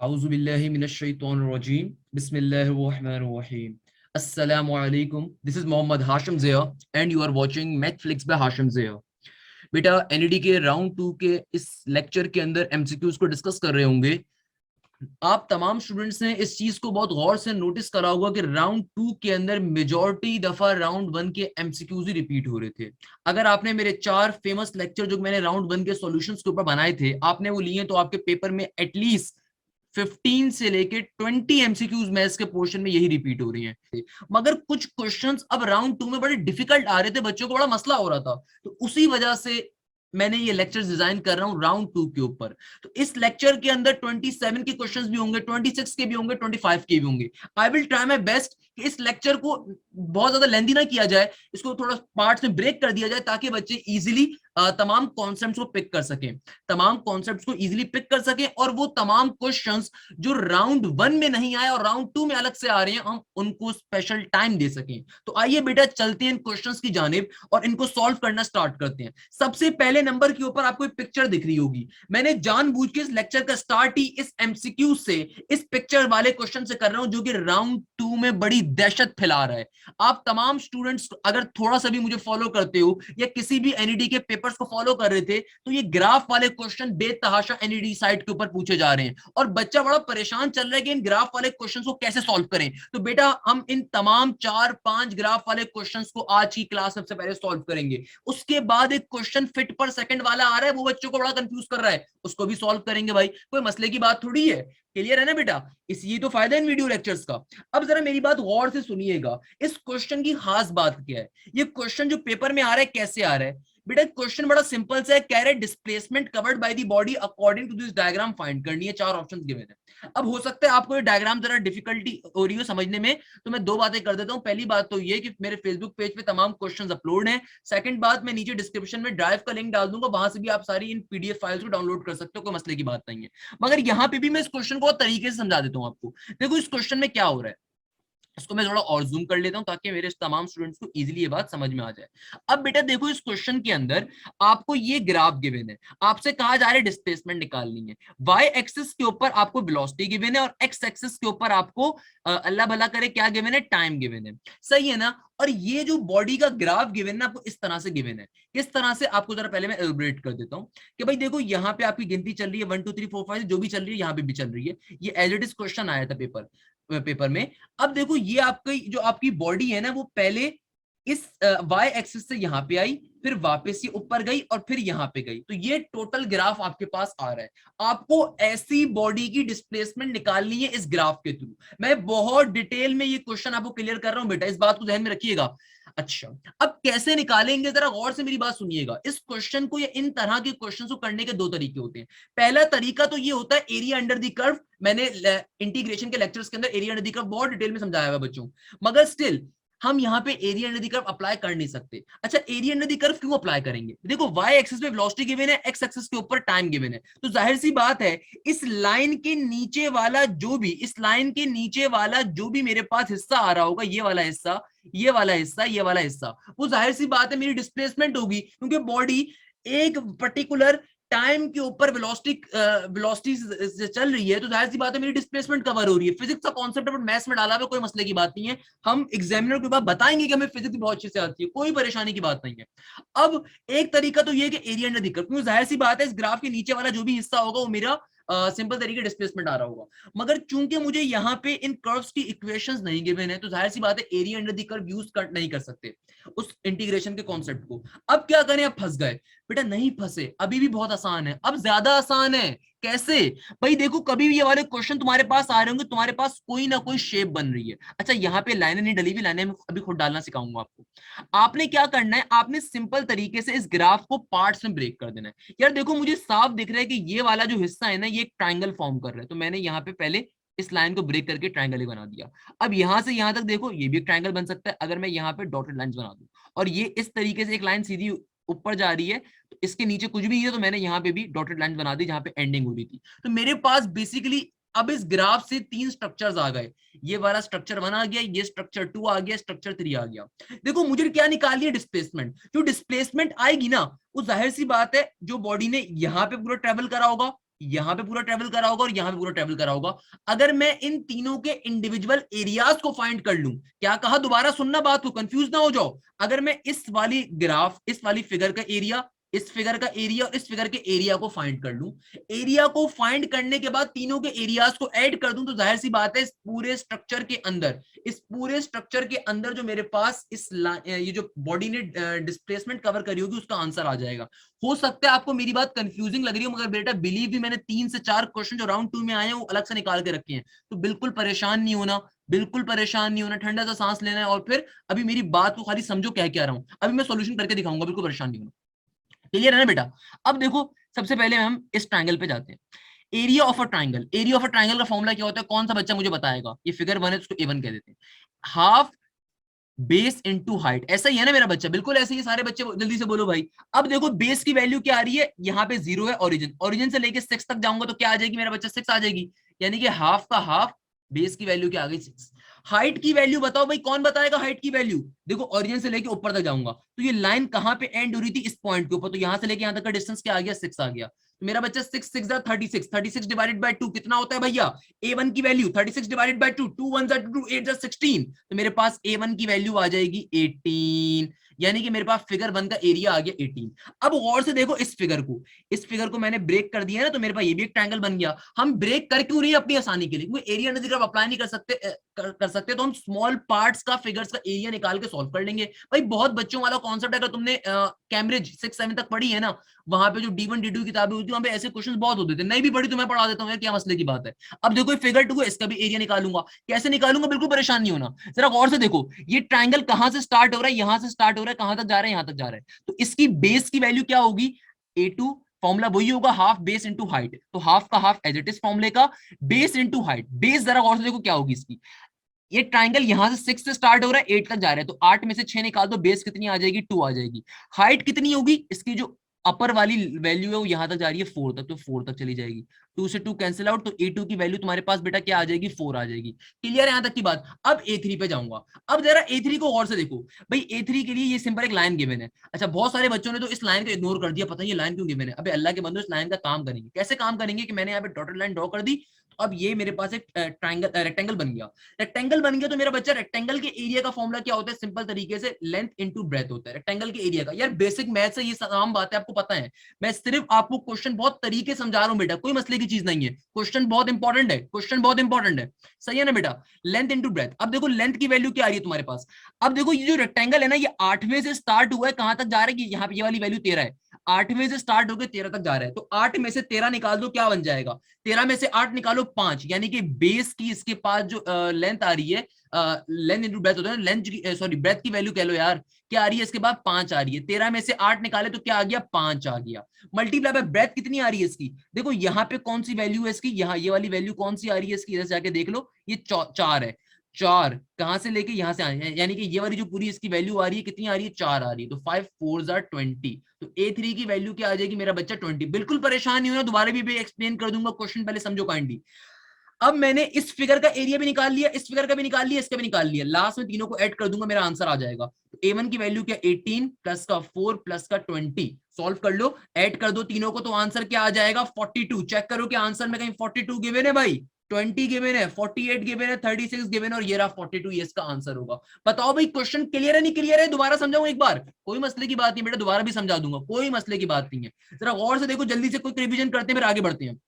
A'udhu billahi minash shaitanir rajim. Bismillahir rahmanir rahim. Assalamu alaikum. This is Mohammad Hashim Zia and you are watching Mathflix by Hashim Zia. बेटा NED के round 2 के इस lecture के अंदर MCQs को discuss कर रहे होंगे। आप तमाम स्टूडेंट्स ने इस चीज को बहुत गौर से नोटिस करा होगा कि राउंड 2 के अंदर मेजॉरिटी दफा राउंड 1 के एमसीक्यूज ही रिपीट हो रहे थे। अगर आपने मेरे 4 फेमस लेक्चर जो मैंने राउंड 1 के सॉल्यूशंस के ऊपर बनाए थे आपने वो लिए तो आपके पेपर में एटलीस्ट 15 से लेके 20 एमसीक्यूज मैथ्स के पोर्शन में यही रिपीट हो रही हैं। मगर कुछ क्वेश्चंस अब राउंड 2 में बड़े डिफिकल्ट आ रहे थे, बच्चों को बड़ा मसला हो रहा था, तो उसी वजह से मैंने ये लेक्चर डिजाइन कर रहा हूं राउंड 2 के ऊपर। तो इस लेक्चर के अंदर 27 के क्वेश्चंस भी होंगे, 26 के भी होंगे, 25 के भी होंगे। I will try my best कि इस लेक्चर को बहुत ज्यादा लेंथी ना किया जाए, इसको थोड़ा पार्ट्स में ब्रेक कर दिया जाए ताकि बच्चे इजीली तमाम कॉन्सेप्ट्स को पिक कर सकें, तमाम कॉन्सेप्ट्स को इजीली पिक कर सकें और वो तमाम क्वेश्चंस जो राउंड 1 में नहीं आए और राउंड 2 में अलग से आ रहे हैं हम उनको स्पेशल टाइम दे सकें। तो आइए बेटा चलते हैं इन क्वेश्चंस की जानिब और इनको सॉल्व करना स्टार्ट करते हैं। सबसे पहले नंबर के ऊपर आपको एक पिक्चर दिख रही होगी। मैंने जानबूझ के इस लेक्चर का स्टार्ट ही इस एमसीक्यू से, इस पिक्चर वाले क्वेश्चन से कर रहा हूं जो कि राउंड 2 में बड़ी दहशत फैला रहा है। आप तमाम स्टूडेंट्स अगर थोड़ा सा भी मुझे फॉलो करते हो या किसी भी एनईडी के पेपर्स को फॉलो कर रहे थे तो ये ग्राफ वाले क्वेश्चन बेतहाशा एनईडी साइट के ऊपर पूछे जा रहे हैं और बच्चा बड़ा परेशान चल रहा है कि इन ग्राफ वाले क्वेश्चंस को कैसे सॉल्व करें। तो बेटा हम इन तमाम 4-5 ग्राफ वाले क्वेश्चंस को आज की क्लास सबसे पहले सॉल्व करेंगे। उसके बाद एक क्वेश्चन फिट पर सेकंड वाला आ रहा है, वो बच्चों को बड़ा कंफ्यूज कर रहा है, उसको भी सॉल्व करेंगे। भाई कोई मसले की बात थोड़ी है, क्लियर है ना बेटा? ये तो फायदा इन वीडियो लेक्चर्स का। अब जरा मेरी बात गौर से सुनिएगा, इस क्वेश्चन की खास बात क्या है। ये क्वेश्चन जो पेपर में आ रहा है कैसे आ रहा है बेटा? क्वेश्चन बड़ा सिंपल सा है, कह रहे displacement covered by the body according to this diagram find करनी है। 4 ऑप्शंस गिवन है। अब हो सकता है आपको ये डायग्राम जरा डिफिकल्टी हो रही हो समझने में, तो मैं 2 बातें कर देता हूं। पहली बात तो ये कि मेरे फेसबुक पेज पे तमाम क्वेश्चंस अपलोड हैं। सेकंड बात, मैं नीचे डिस्क्रिप्शन में ड्राइव का लिंक डाल दूंगा, वहां से भी आप सारी इन पीडीएफ फाइल्स को डाउनलोड कर सकते हो, कोई मसले की बात नहीं है। मगर यहाँ पे भी मैं इस क्वेश्चन को तरीके से समझा देता हूँ आपको। देखो इस क्वेश्चन में क्या हो रहा है, इसको मैं थोड़ा और जूम कर लेता हूं ताकि मेरे तमाम स्टूडेंट्स को इजीली ये बात समझ में आ जाए। अब बेटा देखो इस क्वेश्चन के अंदर आपको ये ग्राफ गिवन है, आपसे कहा जा रहा है डिस्प्लेसमेंट निकालनी है। वाई एक्सिस के ऊपर आपको वेलोसिटी गिवन है और एक्स एक्सिस के ऊपर आपको अल्लाह भला करे क्या गिवन है, टाइम गिवन है। सही है ना? और ये जो बॉडी का ग्राफ गिवन है आपको इस तरह से गिवन है। किस तरह से आपको जरा पहले मैं एलैबोरेट कर देता हूं कि भाई देखो यहाँ पे आपकी गिनती चल रही है 1 2 3 4 5 जो भी चल रही है यहाँ पे भी चल रही है। ये एज इट इज क्वेश्चन आया था पेपर में। अब देखो ये आपकी जो आपकी बॉडी है ना वो पहले इस वाई एक्सिस से यहां पे आई, फिर वापस ये ऊपर गई और फिर यहां पे गई। तो ये टोटल ग्राफ आपके पास आ रहा है। आपको ऐसी बॉडी की डिस्प्लेसमेंट निकालनी है इस ग्राफ के थ्रू। मैं बहुत डिटेल में ये क्वेश्चन आपको क्लियर कर रहा हूं बेटा, इस बात को ध्यान में रखिएगा। अच्छा अब कैसे निकालेंगे, जरा गौर से मेरी बात सुनिएगा। इस क्वेश्चन को या इन तरह के क्वेश्चन को करने के 2 तरीके होते हैं। पहला तरीका तो ये होता है एरिया अंडर द कर्व। मैंने इंटीग्रेशन के लेक्चर्स के अंदर एरिया अंडर द कर्व बहुत डिटेल में समझाया हुआ बच्चों, मगर स्टिल हम यहाँ पे area under the curve apply कर नहीं सकते। अच्छा एरिया अंडर द कर्व क्यों अप्लाई करेंगे? देखो वाई एक्सिस पे वेलोसिटी गिवन है, एक्स एक्सिस के ऊपर टाइम गिवन है, तो जाहिर सी बात है इस लाइन के नीचे वाला जो भी, इस लाइन के नीचे वाला जो भी मेरे पास हिस्सा आ रहा होगा, ये वाला हिस्सा, ये वाला हिस्सा, ये वाला हिस्सा, वो जाहिर सी बात है मेरी डिस्प्लेसमेंट होगी, क्योंकि बॉडी एक पर्टिकुलर टाइम के ऊपर वेलोसिटी से चल रही है, तो जाहिर सी बात है मेरी डिस्प्लेसमेंट कवर हो रही है। फिजिक्स का कॉन्सेप्ट अपन मैथ्स में डाला हुआ, कोई मसले की बात नहीं है। हम एग्जामिनर के बाद बताएंगे कि हमें फिजिक्स बहुत अच्छे से आती है, कोई परेशानी की बात नहीं है। अब एक तरीका तो ये कि एरिया अंडर द कर्व, क्योंकि जाहिर सी बात है इस ग्राफ के नीचे वाला जो भी हिस्सा होगा वो मेरा सिंपल तरीके डिस्प्लेसमेंट आ रहा होगा। मगर चूंकि मुझे यहाँ पे इन कर्व्स की इक्वेशंस नहीं गिवन है, तो जाहिर सी बात है area under the curve use नहीं कर सकते उस इंटीग्रेशन के कॉन्सेप्ट को। अब क्या करें? अब फंस गए बेटा? नहीं फंसे, अभी भी बहुत आसान है, अब ज्यादा आसान है। कैसे? भाई देखो कभी भी ये वाले क्वेश्चन तुम्हारे पास आ रहे होंगे, तुम्हारे पास कोई ना कोई शेप बन रही है। अच्छा यहाँ पे लाइनें नहीं डली हुई, लाइनें अभी खुद डालना सिखाऊंगा आपको। आपने क्या करना है, आपने सिंपल तरीके से इस ग्राफ को पार्ट्स में ब्रेक कर देना है। यार देखो मुझे साफ दिख रहा है कि ये वाला जो हिस्सा है ना ये एक ट्राइंगल फॉर्म कर रहा है, तो मैंने यहाँ पे पहले इस लाइन को ब्रेक करके ट्राइंगल ही बना दिया। अब यहां से यहां तक देखो ये भी एक ट्राइंगल बन सकता है अगर मैं यहाँ पे डॉटेड लाइंस बना दूं, और ये इस तरीके से एक लाइन सीधी ऊपर जा रही है, तो इसके नीचे कुछ भी है, तो मैंने यहाँ पे भी डॉटेड लाइन बना दी जहां पे एंडिंग हो रही थी। तो मेरे पास बेसिकली अब इस ग्राफ से 3 स्ट्रक्चर्स आ गए। ये वाला स्ट्रक्चर 1 आ गया, ये स्ट्रक्चर 2 आ गया, स्ट्रक्चर 3 आ गया। देखो मुझे क्या निकालनी है? डिस्प्लेसमेंट। जो डिस्प्लेसमेंट आएगी ना वो जाहिर सी बात है जो बॉडी ने यहाँ पे पूरा ट्रेवल करा होगा, यहां पे पूरा ट्रेवल करा होगा और यहां पे पूरा ट्रेवल करा होगा। अगर मैं इन तीनों के इंडिविजुअल एरियाज को फाइंड कर लूं, क्या कहा, दोबारा सुनना बात को, कंफ्यूज ना हो जाओ। अगर मैं इस वाली ग्राफ, इस वाली फिगर का एरिया, इस फिगर का एरिया और इस फिगर के एरिया को फाइंड कर लूं, एरिया को फाइंड करने के बाद तीनों के एरियाज को ऐड कर दूं, तो जाहिर सी बात है इस पूरे स्ट्रक्चर के अंदर, इस पूरे स्ट्रक्चर के अंदर जो मेरे पास इस ये जो बॉडी ने डिस्प्लेसमेंट कवर करी होगी उसका आंसर आ जाएगा। हो सकता है आपको मेरी बात कंफ्यूजिंग लग रही हो, मगर बेटा बिलीव भी, मैंने 3 से 4 क्वेश्चन जो राउंड 2 में आए हैं वो अलग से निकाल के रखे हैं। तो बिल्कुल परेशान नहीं होना, बिल्कुल परेशान नहीं होना, ठंडा सा सांस लेना है और फिर अभी मेरी बात को खाली समझो क्या कह रहा हूं, अभी मैं सॉल्यूशन करके दिखाऊंगा, बिल्कुल परेशान नहीं होना। क्लियर है ना बेटा? अब देखो, सबसे पहले हम इस ट्राइंगल पे जाते हैं। Area of a triangle, area of a triangle का फॉर्मूला क्या होता है? कौन सा बच्चा मुझे बताएगा? ये फिगर 1 है, उसको A1 कह देते हैं। हाफ बेस इनटू हाइट, ऐसा ही है ना मेरा बच्चा? बिल्कुल ऐसे ही, सारे बच्चे जल्दी से बोलो भाई। अब देखो बेस की वैल्यू क्या आ रही है, यहाँ पे 0 है, ओरिजिन, ओरिजिन से लेके 6 तक जाऊंगा तो क्या आ जाएगी मेरा बच्चा? 6 आ जाएगी। यानी कि हाफ का हाफ, बेस की वैल्यू क्या आ गई? 6। हाइट की वैल्यू बताओ भाई, कौन बताएगा हाइट की वैल्यू? देखो ओरिजिन से लेके ऊपर तक जाऊंगा तो ये लाइन कहां पे एंड हो रही थी? इस पॉइंट के ऊपर, तो यहां से लेके यहां तक का डिस्टेंस क्या आ गया? 6 आ गया। तो मेरा बच्चा 6 6 36, 36 डिवाइडेड बाय 2 कितना होता है भैया? A1 की वैल्यू 36 डिवाइडेड बाय 2, 2 1 2 8 16, तो मेरे पास A1 की वैल्यू आ जाएगी 18। यानी कि मेरे पास फिगर 1 का एरिया आ गया 18। अब गौर से देखो इस फिगर को, इस फिगर को मैंने ब्रेक कर दिया ना, तो मेरे पास ये भी एक ट्रायंगल बन गया। हम ब्रेक कर क्यों रही है? अपनी आसानी के लिए, क्योंकि एरिया नजीक अप्लाई नहीं कर सकते, कर सकते, तो हम स्मॉल पार्ट्स का, फिगर्स का एरिया निकाल के सॉल्व कर लेंगे। भाई बहुत बच्चों वाला कॉन्सेप्ट है, अगर तुमने कैम्ब्रिज 6 7 तक पढ़ी है ना, वहां पे जो D1 D2 किताबें होती है, वहां पे ऐसे क्वेश्चन बहुत होते थे। नहीं भी पढ़ी तो मैं पढ़ा देता हूँ, क्या मसले की बात है। अब देखो फिगर 2 है, इसका भी एरिया निकालूंगा। कैसे निकालूंगा? बिल्कुल परेशान नहीं होना, जरा गौर से देखो। ये ट्राइंगल कहां से स्टार्ट हो रहा है? यहां से स्टार्ट हो रहा है, कहां तक जा रहा है? यहां तक जा रहा है। तो इसकी बेस की वैल्यू क्या होगी? A2, फॉर्मूला वही होगा, हाफ बेस इंटू हाइट। तो हाफ का हाफ एज इट इज फॉर्मूले का, बेस इंटू हाइट। बेस जरा गौर से देखो क्या होगी इसकी। ये ट्राइंगल यहां से 6 से स्टार्ट हो रहा है, 8 तक जा रहा है, तो 8 में से 6 निकाल दो, बेस कितनी आ जाएगी? 2 आ जाएगी। हाइट कितनी होगी इसकी? जो अपर वाली वैल्यू है वो यहां तक जा रही है 4 तक, तो 4 तक चली जाएगी। 2 से 2 कैंसिल आउट, तो A2 की वैल्यू तुम्हारे पास बेटा क्या आ जाएगी? 4 आ जाएगी। क्लियर है यहां तक की बात? अब A3 पे जाऊंगा। अब जरा A3 को गौर से देखो भाई। A3 के लिए ये सिंपल एक लाइन गिवन है। अच्छा, बहुत सारे बच्चों ने तो इस लाइन को इग्नोर कर दिया, पता नहीं ये लाइन क्यों गिवन है। अबे अल्लाह के बंदो, इस लाइन का काम करेंगे। कैसे काम करेंगे कि मैंने यहाँ पे डॉटेड लाइन ड्रॉ कर दी, अब ये मेरे पास एक ट्राइंगल, रेक्टेंगल बन गया। रेक्टेंगल बन गया तो मेरा बच्चा, रेक्टेंगल के एरिया का फॉर्मूला क्या होता है? सिंपल तरीके से लेंथ इनटू ब्रेथ होता है रेक्टेंगल के एरिया का। यार बेसिक मैथ्स है, ये आम बात है, आपको पता है। मैं सिर्फ आपको क्वेश्चन बहुत तरीके समझा रहा हूं बेटा, कोई मसले की चीज नहीं है। क्वेश्चन बहुत इंपॉर्टेंट है, क्वेश्चन बहुत इंपॉर्टेंट है, सही है ना बेटा? Length into breadth. अब देखो लेंथ की वैल्यू क्या आ रही है तुम्हारे पास। अब देखो ये जो रेक्टेंगल है ना, ये 8वें से स्टार्ट हुआ है, कहां तक जा रहा है? यहाँ पे ये वाली वैल्यू 13 है। 8वें से स्टार्ट होकर 13 तक जा रहा है, तो 8 में से 13 निकाल दो, क्या बन जाएगा? 13 में से 8 निकालो, 5। यानी कि बेस की इसके पास जो लेंथ आ रही है, लेंथ इंटू ब्रेथ होता है, लेंथ सॉरी ब्रेथ की वैल्यू कह लो यार, क्या आ रही है इसके बाद? 5 आ रही है। 13 में से 8 निकाले तो क्या आ गया? 5 आ गया। मल्टीप्लाई बाय ब्रेथ कितनी आ रही है इसकी? देखो यहाँ पे कौन सी वैल्यू है इसकी, यहाँ ये वाली वैल्यू कौन सी आ रही है इसकी, इधर जाके देख लो, ये 4 है। 4 कहां से लेके यहां से आए, यानी कि ये वाली जो पूरी इसकी वैल्यू आ रही है, कितनी आ रही है? 4 आ रही है। तो 5 4 आर 20, तो A3 की वैल्यू क्या आ जाएगी मेरा बच्चा? 20। बिल्कुल परेशान नहीं होना, दोबारा भी एक्सप्लेन कर दूंगा, क्वेश्चन पहले समझो काइंडली। अब मैंने इस फिगर का एरिया भी निकाल लिया, इस फिगर का भी निकाल लिया, इसका भी निकाल लिया, लास्ट में तीनों को ऐड कर दूंगा, मेरा आंसर आ जाएगा। तो A1 की वैल्यू क्या? 18 प्लस का 4 प्लस का 20, सॉल्व कर लो, ऐड कर दो तीनों को, तो आंसर क्या आ जाएगा? 42। चेक करो कि आंसर में कहीं 42 गिवन है भाई? 20 गिवन है, 48 गिवन है, 36 गिवन है, और ये रहा 42, ये इसका आंसर होगा। बताओ भाई क्वेश्चन क्लियर है नहीं क्लियर है? दोबारा समझाऊं एक बार? कोई मसले की बात नहीं बेटा, दोबारा भी समझा दूंगा, कोई मसले की बात नहीं है। जरा गौर से देखो, जल्दी से कोई रिवीजन करते हैं फिर आगे बढ़ते हैं।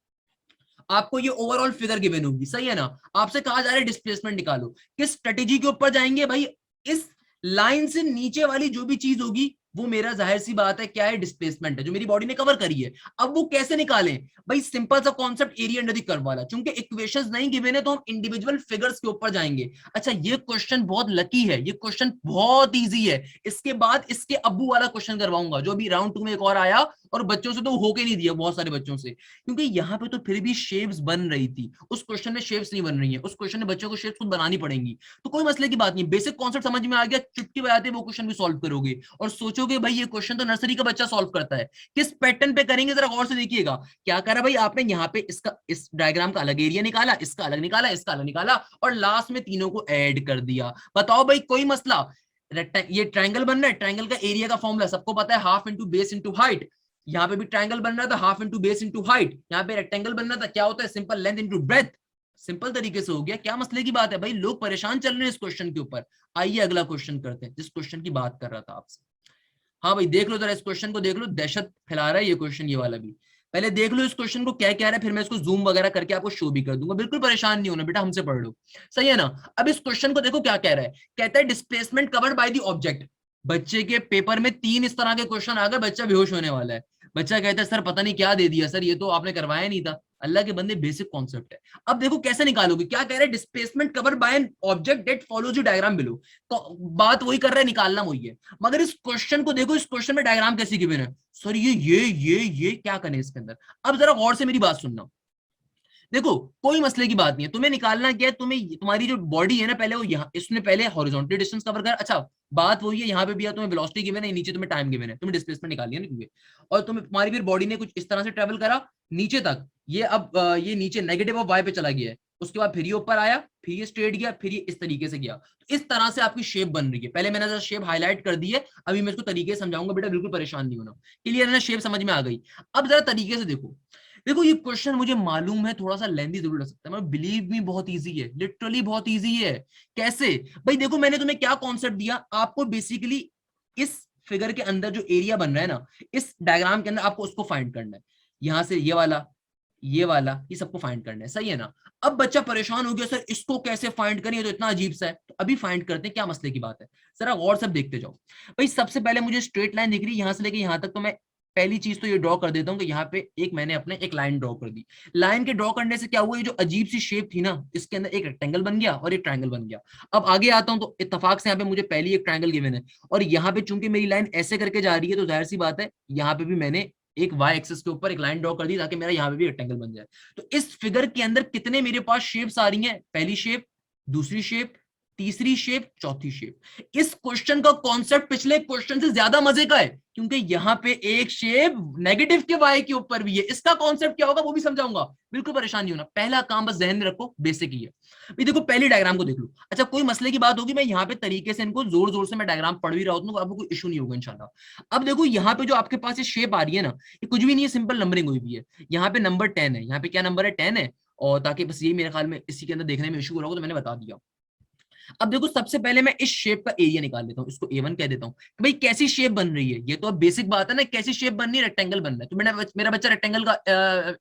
आपको ये ओवरऑल फिगर गिवन होगी, सही है ना? आपसे कहा जा रहा है डिस्प्लेसमेंट निकालो, किस स्ट्रेटेजी के ऊपर जाएंगे भाई? इस लाइन से नीचे वाली जो भी चीज होगी वो मेरा जाहिर सी बात है क्या है? डिस्प्लेसमेंट है, जो मेरी बॉडी ने कवर करी है। अब वो कैसे निकालें भाई? सिंपल सा concept, area under the curve वाला। चूंकि इक्वेशंस नहीं गिवन है तो हम इंडिविजुअल फिगर्स के ऊपर जाएंगे। अच्छा, ये क्वेश्चन बहुत लकी है, ये क्वेश्चन बहुत इजी है। इसके बाद इसके अब्बू वाला क्वेश्चन करवाऊंगा, जो भी राउंड 2 में एक और आया, और बच्चों से तो होके नहीं दिया, बहुत सारे बच्चों से, क्योंकि यहाँ पे तो फिर भी शेप्स बन रही थी, उस क्वेश्चन में शेप्स नहीं बन रही है, उस क्वेश्चन में बच्चों को शेप्स खुद बनानी पड़ेंगी। तो कोई मसले की बात नहीं, बेसिक कॉन्सेप्ट समझ में आ गया, चुटकी बजाते वो क्वेश्चन भी सॉल्व करोगे और सोचोगे भाई ये क्वेश्चन तो नर्सरी का बच्चा सॉल्व करता है। किस पैटर्न पे करेंगे जरा गौर से देखिएगा। क्या करा भाई आपने? यहाँ पे इसका, इस डायग्राम का अलग एरिया निकाला, इसका अलग निकाला, इसका अलग निकाला, और लास्ट में तीनों को ऐड कर दिया। बताओ भाई कोई मसला? ये ट्रायंगल बन रहा है, ट्रायंगल का एरिया का फॉर्मूला सबको पता है, half into base into height. यहाँ पे भी ट्रायंगल बन रहा था, half into base into height. यहाँ पे रेक्टेंगल बन रहा था, क्या होता है, simple length into breadth. Simple तरीके से हो गया, क्या मसले की बात है भाई, लोग परेशान चल रहे हैं इस क्वेश्चन के ऊपर। आइए अगला क्वेश्चन करते हैं, जिस क्वेश्चन की बात कर रहा था आपसे। हाँ भाई देख लो जरा इस क्वेश्चन को, देख लो, दहशत फैला रहा है ये क्वेश्चन, ये वाला भी। पहले देख लो इस क्वेश्चन को क्या कह रहा है, फिर मैं इसको जूम वगैरह करके आपको शो भी कर दूंगा, बिल्कुल परेशान नहीं होना बेटा, हमसे पढ़ लो, सही है ना। अब इस क्वेश्चन को देखो क्या कह रहा है, कहता है displacement covered by the object. बच्चे के पेपर में 3 इस तरह के क्वेश्चन आ गए, बच्चा बेहोश होने वाला है। बच्चा कहता है सर पता नहीं क्या दे दिया सर, ये तो आपने करवाया नहीं था। अल्लाह के बंदे, बेसिक कॉन्सेप्ट है। अब देखो कैसे निकालोगे, क्या कह रहे हैं, displacement cover by an object that follows the diagram below. तो बात वही कर रहा है, निकालना वही है। मगर इस क्वेश्चन को देखो, इस क्वेश्चन में डायग्राम कैसी गिवन है, सर ये क्या करें इसके अंदर। अब जरा गौर से मेरी बात सुनना, देखो कोई मसले की बात नहीं है, तुम्हें निकालना क्या है, तुम्हें तुम्हारी जो बॉडी है ना, पहले वो यहाँ, इसने पहले हॉरिजॉन्टल डिस्टेंस कवर कर, अच्छा बात वही है, यहाँ पे भी तुम्हें वेलोसिटी गिवन है, नीचे तुम्हें टाइम गिवन है, तुम्हें डिस्प्लेसमेंट निकाली है ना, क्योंकि और तुम्हारी फिर बॉडी ने कुछ इस तरह से ट्रेवल करा नीचे तक, ये अब ये नीचे नेगेटिव ऑफ वाई पे चला गया है, उसके बाद फिर ये ऊपर आया, फिर ये स्ट्रेट गया, फिर ये इस तरीके से गया। तो इस तरह से आपकी शेप बन रही है, पहले मैंने शेप हाईलाइट कर दी है, अभी मैं इसको तरीके से समझाऊंगा बेटा, बिल्कुल परेशान नहीं होना। क्लियर है ना, शेप समझ में आ गई। अब जरा तरीके से देखो, देखो ये क्वेश्चन मुझे मालूम है थोड़ा सा लेंथी जरूर लग सकता है, मगर बिलीव मी बहुत इजी है, लिटरली बहुत इजी है। कैसे भाई, देखो मैंने तुम्हें क्या कॉन्सेप्ट दिया आपको, बेसिकली इस फिगर के अंदर जो एरिया बन रहा है ना, इस डायग्राम के अंदर आपको उसको फाइंड करना है, यहां से ये वाला ये सबको फाइंड करना है, सही है ना। अब बच्चा परेशान हो गया, सर इसको कैसे फाइंड करें, ये तो इतना अजीब सा है। तो अभी फाइंड करते हैं, क्या मसले की बात है, जरा गौर से देखते जाओ। भाई सबसे पहले मुझे स्ट्रेट लाइन दिख रही है, यहां से लेके यहां तक, तो मैं पहली चीज तो ये ड्रॉ कर देता हूँ कि यहाँ पे एक मैंने अपने एक लाइन ड्रॉ कर दी। लाइन के ड्रॉ करने से क्या हुआ, ये जो अजीब सी शेप थी ना, इसके अंदर एक रेक्टेंगल बन गया और एक ट्रायंगल बन गया। अब आगे आता हूं तो इत्तेफाक से यहाँ पे मुझे पहली एक ट्रायंगल गिवन है, और यहाँ पे चूंकि मेरी लाइन ऐसे करके जा रही है, तो जाहिर सी बात है यहाँ पे भी मैंने एक वाई एक्सिस के ऊपर एक लाइन ड्रॉ कर दी, ताकि मेरा यहाँ पे भी रेक्टेंगल बन जाए। तो इस फिगर के अंदर कितने मेरे पास शेप्स आ रही हैं, पहली शेप, दूसरी शेप, तीसरी शेप, चौथी शेप। इस क्वेश्चन का कॉन्सेप्ट पिछले क्वेश्चन से ज्यादा मजे का है, क्योंकि यहाँ पे एक शेप नेगेटिव के वाई के ऊपर भी है। इसका कॉन्सेप्ट क्या होगा वो भी समझाऊंगा, बिल्कुल परेशान नहीं होना। पहला काम बस जहन में रखो, बेसिक ही है। अभी देखो पहली डायग्राम को देख लो, अच्छा कोई मसले की बात होगी, मैं यहाँ पे तरीके से इनको जोर जोर से मैं डायग्राम पढ़ भी रहा हूँ, तो आपको कोई इशू नहीं होगा इंशाल्लाह। अब देखो यहाँ पे जो आपके पास ये शेप आ रही है ना, ये कुछ भी नहीं है, सिंपल नंबरिंग हुई भी है। यहाँ पे नंबर 10 है, यहाँ पे क्या नंबर है, 10 है। और ताकि बस ये मेरे ख्याल में इसी के अंदर देखने में इशू हो रहा होगा, तो मैंने बता दिया। अब देखो सबसे पहले मैं इस शेप का एरिया निकाल लेता हूँ, इसको A1 कह देता हूँ। भाई कैसी शेप बन रही है, ये तो अब बेसिक बात है ना, कैसी शेप बन रही है, रेक्टेंगल बन रहा है। तो मेरा बच्चा रेक्टेंगल का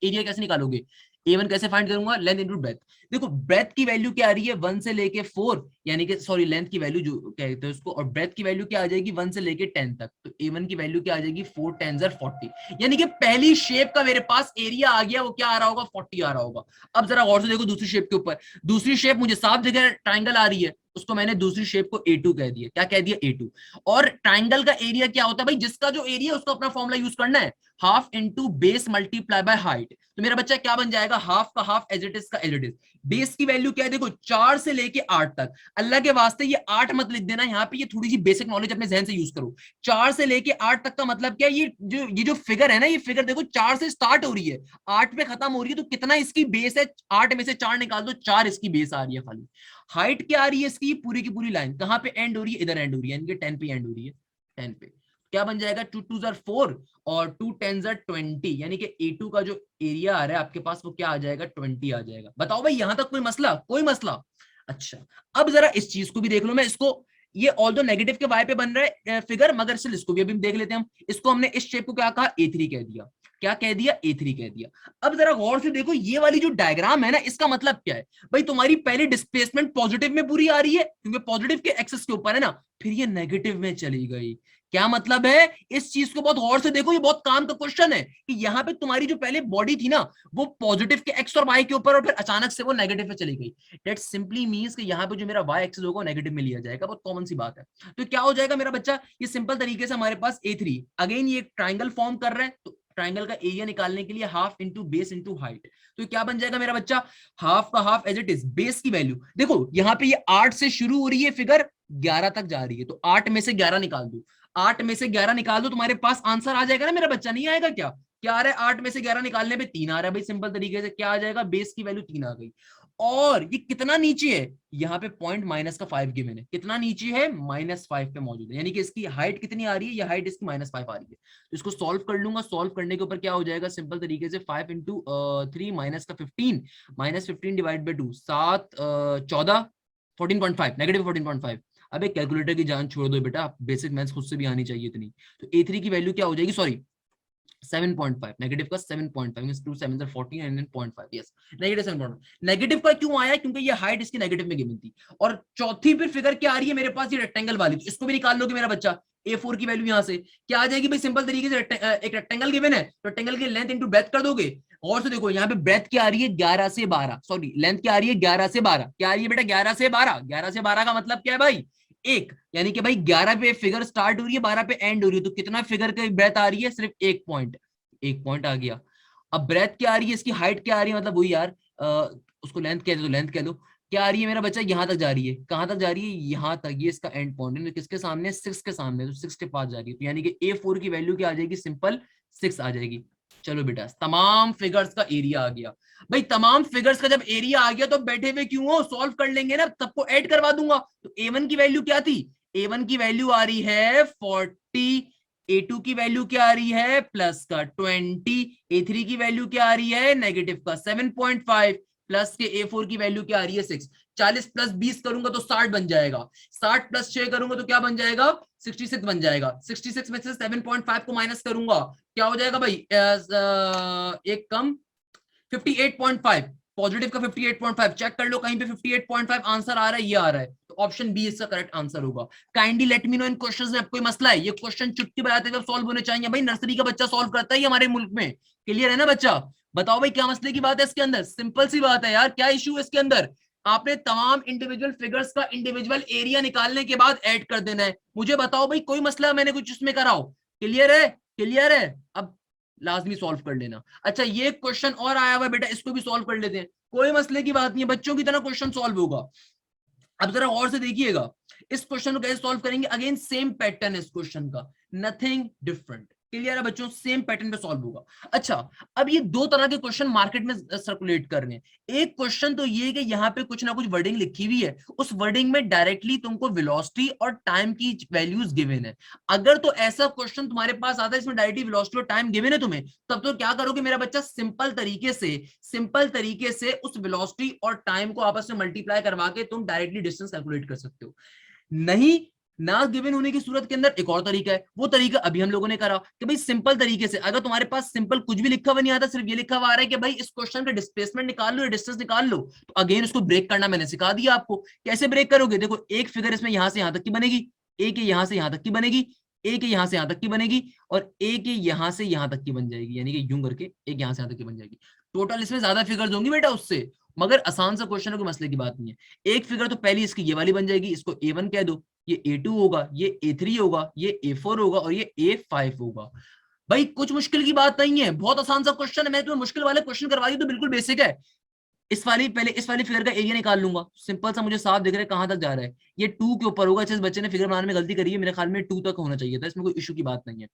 एरिया कैसे निकालोगे, A1 कैसे फाइंड करूंगा, लेंथ इंटू ब्रेथ। देखो ब्रेथ की वैल्यू क्या आ रही है, 1 से लेके 4, यानी कि सॉरी लेंथ की वैल्यू जो कहते हैं उसको, और ब्रेथ की वैल्यू क्या आ जाएगी 1 से लेके 10 तक। तो A1 की वैल्यू क्या आ जाएगी, 4 10 40, यानी कि पहली शेप का मेरे पास एरिया आ गया, वो क्या आ रहा होगा, 40 आ रहा होगा। अब जरा गौर से देखो दूसरी शेप के ऊपर, दूसरी शेप मुझे साफ जगह ट्राइंगल आ रही है, उसको मैंने दूसरी शेप को A2 कह दिया, क्या कह दिया, A2। और ट्राइंगल का एरिया क्या होता है भाई, जिसका जो एरिया है उसको अपना फॉर्मूला यूज करना है, half into base multiply by height. तो मेरा बच्चा क्या बन जाएगा, हाफ का हाफ एज इट इज का एज इट इज। बेस की वैल्यू क्या है, देखो 4 से लेके 8 तक। अल्लाह के वास्ते ये 8 मत लिख देना यहाँ पे, ये थोड़ी सी बेसिक नॉलेज अपने जहन से यूज करो। 4 से लेके 8 तक का मतलब क्या है, ये जो फिगर है ना, ये फिगर देखो 4 से स्टार्ट हो रही है, 8 पे खत्म हो रही है, तो कितना इसकी बेस है, 8 में से 4 निकाल दो, 4 इसकी बेस आ रही है खाली। हाइट क्या आ रही है इसकी, पूरी की पूरी लाइन कहां पे एंड हो रही है, इधर एंड हो रही है, यानी कि 10 पे एंड हो रही है, 10 पे। क्या बन जाएगा, 2 2 4 और 2 10 20, यानी कि A2 का जो एरिया आ रहा है आपके पास, वो क्या आ जाएगा, 20 आ जाएगा। बताओ भाई यहां तक कोई मसला, कोई मसला। अच्छा अब जरा इस चीज को भी देख लो, मैं इसको, ये ऑल दो नेगेटिव के वाई पे बन रहा है फिगर, मगर स्टिल इसको भी अभी देख लेते हैं हम। इसको हमने इस शेप को क्या कहा, A3 कह दिया, क्या कह दिया, A3 कह दिया। अब जरा गौर से देखो, ये वाली जो डायग्राम है ना, इसका मतलब क्या है भाई, तुम्हारी पहली डिस्प्लेसमेंट पॉजिटिव में पूरी आ रही है, क्योंकि पॉजिटिव के एक्सिस के ऊपर है ना, फिर ये नेगेटिव में चली गई। क्या मतलब है, इस चीज को बहुत गौर से देखो, ये बहुत काम का क्वेश्चन है कि यहाँ पे तुम्हारी जो पहले बॉडी थी ना, वो पॉजिटिव के एक्स और वाई के ऊपर, और फिर अचानक से वो नेगेटिव पे चली गई। दैट सिंपली मींस कि यहाँ पे जो मेरा वाई एक्सिस होगा नेगेटिव में लिया जाएगा, बहुत कॉमन सी बात है। तो क्या हो जाएगा मेरा बच्चा, ये सिंपल तरीके से हमारे पास A3, अगेन ये ट्राइंगल फॉर्म कर रहा है, तो ट्राइंगल का एरिया निकालने के लिए half into base into height. तो क्या बन जाएगा मेरा बच्चा, हाफ का half as it is, base की वैल्यू देखो यहाँ पे ये 8 से शुरू हो रही है फिगर, 11 तक जा रही है, तो 8 में से 11 निकाल दो, 8 में से 11 निकाल दो, तुम्हारे पास आंसर आ जाएगा ना मेरा बच्चा, नहीं आएगा क्या, क्या आ रहा है, 8 में से 11 निकालने पे 3 आ रहा है भाई, सिंपल तरीके से क्या आ जाएगा, बेस की वैल्यू 3 आ गई। और ये कितना नीचे है, यहाँ पे पॉइंट माइनस का 5 गिवन है, कितना नीचे है, -5 पे मौजूद है, यानी कि इसकी हाइट कितनी आ रही है, ये हाइट इसकी -5 आ रही है। तो इसको सॉल्व कर लूंगा, सॉल्व करने के ऊपर क्या हो जाएगा, सिंपल तरीके से 5 इंटू 3 माइनस का 15 -15 डिवाइड बाई 2 7 14 14.5 -14.5। अबे कैलकुलेटर की जान छोड़ दो बेटा, बेसिक मैथ्स खुद से भी आनी चाहिए इतनी। तो A3 की वैल्यू क्या हो जाएगी, सॉरी 7.5, नेगेटिव का 7.5 means 2 7 are 14 and then 0.5, yes negative 7.5। Negative का क्यों आया, क्योंकि ये हाइट इसकी नेगेटिव में गिवन थी। और चौथी फिर फिगर क्या आ रही है मेरे पास, ये रेक्टेंगल वाली, तो इसको भी निकाल लोगे मेरा बच्चा। A4 की वैल्यू यहां से क्या आ जाएगी भाई, सिंपल तरीके से एक रेक्टेंगल गिवन है, तो रेक्टेंगल की लेंथ इंटू ब्रेथ कर दोगे। और से देखो यहाँ पे ब्रेथ क्या आ रही है 11 से 12, सॉरी लेंथ क्या आ रही है 11 से 12, क्या आ रही है बेटा 11 से 12, 11 से 12 का मतलब क्या है भाई एक, यानी कि भाई 11 पे फिगर स्टार्ट हो रही है 12 पे एंड हो रही है, तो कितना फिगर की ब्रेथ आ रही है, सिर्फ एक पॉइंट, एक पॉइंट आ गया। अब ब्रेथ क्या आ रही है, इसकी हाइट क्या आ रही है, मतलब वही यार उसको लेंथ कह दो, तो लेंथ कह दो, क्या आ रही है मेरा बच्चा, यहां तक जा रही है, कहां तक जा रही है, यहां तक, ये इसका एंड पॉइंट है, किसके सामने, 6 के सामने, तो 6 के पास जा रही है, तो यानी कि A4 की वैल्यू क्या आ जाएगी, सिंपल 6 आ जाएगी। चलो बेटा तमाम फिगर्स का एरिया आ गया। भाई तमाम फिगर्स का जब एरिया आ गया तो बैठे हुए क्यों हो, सॉल्व कर लेंगे ना, सबको ऐड करवा दूंगा। तो A1 की वैल्यू क्या थी, A1 की वैल्यू आ रही है 40, A2 की वैल्यू क्या आ रही है प्लस का 20, A3 की वैल्यू क्या आ रही है नेगेटिव का 7.5, प्लस के A4 की वैल्यू क्या आ रही है 6। 40 प्लस 20 करूंगा तो 60 बन जाएगा, 60 प्लस 6 करूंगा तो क्या बन जाएगा 66 बन जाएगा, 66 में से 7.5 को माइनस करूंगा क्या हो जाएगा भाई, एक कम 58.5, पॉजिटिव का 58.5, चेक कर लो कहीं पे 58.5 आंसर आ रहा है, ये आ रहा है, तो ऑप्शन बी इसका करेक्ट आंसर होगा। काइंडली लेट मी नो इन क्वेश्चंस में कोई मसला है, ये क्वेश्चन चुटकी बजाते जब सॉल्व होने चाहिए, भाई नर्सरी का बच्चा सॉल्व करता है ये हमारे मुल्क में, क्लियर है ना बच्चा, बताओ भाई क्या मसले की बात है इसके अंदर, सिंपल सी बात है यार, क्या इशू है इसके अंदर, आपने तमाम इंडिविजुअल फिगर्स का इंडिविजुअल एरिया निकालने के बाद ऐड कर देना है, मुझे बताओ भाई कोई मसला मैंने कुछ उसमें कराओ, क्लियर है, क्लियर है, अब लाजमी सॉल्व कर लेना। अच्छा ये क्वेश्चन और आया हुआ बेटा, इसको भी सॉल्व कर लेते हैं, कोई मसले की बात नहीं है, बच्चों की तरह क्वेश्चन सॉल्व होगा। अब जरा और से देखिएगा इस क्वेश्चन को कैसे सॉल्व करेंगे, अगेन सेम पैटर्न है इस क्वेश्चन का, नथिंग डिफरेंट, क्लियर है बच्चों, सेम पैटर्न पे सॉल्व होगा। अच्छा अब ये दो तरह के क्वेश्चन मार्केट में सर्कुलेट कर रहे हैं, एक क्वेश्चन तो ये कि यहाँ पे कुछ ना कुछ वर्डिंग लिखी हुई है, उस वर्डिंग में डायरेक्टली तुमको वेलोसिटी और टाइम की वैल्यूज गिवन है, अगर तो ऐसा क्वेश्चन तुम्हारे पास आता है इसमें डायरेक्टली वेलोसिटी और टाइम गिवन है तुम्हें, तब तो क्या करोगे मेरा बच्चा, सिंपल तरीके से उस वेलोसिटी और टाइम को आपस में मल्टीप्लाई करवा के तुम डायरेक्टली डिस्टेंस कैलकुलेट कर सकते हो। नहीं ना गिवन होने की सूरत के अंदर एक और तरीका है, वो तरीका अभी हम लोगों ने करा कि भाई सिंपल तरीके से, अगर तुम्हारे पास सिंपल कुछ भी लिखा हुआ नहीं आता, सिर्फ ये लिखा हुआ आ रहा है कि भाई इस क्वेश्चन का डिस्प्लेसमेंट निकाल लो या डिस्टेंस निकाल लो, तो अगेन उसको ब्रेक करना मैंने सिखा दिया आपको, कैसे ब्रेक करोगे, देखो एक फिगर इसमें यहां से यहां तक की बनेगी, एक यहां से यहां तक की बनेगी, एक यहां से यहां तक की बनेगी, और एक यहां से यहां तक की बन जाएगी, यानी कि यूं करके एक यहां से यहां तक की बन जाएगी, टोटल इसमें ज्यादा फिगर्स होंगी बेटा उससे, मगर आसान सा क्वेश्चन है, कोई मसले की बात नहीं है। एक फिगर तो पहली इसकी ये वाली बन जाएगी, इसको A1 कह दो, ये A2 होगा, ये A3 होगा, ये A4 होगा और ये A5 होगा। भाई कुछ मुश्किल की बात नहीं है, बहुत आसान सा क्वेश्चन है, मैं तुम्हें मुश्किल वाले क्वेश्चन करवा दी तो बिल्कुल बेसिक है। इस वाली फिगर का एरिया निकाल लूंगा, सिंपल सा मुझे साफ दिख रहा है कहां तक जा रहा है, ये 2 के ऊपर होगा, इस बच्चे ने फिगर बनाने में गलती करी है, मेरे ख्याल में 2 तक होना चाहिए था, इसमें कोई इशू की बात नहीं है।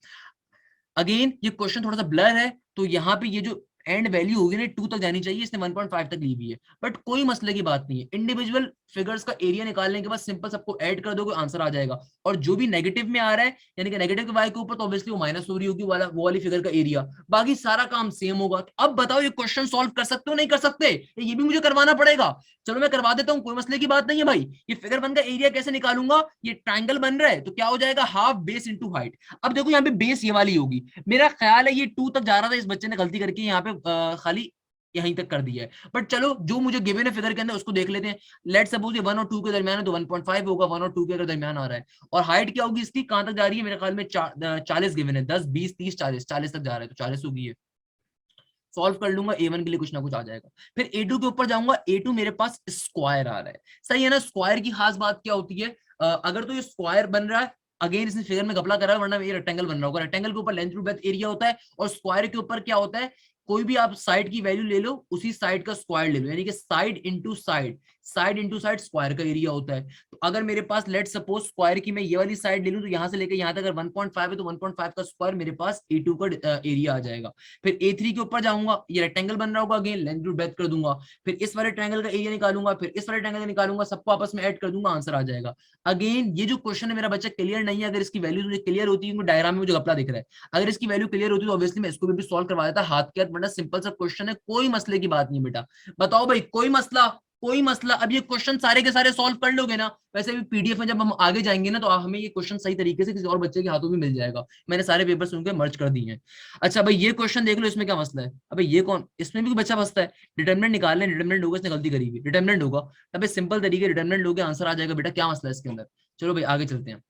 अगेन ये क्वेश्चन थोड़ा सा ब्लर है, तो यहाँ पे ये जो एंड वैल्यू होगी ना 2 तक जानी चाहिए, इसने 1.5 तक ली हुई है, बट कोई मसले की बात नहीं है, इंडिविजुअल फिगर्स का एरिया निकालने के बाद सिंपल सबको ऐड कर दोगे आंसर आ जाएगा, और जो भी नेगेटिव में आ रहा है यानी कि नेगेटिव के वाई के ऊपर तो ऑब्वियसली वो माइनस हो रही होगी वो वाली फिगर का एरिया, बाकी सारा काम सेम होगा। तो अब बताओ ये क्वेश्चन सॉल्व कर सकते हो नहीं कर सकते, ये भी मुझे करवाना पड़ेगा, चलो मैं करवा देता हूँ, कोई मसले की बात नहीं है भाई। ये फिगर वन का एरिया कैसे निकालूंगा, ये ट्राइंगल बन रहा है तो क्या हो जाएगा हाफ बेस इंटू हाइट, अब देखो यहाँ पे बेस ये वाली होगी, मेरा ख्याल है ये 2 तक जा रहा था, इस बच्चे ने गलती करके यहाँ पे खाली यहीं तक कर दिया है, बट चलो जो मुझे गिवन है फिगर के अंदर उसको देख लेते हैं। लेट सपोज ये 1 और 2 के दरमियान है तो 1.5 होगा, 1 और 2 के अगर दरमियान आ रहा है, और हाइट क्या होगी इसकी, कहां तक जा रही है, मेरे ख्याल में 40 गिवन है, 10 20 30 40 40 तक जा रहा है, तो 40 होगी ये, सॉल्व कर लूंगा A1 के लिए कुछ ना कुछ आ जाएगा। फिर A2 के ऊपर जाऊंगा, A2 मेरे पास स्क्वायर आ रहा है, सही है ना, स्क्वायर की खास बात क्या होती है, अगर तो ये स्क्वायर बन रहा है, अगेन इसने फिगर में घपला करा है, वरना ये रेक्टेंगल बन रहा होगा, रेक्टेंगल के ऊपर लेंथ टू ब्रेथ एरिया होता है, और स्क्वायर के ऊपर क्या होता है, कोई भी आप साइड की वैल्यू ले लो, उसी साइड का स्क्वायर ले लो, यानी कि side into side, side into side square का एरिया होता है। तो अगर मेरे पास लेट सपोज स्क्वायर की मैं ये वाली साइड ले लूं, तो यहां से लेकर यहां तक अगर 1.5 है तो 1.5 का स्क्वायर मेरे पास A2 का एरिया आ जाएगा। फिर A3 के ऊपर जाऊंगा, ये रेक्टेंगल बन रहा होगा, अगेन लेंथ टू ब्रेथ कर दूंगा, फिर इस वाले ट्रायंगल का एरिया निकालूंगा, फिर इस वाले ट्रायंगल का निकालूंगा, सबको आपस में ऐड कर दूंगा, आंसर आ जाएगा। अगेन ये जो क्वेश्चन है मेरा बच्चा क्लियर नहीं है, अगर इसकी वैल्यू मुझे क्लियर होती है, डायग्राम में मुझे घपला दिख रहा है, अगर इसकी वैल्यू क्लियर होती है तो ऑब्वियसली मैं इसको भी सॉल्व करवा देता हाथ के हाथ, वरना सिंपल सा क्वेश्चन है, कोई मसले की बात नहीं बेटा। बताओ भाई, कोई मसला? कोई मसला? अब ये क्वेश्चन सारे के सारे सॉल्व कर लोगे ना? वैसे भी पीडीएफ में जब हम आगे जाएंगे ना, तो हमें ये क्वेश्चन सही तरीके से किसी और बच्चे के हाथों में मिल जाएगा, मैंने सारे पेपर्स उनके मर्ज कर दिए हैं। अच्छा भाई ये क्वेश्चन देख लो, इसमें क्या मसला है? अबे ये कौन, इसमें भी बच्चा फंसता है, डिटरमिनेंट निकाल लें, डिटरमिनेंट होगा, इसने गलती करी हुई, डिटरमिनेंट होगा, अबे सिंपल तरीके डिटरमिनेंट लोगे आंसर आ जाएगा बेटा, क्या मसला है इसके अंदर? चलो भाई आगे चलते हैं।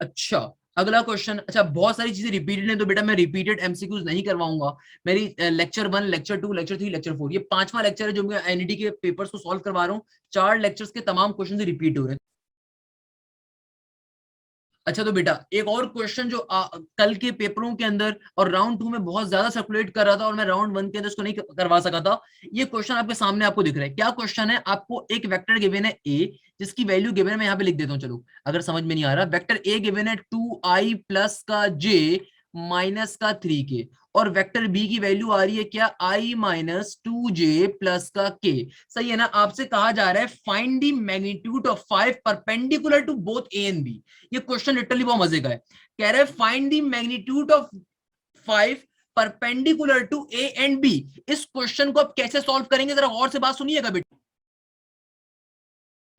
अच्छा अगला क्वेश्चन, अच्छा बहुत सारी चीजें रिपीटेड है, तो बेटा मैं रिपीटेड एमसीक्यूज नहीं करवाऊंगा। मेरी लेक्चर 1, लेक्चर 2, लेक्चर 3, लेक्चर 4, ये 5वां लेक्चर है जो मैं एनईडी के पेपर्स को सॉल्व करवा रहा हूँ। 4 लेक्चर्स के तमाम क्वेश्चन रिपीट हो रहे हैं। अच्छा तो बेटा एक और क्वेश्चन जो कल के पेपरों के अंदर और राउंड 2 में बहुत ज्यादा सर्कुलेट कर रहा था, और मैं राउंड 1 के अंदर उसको नहीं करवा सका था, ये क्वेश्चन आपके सामने आपको दिख रहा है। क्या क्वेश्चन है? आपको एक वेक्टर गिवन है ए, जिसकी वैल्यू गिवन है, मैं यहाँ पे लिख देता हूँ, चलो अगर समझ में नहीं आ रहा, वेक्टर ए गिवन है 2i प्लस का जे माइनस का 3k, और वेक्टर बी की वैल्यू आ रही है क्या? i माइनस 2j प्लस का k। सही है ना? आपसे कहा जा रहा है find the magnitude of 5 perpendicular to both A and B. ये क्वेश्चन लिटरली बहुत मजे का है, कह रहे हैं find the magnitude of 5 perpendicular to A and B. इस क्वेश्चन को आप कैसे सॉल्व करेंगे, जरा गौर से बात सुनिएगा बेटा।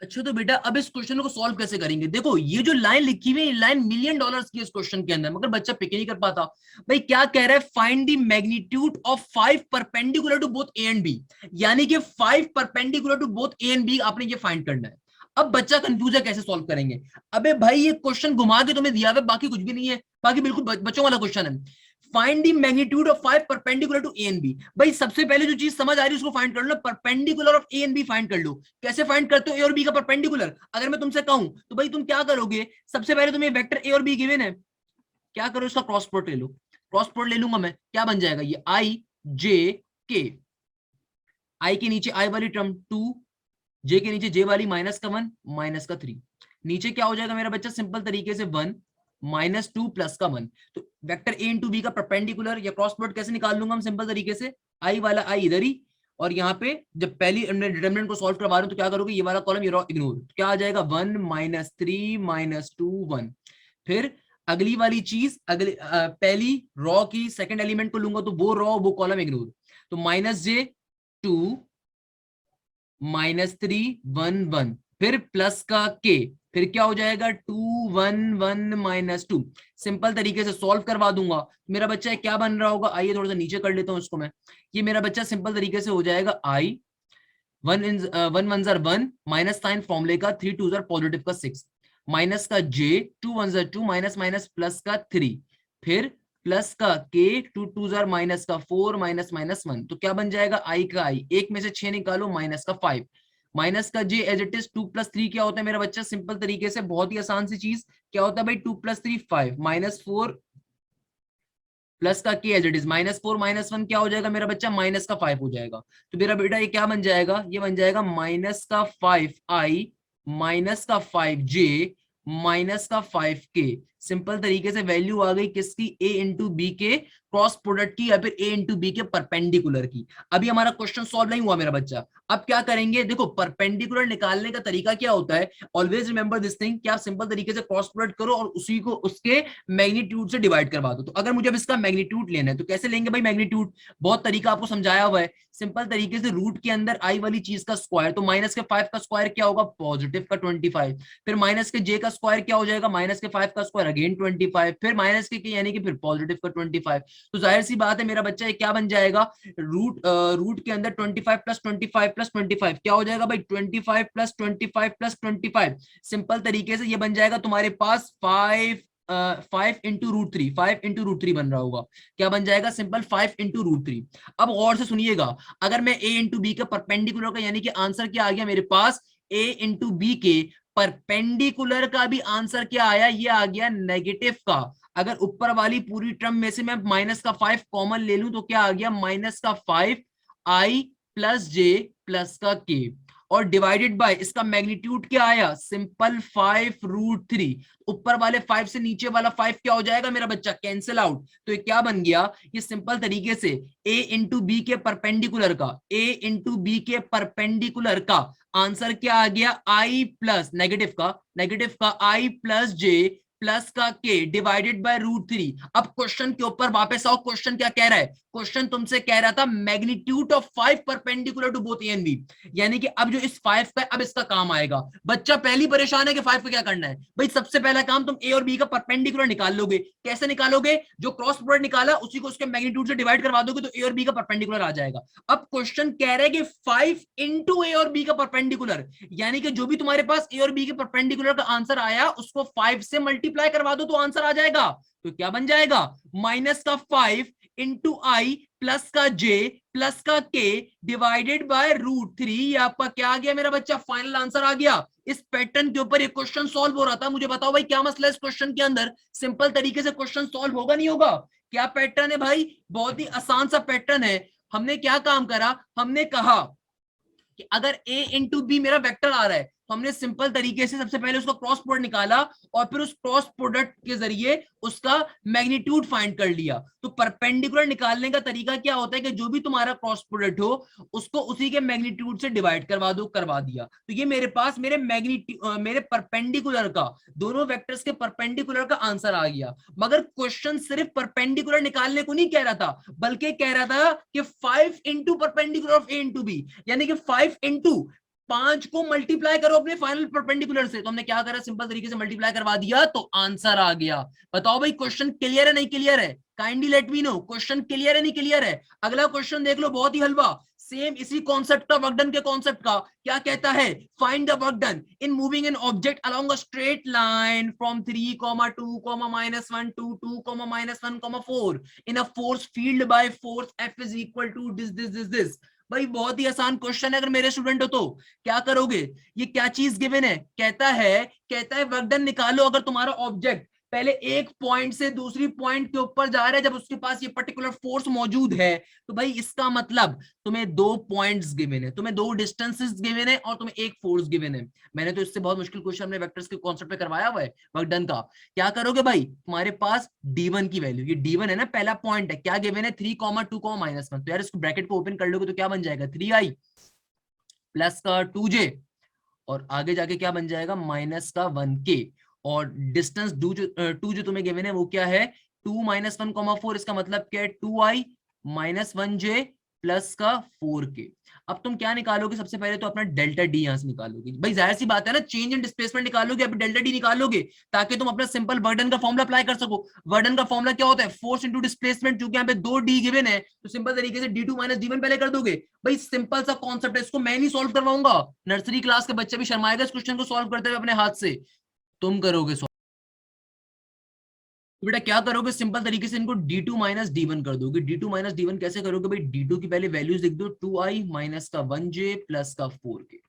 अच्छा तो बेटा अब इस क्वेश्चन को सॉल्व कैसे करेंगे? देखो ये जो लाइन लिखी हुई है, लाइन $1,000,000 की इस क्वेश्चन के अंदर, मगर बच्चा पिक नहीं कर पाता। भाई क्या कह रहा है? Find the magnitude of 5 perpendicular to both A and B, यानी कि 5 perpendicular to both A and B आपने ये फाइंड करना है। अब बच्चा कंफ्यूज है कैसे सॉल्व करेंगे। अबे भाई ये क्वेश्चन घुमा के तुम्हें दिया हुआ, बाकी कुछ भी नहीं है, बाकी बिल्कुल बच्चों वाला क्वेश्चन है। Find the magnitude of 5 perpendicular to A and B. भाई सबसे पहले जो चीज समझ आ रही है उसको फाइंड कर लो, perpendicular of A and B find कर लो। कैसे फाइंड करते हो ए और बी का परपेंडिकुलर? अगर मैं तुमसे कहूं तो भाई तुम क्या करोगे? सबसे पहले तुम्हें वेक्टर ए और बी गिवन है, क्या करो इसका क्रॉस प्रोडक्ट ले लो। क्रॉस प्रोडक्ट ले लूंगा मैं, क्या बन जाएगा? ये आई जे के, आई के नीचे आई वाली टर्म 2, जे के नीचे जे वाली माइनस का 1 माइनस का 3, नीचे क्या हो जाएगा मेरा बच्चा? सिंपल तरीके से 1 माइनस 2 प्लस का 1। तो वेक्टर ए इंटू बी का परपेंडिकुलर या क्रॉस प्रोडक्ट कैसे निकाल लूंगा हम? सिंपल तरीके से आई वाला आई इधर ही, और यहाँ पे जब पहली डिटरमिनेंट को सॉल्व करवा रहे हो तो क्या करोगे? ये वाला कॉलम ये इग्नोर, तो क्या आ जाएगा? 1 माइनस 3 माइनस 2 1। फिर अगली वाली चीज, अगली पहली रॉ की सेकंड एलिमेंट को लूंगा तो वो रॉ वो कॉलम इग्नोर, तो माइनस जे 2 माइनस 3 1 1, फिर प्लस का के, फिर क्या हो जाएगा? 2 1 1 माइनस 2। सिंपल तरीके से सॉल्व करवा दूंगा, मेरा बच्चा क्या बन रहा होगा? आइए थोड़ा सा नीचे कर लेता हूं इसको मैं। ये मेरा बच्चा सिंपल तरीके से हो जाएगा आई 1 1 जार 1 माइनस साइन फॉर्मूले का 3 2 जार पॉजिटिव का 6, माइनस का जे 2 1 जार 2 माइनस माइनस प्लस का 3, फिर प्लस का के 2 2 जार माइनस का 4 माइनस माइनस 1, तो क्या बन जाएगा? आई का आई, एक में से 6 निकालो, माइनस का 5, माइनस का जे एज इट इज 2 प्लस 3 क्या होता है मेरा बच्चा? सिंपल तरीके से बहुत ही आसान सी चीज, क्या होता है भाई? 2 प्लस 3 5 माइनस 4 प्लस का के as it is minus 4 minus 1 क्या हो जाएगा मेरा बच्चा? माइनस का 5 हो जाएगा। तो मेरा बेटा ये क्या बन जाएगा? ये बन जाएगा माइनस का 5 आई माइनस का 5 जे माइनस का 5 के। सिंपल तरीके से वैल्यू आ गई किसकी? ए इंटू बी के क्रॉस प्रोडक्ट की, या फिर ए इंटू बी के परपेंडिकुलर की। अभी हमारा क्वेश्चन सॉल्व नहीं हुआ मेरा बच्चा, अब क्या करेंगे? देखो परपेंडिकुलर निकालने का तरीका क्या होता है, ऑलवेज रिमेंबर दिस थिंग, कि आप सिंपल तरीके से क्रॉस प्रोडक्ट करो और उसी को उसके मैग्नीट्यूड से डिवाइड करवा दो। तो अगर मुझे इसका मैग्नीट्यूड लेना है तो कैसे लेंगे भाई मैग्नीट्यूड? बहुत तरीका आपको समझाया हुआ है, सिंपल तरीके से रूट के अंदर आई वाली चीज का स्क्वायर, तो माइनस के 5 का स्क्वायर क्या होगा? पॉजिटिव का 25, फिर माइनस के जे का स्क्वायर क्या हो जाएगा? माइनस के 5 का स्क्वायर अगेन 25, फिर माइनस के यानी कि फिर पॉजिटिव का 25। तो जाहिर सी बात है मेरा बच्चा ये क्या बन जाएगा? रूट के अंदर 25 प्लस 25 प्लस 25 क्या हो जाएगा भाई? 25 प्लस 25 प्लस 25। सिंपल तरीके से ये बन जाएगा तुम्हारे पास 5 इंटू रूट 3, 5 इंटू रूट 3 बन रहा होगा, क्या बन जाएगा? Simple 5 into root 3। अब गौर से सुनिएगा, अगर मैं ए इंटू बी का परपेंडिकुलर का, यानी कि आंसर क्या आ गया मेरे पास? ए इंटू बी के परपेंडिकुलर का भी आंसर क्या आया? ये आ गया नेगेटिव का। अगर ऊपर वाली पूरी टर्म में से मैं माइनस का 5 कॉमन ले लूं तो क्या आ गया, माइनस का 5 आई प्लस जे प्लस का के, और डिवाइडेड बाय इसका मैग्नीट्यूड क्या आया, सिंपल 5√3। ऊपर वाले 5 से नीचे वाला 5 क्या हो जाएगा मेरा बच्चा, कैंसिल आउट। तो ये क्या बन गया, ये सिंपल तरीके से a इंटू बी के परपेंडिकुलर का, a इंटू बी के परपेंडिकुलर का आंसर क्या आ गया, आई प्लस नेगेटिव का आई प्लस जे प्लस का के डिवाइडेड बाय √3। अब क्वेश्चन के ऊपर वापस आओ, क्वेश्चन क्या कह रहा है, क्वेश्चन तुमसे कह रहा था magnitude of 5 perpendicular to both A and B, यानी कि अब जो इस 5 का अब इसका काम आएगा। बच्चा पहली परेशान है कि 5 को क्या करना है, भाई सबसे पहला काम तुम ए और बी का परपेंडिकुलर निकाल लोगे। कैसे निकालोगे, जो क्रॉस प्रोडक्ट निकाला उसी को उसके मैग्नीट्यूड से डिवाइड करवा दोगे तो ए और बी का परपेंडिकुलर आ जाएगा। अब क्वेश्चन कह रहा है कि 5 इंटू ए और बी का परपेंडिकुलर, यानी कि जो भी तुम्हारे पास ए और बी के परपेंडिकुलर का आंसर आया उसको 5 से मल्टीप्लाई करवा दो तो आंसर आ जाएगा। तो क्या बन जाएगा, माइनस का 5 इंटू आई प्लस का जे प्लस का के डिवाइडेड बाय √3। ये आपका क्या आ गया मेरा बच्चा, फाइनल आंसर आ गया। इस पैटर्न के ऊपर ये क्वेश्चन सॉल्व हो रहा था। मुझे बताओ भाई क्या मसला है इस क्वेश्चन के अंदर, सिंपल तरीके से क्वेश्चन सॉल्व होगा नहीं होगा, क्या पैटर्न है भाई, बहुत ही आसान सा पैटर्न है। हमने क्या काम करा, हमने कहा कि अगर a इंटू बी मेरा वेक्टर आ रहा है तो हमने सिंपल तरीके से सबसे पहले उसका क्रॉस प्रोडक्ट निकाला और फिर उस क्रॉस प्रोडक्ट के जरिए उसका मैग्नीट्यूड फाइंड कर लिया। तो परपेंडिकुलर निकालने का तरीका क्या होता है कि जो भी तुम्हारा क्रॉस प्रोडक्ट हो उसको उसी के मैग्नीट्यूड से डिवाइड करवा दो, करवा दिया। तो ये मेरे पास मेरे मैग्नीट्यूड मेरे परपेंडिकुलर का, दोनों वेक्टर्स के परपेंडिकुलर का आंसर आ गया। मगर क्वेश्चन सिर्फ परपेंडिकुलर निकालने को नहीं कह रहा था, बल्कि कह रहा था कि 5 into perpendicular of A into B, यानी कि 5 इंटू 5 को मल्टीप्लाई करो अपने फाइनल परपेंडिकुलर से। तो हमने क्या करा, सिंपल तरीके से मल्टीप्लाई करवा दिया तो आंसर आ गया। बताओ भाई क्वेश्चन क्लियर है नहीं क्लियर है, kindly let me know, question clear है नहीं क्लियर है। अगला क्वेश्चन देख लो, बहुत ही हलवा, सेम इसी कॉन्सेप्ट का, वर्क डन के कॉन्सेप्ट का। क्या कहता है, find the work done in moving an object along a straight line from 3, 2, -1 to 2, -1, 4 in a force field by force F is equal to this. भाई बहुत ही आसान क्वेश्चन है, अगर मेरे स्टूडेंट हो तो क्या करोगे। ये क्या चीज गिवन है, कहता है वर्क डन निकालो अगर तुम्हारा ऑब्जेक्ट पहले एक पॉइंट से दूसरी पॉइंट के ऊपर जा रहा है, जब उसके पास ये पर्टिकुलर फोर्स मौजूद है। तो भाई इसका मतलब तुम्हें 2 पॉइंट्स गिवन है, तुम्हें 2 डिस्टेंसेस गिवन है और तुम्हें एक फोर्स गिवन है। मैंने तो इससे बहुत मुश्किल क्वेश्चन अपने वेक्टर्स के कॉन्सेप्ट पे करवाया हुआ है वर्क डन का। क्या करोगे भाई, तुम्हारे पास d1 की वैल्यू, ये d1 है ना, पहला पॉइंट है, क्या गिवन है 3, 2, -1। तो यार इसको ब्रैकेट को ओपन कर लोगे तो क्या बन जाएगा, 3i प्लस का 2j, और आगे जाके क्या बन जाएगा, माइनस का 1k। और डिस्टेंस टू जो तुम्हें गिवन है वो क्या है, 2, -1, 4। इसका मतलब क्या है, 2i -1j प्लस का 4k। अब तुम क्या निकालोगे, सबसे पहले तो अपना डेल्टा डी यहां से निकालोगे। भाई जाहिर सी बात है ना, चेंज इन डिस्प्लेसमेंट निकालोगे, अभी डेल्टा डी निकालोगे ताकि तुम अपना सिंपल वर्डन का फॉर्मुला अप्लाई कर सको। वर्डन का फॉर्मुला क्या होता है, फोर्स इंटू डिस्प्लेसमेंट, क्योंकि यहाँ पे 2 डी गिवन है तो सिंपल तरीके से d2 - d1 पहले कर दोगे। भाई सिंपल सा कॉन्सेप्ट है, इसको मैं नहीं सॉल्व करवाऊंगा, नर्सरी क्लास के बच्चे भी शर्माएगा इस क्वेश्चन को सॉल्व करते हुए अपने हाथ से, तुम करोगे। तो बेटा क्या करोगे, सिंपल तरीके से इनको d2 - d1 कर दोगे। d2 - d1 कैसे करोगे भाई, d2 की पहले वैल्यूज लिख दो, 2i माइनस का 1j प्लस का 4k,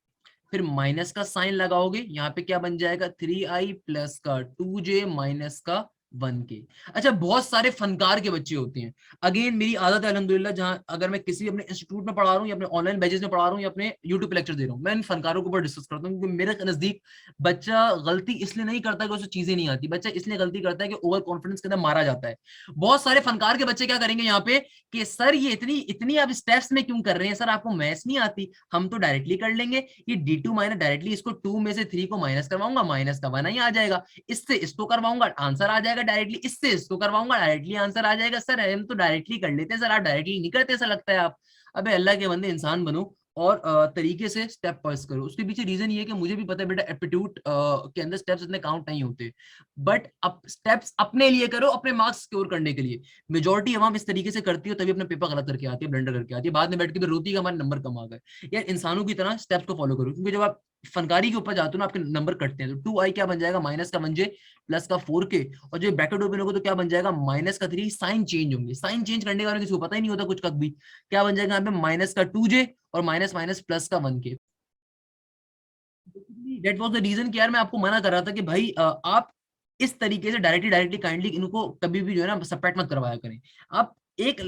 फिर माइनस का साइन लगाओगे, यहाँ पे क्या बन जाएगा, 3i प्लस का 2j माइनस का 1k। अच्छा बहुत सारे फनकार के बच्चे होते हैं, अगेन मेरी आदत है अल्हम्दुलिल्लाह, जहां अगर मैं किसी अपने इंस्टीट्यूट में पढ़ा रहा हूँ या अपने ऑनलाइन बैचेस में पढ़ा रहा हूँ या अपने यूट्यूब पे लेक्चर दे रहा हूँ, मैं इन फनकारों के ऊपर डिस्कस करता हूँ। क्योंकि मेरे नजदीक बच्चा गलती इसलिए नहीं करता कि उसे चीजें नहीं आती, बच्चा इसलिए गलती करता है कि ओवर कॉन्फिडेंस के अंदर मारा जाता है। बहुत सारे फनकार के बच्चे क्या करेंगे यहाँ पे कि सर ये इतनी इतनी आप स्टेप्स में क्यों कर रहे हैं, सर आपको मैथ्स नहीं आती, हम तो डायरेक्टली कर लेंगे। ये d2 माइनस, डायरेक्टली इसको 2 में से 3 को माइनस करवाऊंगा, माइनस का 1 ही आ जाएगा, इससे इसको करवाऊंगा आंसर आ जाएगा डायरेक्टली, इससे इसको करवाऊंगा डायरेक्टली आंसर आ जाएगा। सर हम तो डायरेक्टली कर लेते हैं, सर आप डायरेक्टली नहीं करते ऐसा लगता है आप। अबे अल्लाह के बंदे इंसान बनो और तरीके से स्टेप पास करो। उसके पीछे रीजन ये है कि मुझे भी पता है बेटा एप्टीट्यूड के अंदर स्टेप्स इतने काउंट नहीं होते, बट अब स्टेप्स अपने लिए करो, अपने मार्क्स स्कोर करने के लिए। मेजोरिटी अवाम इस तरीके से करती है तभी अपना पेपर गलत करके आती है, ब्लंडर करके आती है, बाद में बैठ के भी रोती है हमारे नंबर कम आ गए। यार इंसानों की तरह स्टेप्स को फॉलो करो, क्योंकि जब आप फनकारी के ऊपर जाते हो ना आपके नंबर कटते हैं। तो 2i क्या बन जाएगा, माइनस का 1j प्लस का 4k, और जो ब्रैकेट ओपन होगा तो क्या बन जाएगा, माइनस का 3, साइन चेंज होंगे, साइन चेंज करने का किसी को पता ही नहीं होता कुछ कभी भी। क्या बन जाएगा यहाँ पे, माइनस का 2j और माइनस माइनस प्लस का 1k। That was the reason कि यार मैं आपको मना कर रहा था कि भाई आप इस तरीके से डायरेक्टली काइंडली इनको कभी भी जो है ना सबट्रैक्ट मत करवाया करें। आप एक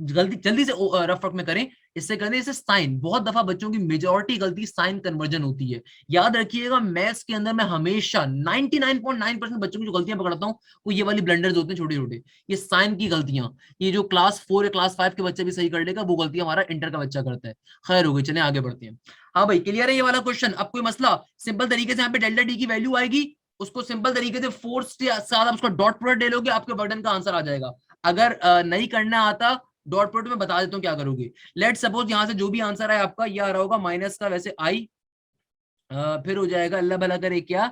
गलती जल्दी से रफ वर्क में करें, इससे करने से साइन, बहुत दफा बच्चों की मेजॉरिटी गलती साइन कन्वर्जन होती है। याद रखिएगा मैथ्स के अंदर मैं हमेशा 99.9% बच्चों की जो गलतियां पकड़ता हूं वो ये वाली ब्लंडर्स होते हैं छोटे छोटे, ये साइन की गलतियां। ये जो क्लास 4 या क्लास 5 के बच्चे भी सही कर लेगा, वो गलती हमारा इंटर का बच्चा करता है। खैर हो गई, चले आगे बढ़ते हैं। हाँ भाई क्लियर है ये वाला क्वेश्चन? अब कोई मसला? सिंपल तरीके से यहाँ पे डेल्टा डी की वैल्यू आएगी, उसको सिंपल तरीके से फोर्स के साथ आप उसका डॉट प्रोडक्ट ले लोगे, आपके वर्डन का आंसर आ जाएगा। अगर नहीं करना आता डॉट प्रोडक्ट में बता देता हूँ क्या करोगे। लेट सपोज यहां से जो भी आंसर है आपका ये आ रहा होगा माइनस का वैसे आई, फिर हो जाएगा अल्लाह भला करे क्या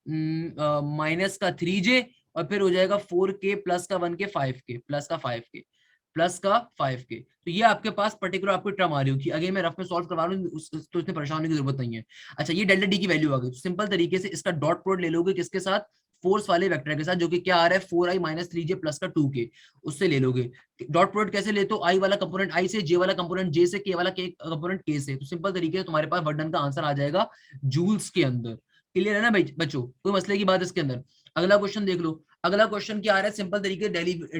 माइनस का 3J, और फिर हो जाएगा 4K प्लस का 1K 5K प्लस का 5K प्लस का 5K। तो ये आपके पास पर्टिकुलर आपको टर्म आ रही होगी। अगर मैं रफ में सॉल्व करवा रहा हूँ तो इसमें परेशान होने की जरूरत नहीं है। अच्छा ये डेल्टा डी की वैल्यू आ गई, तो सिंपल तरीके से इसका डॉट प्रोडक्ट ले लोगे किसके साथ? फोर्स वाले वेक्टर के साथ, जो कि क्या आ रहा है 4i माइनस 3J प्लस का 2K, उससे ले लोगे। डॉट प्रोडक्ट कैसे लेते हो? आई वाला कंपोनेंट आई से, जे वाला कंपोनेंट जे से, के वाला के कंपोनेंट के से। तो सिंपल तरीके से तुम्हारे पास वर्डन का आंसर आ जाएगा जूल्स के अंदर। क्लियर है ना भाई बच्चों? कोई मसले की बात इसके अंदर? अगला क्वेश्चन देख लो। अगला क्वेश्चन क्या आ रहा है? सिंपल तरीके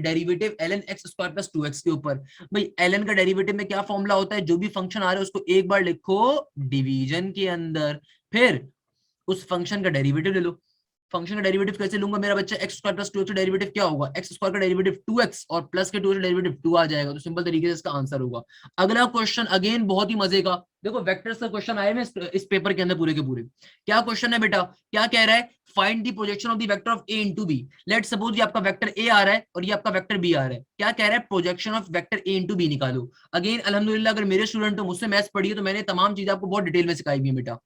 derivative ln x square plus 2x के ऊपर। भाई ln का डेरिवेटिव में क्या फॉर्मूला होता है? जो भी फंक्शन आ रहा है उसको एक बार लिखो डिवीजन के अंदर, फिर उस फंक्शन का डेरिवेटिव ले लो। फंक्शन का डेरिवेटिव कैसे लूंगा मेरा बच्चा? एक्स स्क्वायर प्लस 2x का डेरिवेटिव क्या होगा? एक्स स्क्वायर का डेरिवेटिव 2x और प्लस के 2 का डेरिवेटिव 2 आ जाएगा। तो सिंपल तरीके से इसका आंसर होगा। अगला क्वेश्चन अगेन बहुत ही मजे का, देखो वेक्टर्स का क्वेश्चन आए हैं इस पेपर के अंदर पूरे के पूरे। क्या क्वेश्चन है बेटा? क्या कह रहा है? Find the projection of the vector of a into B. Let suppose ये आपका वेक्टर a आ रहा है और ये आपका वेक्टर b आ रहा है। क्या कह रहा है? Projection of vector a into B निकालो। अगेन अल्हम्दुलिल्लाह अगर मेरे स्टूडेंट हो, मुझसे मैथ्स पढ़ी है, तो मैंने तमाम चीजें आपको बहुत डिटेल में सिखाई हुई है बेटा।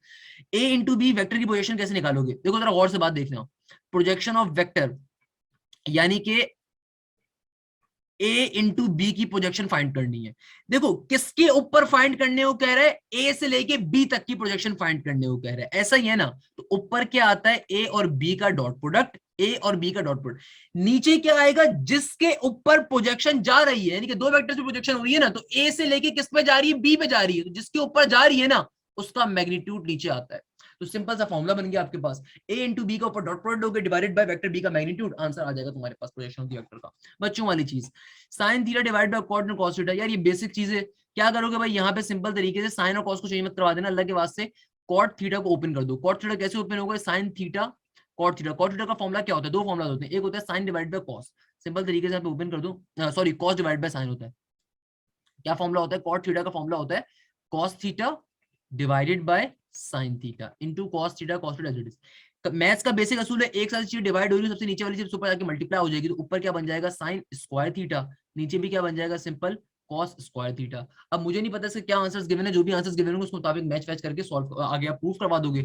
a इंटू बी वेक्टर की प्रोजेक्शन कैसे निकालोगे? देखो जरा गौर से बात देखना। प्रोजेक्शन ऑफ वेक्टर यानी कि a इंटू बी की प्रोजेक्शन फाइंड करनी है। देखो किसके ऊपर फाइंड करने को कह रहा है? a से लेके b तक की प्रोजेक्शन फाइंड करने को कह रहा है, ऐसा ही है ना? तो ऊपर क्या आता है? a और b का डॉट प्रोडक्ट, a और b का डॉट प्रोडक्ट। नीचे क्या आएगा? जिसके ऊपर प्रोजेक्शन जा रही है, यानी कि दो वेक्टर्स की प्रोजेक्शन हो रही है ना, तो a से लेके किस पे जा रही है? b पे जा रही है। तो जिसके ऊपर जा रही है ना उसका मैग्नीट्यूड नीचे आता है। तो सिंपल सा फॉर्मूला बन गया आपके पास, a इंटू बी का ऊपर डॉट प्रोडक्ट लोगे डिवाइडेड बाय वेक्टर b का मैग्नीट्यूड, आंसर आ जाएगा तुम्हारे पास प्रोजेक्शन ऑफ द वेक्टर का। बच्चों वाली चीज sine theta divide by cot and cos theta, यार ये बेसिक चीज है। क्या करोगे भाई? यहाँ पे सिंपल तरीके से साइन और कॉस को चेंज मत करवा देना अल्लाह के वास्ते। कॉट थीटा को ओपन कर दो। कॉट थीटा कैसे ओपन होगा? Sine theta cot theta. Cot theta का फॉर्मूला क्या होता है? दो फॉर्मुला होते हैं, एक होता है sine divide by cos. Simple तरीके से यहाँ पे ओपन कर दो, sorry cos divide by sine होता है। क्या फॉर्मूला होता है? कॉट थीटा का फॉर्मूला होता है cos theta divided by sine theta into cos theta cos theta. Maths का बेसिक असूल है, एक साथ चीज डिवाइड हो रही है, सबसे नीचे वाली चीज ऊपर जाके मल्टीप्लाई हो जाएगी। तो ऊपर क्या बन जाएगा? साइन स्क्वायर थीटा, नीचे भी क्या बन जाएगा? Simple cos square theta. अब मुझे नहीं पता इसके क्या आंसर्स गिवन है, जो भी आंसर्स गिवन होंगे उस मुताबिक मैच वैच करके सॉल्व आगे आप प्रूफ करवा दोगे।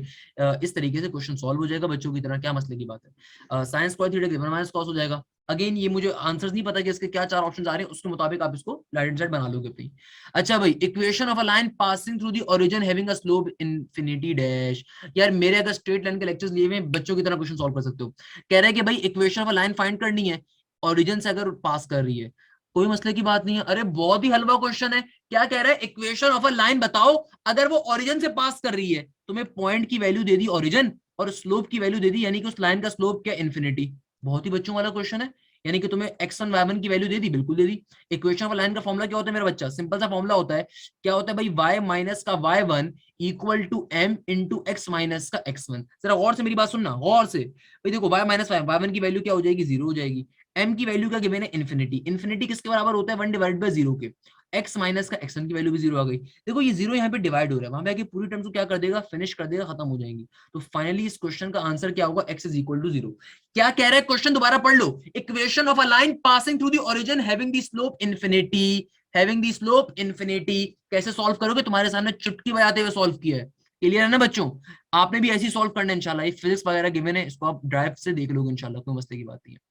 इस तरीके से क्वेश्चन सॉल्व हो जाएगा बच्चों की तरह, क्या मसले की बात है। Sine square theta given minus cos हो जाएगा। अगेन ये मुझे आंसर्स नहीं पता कि इसके क्या चार ऑप्शंस आ रहे हैं, उसके मुताबिक आप इसको राइट हैंड साइड बना लोगे अपनी। अच्छा भाई, equation of a line passing through the origin having a slope infinity dash. यार मेरे अगर स्ट्रेट लाइन के लेक्चर्स लिए हुए बच्चों की तरह क्वेश्चन सॉल्व कर सकते हो। कह रहा है कि भाई equation of a line find करनी है ओरिजिन से अगर पास कर रही है, कोई मसले की बात नहीं है। अरे बहुत ही हलवा क्वेश्चन है। क्या कह रहा है? इक्वेशन ऑफ अ लाइन बताओ अगर वो ओरिजिन से पास कर रही है। तुम्हें पॉइंट की वैल्यू दे दी ओरिजिन और स्लोप की वैल्यू दे दी, यानी कि उस लाइन का स्लोप क्या? इन्फिनिटी। बहुत ही बच्चों वाला क्वेश्चन है। यानी कि तुम्हें x1 y1 की वैल्यू दे दी, बिल्कुल दे दी। इक्वेशन ऑफ लाइन का फॉर्मूला क्या होता है मेरा बच्चा? सिंपल सा फॉर्मूला होता है। क्या होता है भाई? y माइनस का y1 equal to m into x minus का x1। जरा गौर से मेरी बात सुनना, गौर से भाई। देखो y माइनस y1 की वैल्यू क्या हो जाएगी? 0 हो जाएगी। m की वैल्यू क्या गिवन है? इन्फिनिटी। इन्फिनिटी किसके बराबर होता है? 1 डिवाइड बाय 0 के। x माइनस का x1 की वैल्यू भी 0 आ गई। देखो ये 0 यहाँ पे डिवाइड हो रहा है, वहां पे आके पूरी टर्म्स को क्या कर देगा? फिनिश कर देगा, खत्म हो जाएंगी। तो फाइनली इस क्वेश्चन का आंसर क्या होगा? x is equal to 0। क्या कह रहा है क्वेश्चन? दोबारा पढ़ लो। Equation of a line passing through the origin having the slope infinity, having the slope infinity. कैसे सॉल्व करोगे? तुम्हारे सामने चुटकी बजाते हुए सॉल्व किया है। क्लियर है ना बच्चों? आपने भी ऐसे ही सॉल्व करना है इंशाल्लाह। ये फिजिक्स वगैरह गिवन है, इसको आप ड्राइव से देख लोगे इंशाल्लाह, कोई मसले की बात नहीं है।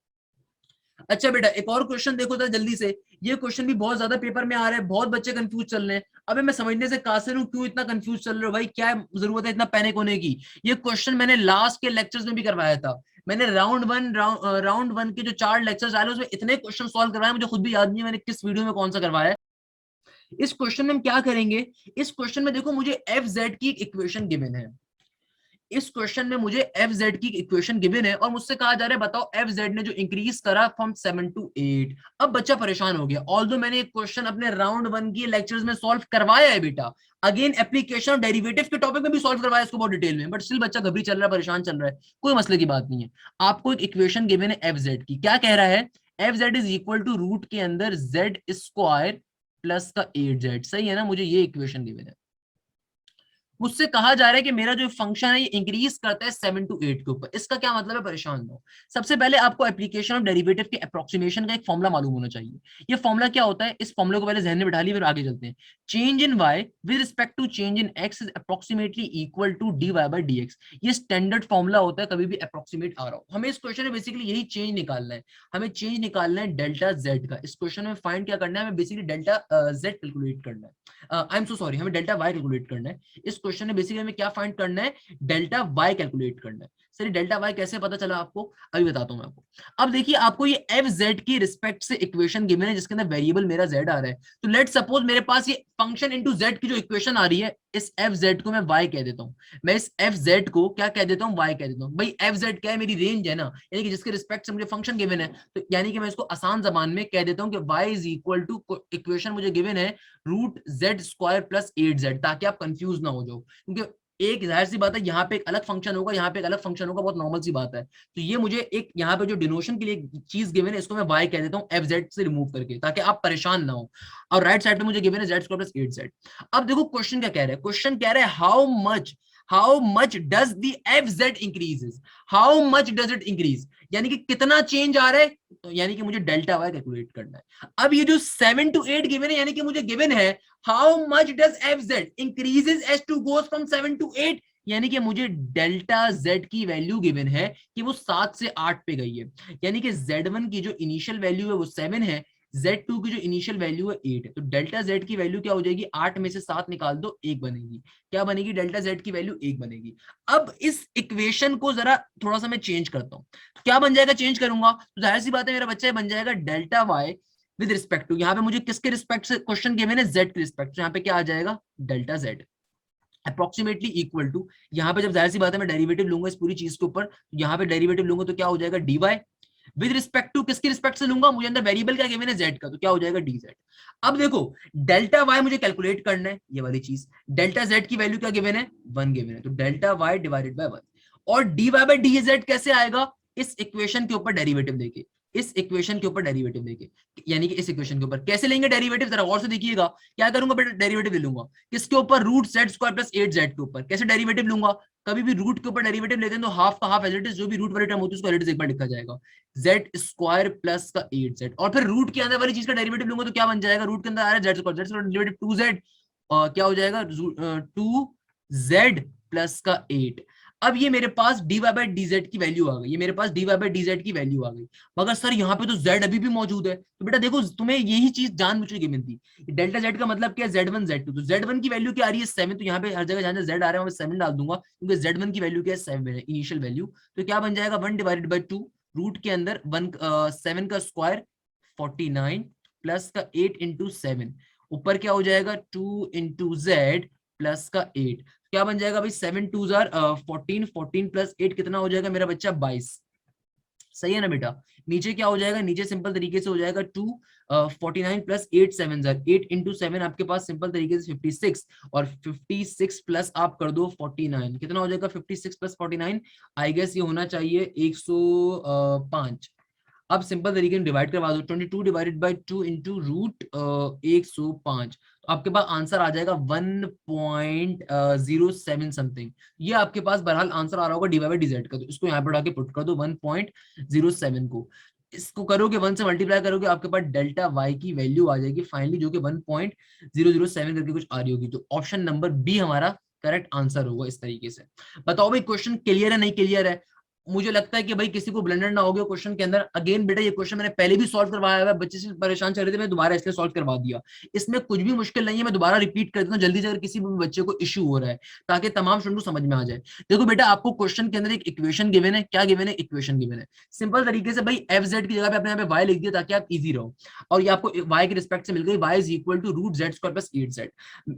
अच्छा बेटा एक और क्वेश्चन देखो तो जल्दी से। ये क्वेश्चन भी बहुत ज्यादा पेपर में आ रहा है, बहुत बच्चे कंफ्यूज चल रहे हैं। अबे मैं समझने से कासिर हूं, क्यों इतना कंफ्यूज चल रहे हो भाई? क्या जरूरत है इतना पैनिक होने की? ये क्वेश्चन मैंने लास्ट के लेक्चर्स में भी करवाया था। मैंने राउंड वन के जो 4 लेक्चर्स आए उसमें इतने क्वेश्चन सॉल्व करवाए, मुझे खुद भी याद नहीं है मैंने किस वीडियो में कौन सा करवाया है। इस क्वेश्चन में हम क्या करेंगे? इस क्वेश्चन में देखो मुझे एफ जेड की इक्वेशन गिवन है। इस क्वेश्चन में मुझे एफ जेड की इक्वेशन गिवन है और मुझसे कहा जा रहा है बताओ एफ जेड ने जो इंक्रीज करा फ्रॉम 7 to 8। अब बच्चा परेशान हो गया, ऑल्दो मैंने एक क्वेश्चन अपने राउंड 1 की लेक्चर्स में सॉल्व करवाया है बेटा, अगेन एप्लीकेशन डेरिवेटिव के टॉपिक में भी सॉल्व करवाया इसको बहुत डिटेल में, बट स्टिल बच्चा घबरी चल रहा है, परेशान चल रहा है। कोई मसले की बात नहीं है, आपको एक इक्वेशन गिवन है एफ जेड की, क्या कह रहा है, F Z is equal to root के अंदर जेड स्क्वायर प्लस का 8z, सही है ना, मुझे ये इक्वेशन गिवन है। मुझसे कहा जा रहा है कि मेरा जो फंक्शन है ये इंक्रीज करता है 7 to 8 के ऊपर, इसका क्या मतलब है, परेशान ना हो। सबसे पहले आपको एप्लीकेशन ऑफ डेरिवेटिव के अप्रोक्सीमेशन का एक फॉर्मूला मालूम होना चाहिए। ये फॉर्मूला क्या होता है, इस फॉर्मूले को पहले जहन में बिठा लिया, फिर आगे चलते हैं। Change in y with respect to change in x is approximately equal to dy by dx। ये स्टैंडर्ड फॉर्मूला होता है, कभी भी अप्रोक्सीमेट आ रहा हो। हमें इस क्वेश्चन में बेसिकली यही चेंज निकालना है, हमें चेंज निकालना है डेल्टा z का। इस क्वेश्चन में फाइंड क्या करना है, हमें बेसिकली डेल्टा z कैलकुलेट करना है, आई एम सो सॉरी, हमें डेल्टा y कैलकुलेट करना है। इस क्वेश्चन में बेसिकली हमें क्या फाइंड करना है, डेल्टा y कैलकुलेट करना है। सर डेल्टा y कैसे पता चला आपको, अभी बताता हूं मैं आपको। अब देखिए आपको ये एफ जेड की रिस्पेक्ट से इक्वेशन गिवन है जिसके अंदर वेरिएबल मेरा z आ रहा है। तो लेट सपोज मेरे पास ये फंक्शन इनटू z की जो इक्वेशन आ रही है, इस एफ जेड को मैं y कह देता हूं, मैं इस एफ जेड को क्या कह देता हूं, y कह देता हूं। भाई एफ जेड क्या है, मेरी रेंज है ना, यानी कि जिसके रिस्पेक्ट से मुझे फंक्शन गिवन है, तो यानी कि मैं इसको आसान जबान में कह देता हूं कि y is equal to, equation मुझे गिवन है root Z square plus 8z, ताकि आप कंफ्यूज ना हो जाओ, क्योंकि एक जाहिर सी बात है यहाँ पे एक अलग फंक्शन होगा, यहाँ पे एक अलग फंक्शन होगा, बहुत नॉर्मल सी बात है। तो ये मुझे एक यहाँ पे जो डिनोशन के लिए चीज गिवन है, इसको मैं y कह देता हूँ एफ जेड से रिमूव करके, ताकि आप परेशान ना हो। और राइट साइड पे मुझे गिवन है जेड स्क्वायर प्लस 8z। अब देखो क्वेश्चन क्या कह रहा है, क्वेश्चन कह रहा है how much does the F Z increases, how much does it increase, यानी कि कितना चेंज आ रहा है, तो यानी कि मुझे डेल्टा वाई कैलकुलेट करना है। अब ये जो 7 to 8 गिवन है, यानी कि मुझे गिवन है how much does F Z increases as to goes from 7 to 8, यानी कि मुझे डेल्टा जेड की वैल्यू गिवन है कि वो 7 से 8 पे गई है, यानी कि z1 की जो इनिशियल वैल्यू है वो 7 है, z2 की जो इनिशियल वैल्यू है 8 है। तो डेल्टा z की वैल्यू क्या हो जाएगी, 8 में से 7 निकाल दो 1 बनेगी, क्या बनेगी, डेल्टा z की वैल्यू 1 बनेगी। अब इस इक्वेशन को जरा थोड़ा सा मैं चेंज करता हूं, तो क्या बन जाएगा, चेंज करूंगा तो जाहिर सी बात है मेरा बच्चा बन जाएगा delta y with respect to, यहाँ पे मुझे किसके रिस्पेक्ट से क्वेश्चन गिवन है, z के रिस्पेक्ट, यहाँ पे क्या आ जाएगा, delta z approximately equal to, यहाँ पे जब जाहिर सी बात है मैं डेरिवेटिव लूंगा इस पूरी चीज के ऊपर, यहाँ पे डेरिवेटिव लूंगा तो क्या हो जाएगा, dy विद रिस्पेक्ट टू, किसके रिस्पेक्ट से लूंगा, मुझे अंदर वेरिएबल क्या गिवन है, z का, तो क्या हो जाएगा dz। अब देखो डेल्टा y मुझे कैलकुलेट करना है, ये वाली चीज, डेल्टा z की वैल्यू क्या गिवन है, 1 गिवन है, तो डेल्टा y डिवाइडेड बाय 1। और dy बाय dz कैसे आएगा, इस इक्वेशन के ऊपर डेरिवेटिव लेके, इस इक्वेशन के ऊपर डेरिवेटिव लेके, यानी कि इस इक्वेशन के ऊपर कैसे लेंगे डेरिवेटिव, जरा और से देखिएगा, क्या करूंगा बेटा, डेरिवेटिव ले लूंगा किसके ऊपर, root Z square plus 8z के ऊपर। कैसे डेरिवेटिव लूंगा, कभी भी रूट के ऊपर डेरिवेटिव लेते हैं तो हाफ का हाफ एज इट इज, जो भी रूट वाली टर्म होती है उसको एज इट इज एक बार लिखा जाएगा, जेड स्क्वायर प्लस का 8z, और फिर रूट के अंदर वाली चीज का डेरिवेटिव लूंगा तो क्या बन जाएगा, रूट के अंदर आ रहा है Z square, Z square derivative 2z, और क्या हो जाएगा 2z प्लस का 8। अब ये मेरे पास dy बाय dz की वैल्यू आ गई, ये मेरे पास dy बाय dz की वैल्यू आ गई, मगर सर यहाँ पे तो z अभी भी मौजूद है, तो बेटा देखो तुम्हें यही चीज जानबूझ के गिवन थी, डेल्टा z का मतलब क्या है, z1 z2, तो z1 की वैल्यू क्या आ रही है 7, तो यहाँ पे हर जगह जहां z आ रहा है मैं 7 डाल दूंगा, क्योंकि z1 की वैल्यू क्या है 7 है इनिशियल वैल्यू, तो क्या बन जाएगा 1 डिवाइडेड बाय 2, रूट के अंदर 7 का स्क्वायर 49 प्लस का 8 इंटू 7, ऊपर क्या हो जाएगा 2 इंटू जेड प्लस का 8, क्या बन जाएगा भाई 7 2 जार 14, 14 प्लस 8 कितना हो जाएगा मेरा बच्चा 22, सही है ना बेटा। नीचे क्या हो जाएगा, नीचे सिंपल तरीके से हो जाएगा 2 49 प्लस 8 7 जार 8 इंटू 7 आपके पास सिंपल तरीके से 56, और 56 प्लस आप कर दो 49, कितना हो जाएगा 56 प्लस 49, आई गेस ये होना चाहिए 105। अब सिंपल तरीके में डिवाइड करवा दो, 22 डिवाइडेड बाय 2 इंटू रूट 105, तो आपके पास आंसर आ जाएगा 1.07 समथिंग, ये आपके पास बहरहाल आंसर आ रहा होगा dy बाय dz का, तो इसको यहाँ पर उठा के पुट कर दो 1.07 को, इसको करोगे 1 से मल्टीप्लाई करोगे आपके पास डेल्टा y की वैल्यू आ जाएगी फाइनली, जो कि 1.007 करके कुछ आ रही होगी, तो ऑप्शन नंबर बी हमारा करेक्ट आंसर होगा। इस तरीके से बताओ भाई क्वेश्चन क्लियर है नहीं क्लियर है, मुझे लगता है कि भाई किसी को ब्लंडर ना हो गया क्वेश्चन के अंदर। अगेन बेटा ये क्वेश्चन मैंने पहले भी सॉल्व करवाया हुआ है, बच्चे से परेशान चल रहे थे, मैं दोबारा इसलिए सॉल्व करवा दिया। इसमें कुछ भी मुश्किल नहीं है, मैं दोबारा रिपीट कर देता हूँ जल्दी से, अगर किसी भी बच्चे को इश्यू हो रहा है, ताकि तमाम स्टूडेंट को समझ में आ जाए। देखो बेटा आपको क्वेश्चन के अंदर एक इक्वेशन गिवन है, क्या गिवन है, इक्वेशन गिवन है। सिंपल तरीके से भाई एफ जेड की जगह पे आपने यहाँ पे वाई लिख दिया ताकि आप इजी रहो, और ये आपको वाई के रिस्पेक्ट से मिल गई, Y is equal to root Z square plus 8z।